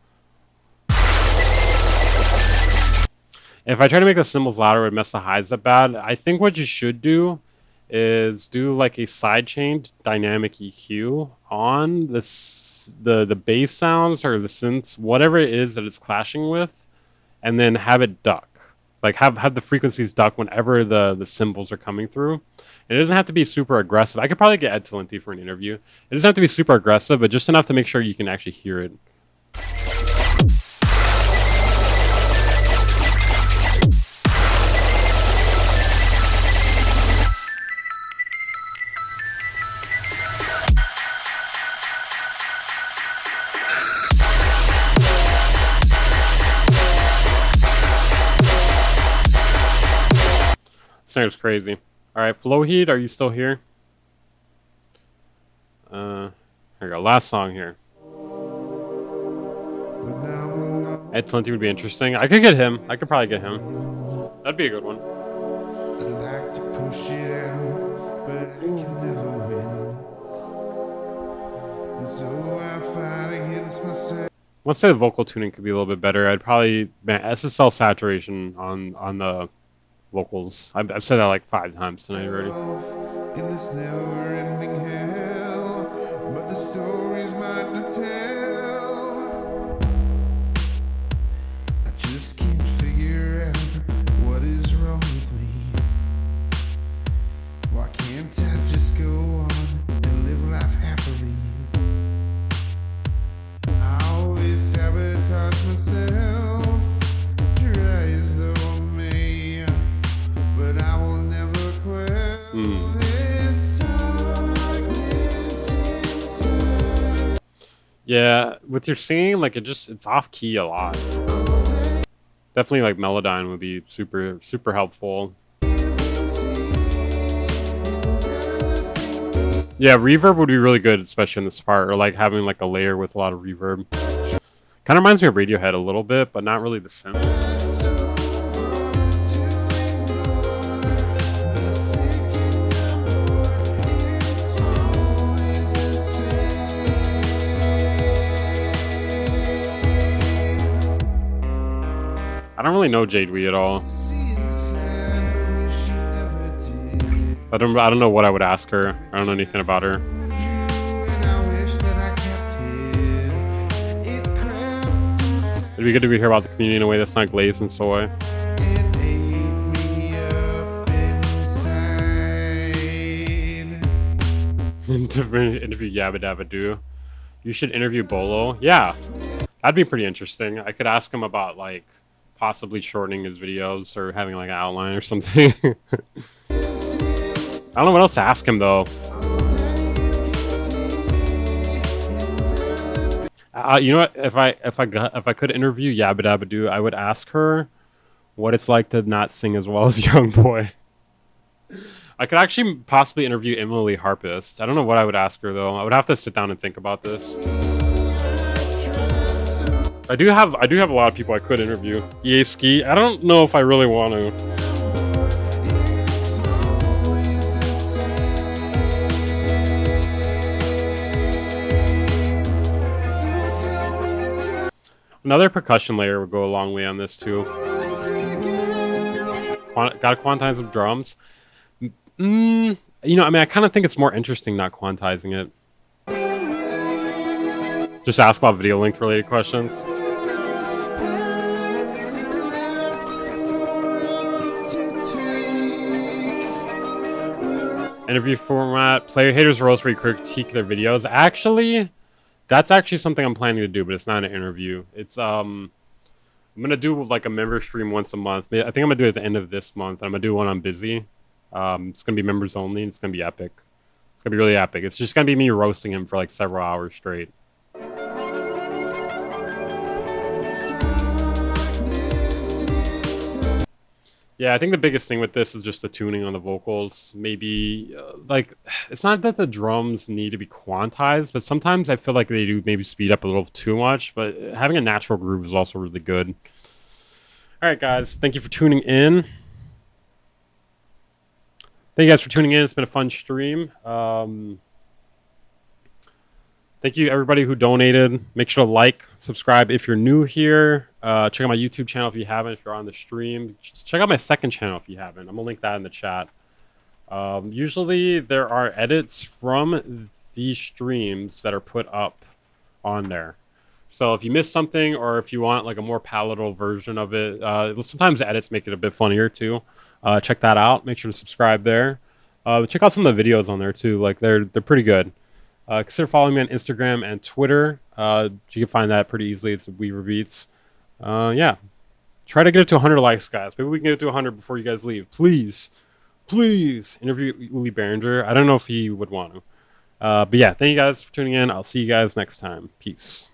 If I try to make the cymbals louder, it would mess the highs up bad. I think what you should do is do like a sidechained dynamic EQ on the bass sounds or the synths, whatever it is that it's clashing with, and then have it duck. Like have the frequencies duck whenever the cymbals are coming through. And it doesn't have to be super aggressive. I could probably get Ed Talenti for an interview. It doesn't have to be super aggressive, but just enough to make sure you can actually hear it. Snare's crazy. Alright, Flowheat, are you still here? Here we go. Last song here. Ed Talenti would be interesting. I could get him. I could probably get him. That'd be a good one. Once the vocal tuning could be a little bit better, I'd probably SSL saturation on the vocals. I've said that like 5 times tonight already. In this never-ending hell, but the story's mine to tell. I just can't figure out what is wrong with me. Why can't I just go on and live life happily? I always sabotage myself, try as though I may, but I will never quit. Yeah, with your singing, like it's off key a lot. Definitely like Melodyne would be super helpful. Yeah, reverb would be really good, especially in this part, or like having like a layer with a lot of reverb. Kind of reminds me of Radiohead a little bit, but not really the synth. I don't really know Jade Wee at all. I don't know what I would ask her. I don't know anything about her. It'd be good to hear about the community in a way that's not glazed and soy. Interview Beabadoobee. You should interview Bolo. Yeah, that'd be pretty interesting. I could ask him about like possibly shortening his videos or having like an outline or something. I don't know what else to ask him though. You know what? If I could interview Beabadoobee, I would ask her what it's like to not sing as well as Young Boy. I could actually possibly interview Emily Harpist. I don't know what I would ask her though. I would have to sit down and think about this. I do have a lot of people I could interview. EA Ski. I don't know if I really want to. Another percussion layer would go a long way on this too. Gotta quantize some drums. You know, I mean, I kind of think it's more interesting not quantizing it. Just ask about video length related questions. Interview format, player haters roast where you critique their videos. Actually, that's actually something I'm planning to do, but it's not an interview. It's I'm gonna do like a member stream once a month. I think I'm gonna do it at the end of this month. I'm gonna do one on Busy. It's gonna be members only, and it's gonna be epic. It's gonna be really epic. It's just gonna be me roasting him for like several hours straight. Yeah, I think the biggest thing with this is just the tuning on the vocals. Maybe, like, it's not that the drums need to be quantized, but sometimes I feel like they do maybe speed up a little too much, but having a natural groove is also really good. Alright, guys, thank you for tuning in. Thank you guys for tuning in. It's been a fun stream. Thank you, everybody who donated. Make sure to like, subscribe if you're new here. Check out my YouTube channel if you haven't, if you're on the stream. Check out my second channel if you haven't. I'm going to link that in the chat. Usually there are edits from these streams that are put up on there. So if you missed something or if you want like a more palatable version of it, sometimes the edits make it a bit funnier too. Check that out. Make sure to subscribe there. Check out some of the videos on there too. Like they're pretty good. Consider following me on Instagram and Twitter. You can find that pretty easily. It's Weaver Beats. Yeah. Try to get it to 100 likes, guys. Maybe we can get it to 100 before you guys leave. Please. Please. Interview Uli Behringer. I don't know if he would want to. But yeah, thank you guys for tuning in. I'll see you guys next time. Peace.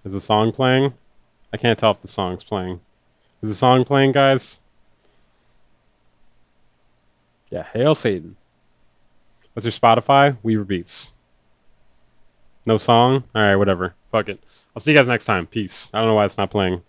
Is the song playing? I can't tell if the song's playing. Is the song playing, guys? Yeah, hail Satan. What's your Spotify? Weaver Beats. No song? Alright, whatever. Fuck it. I'll see you guys next time. Peace. I don't know why it's not playing.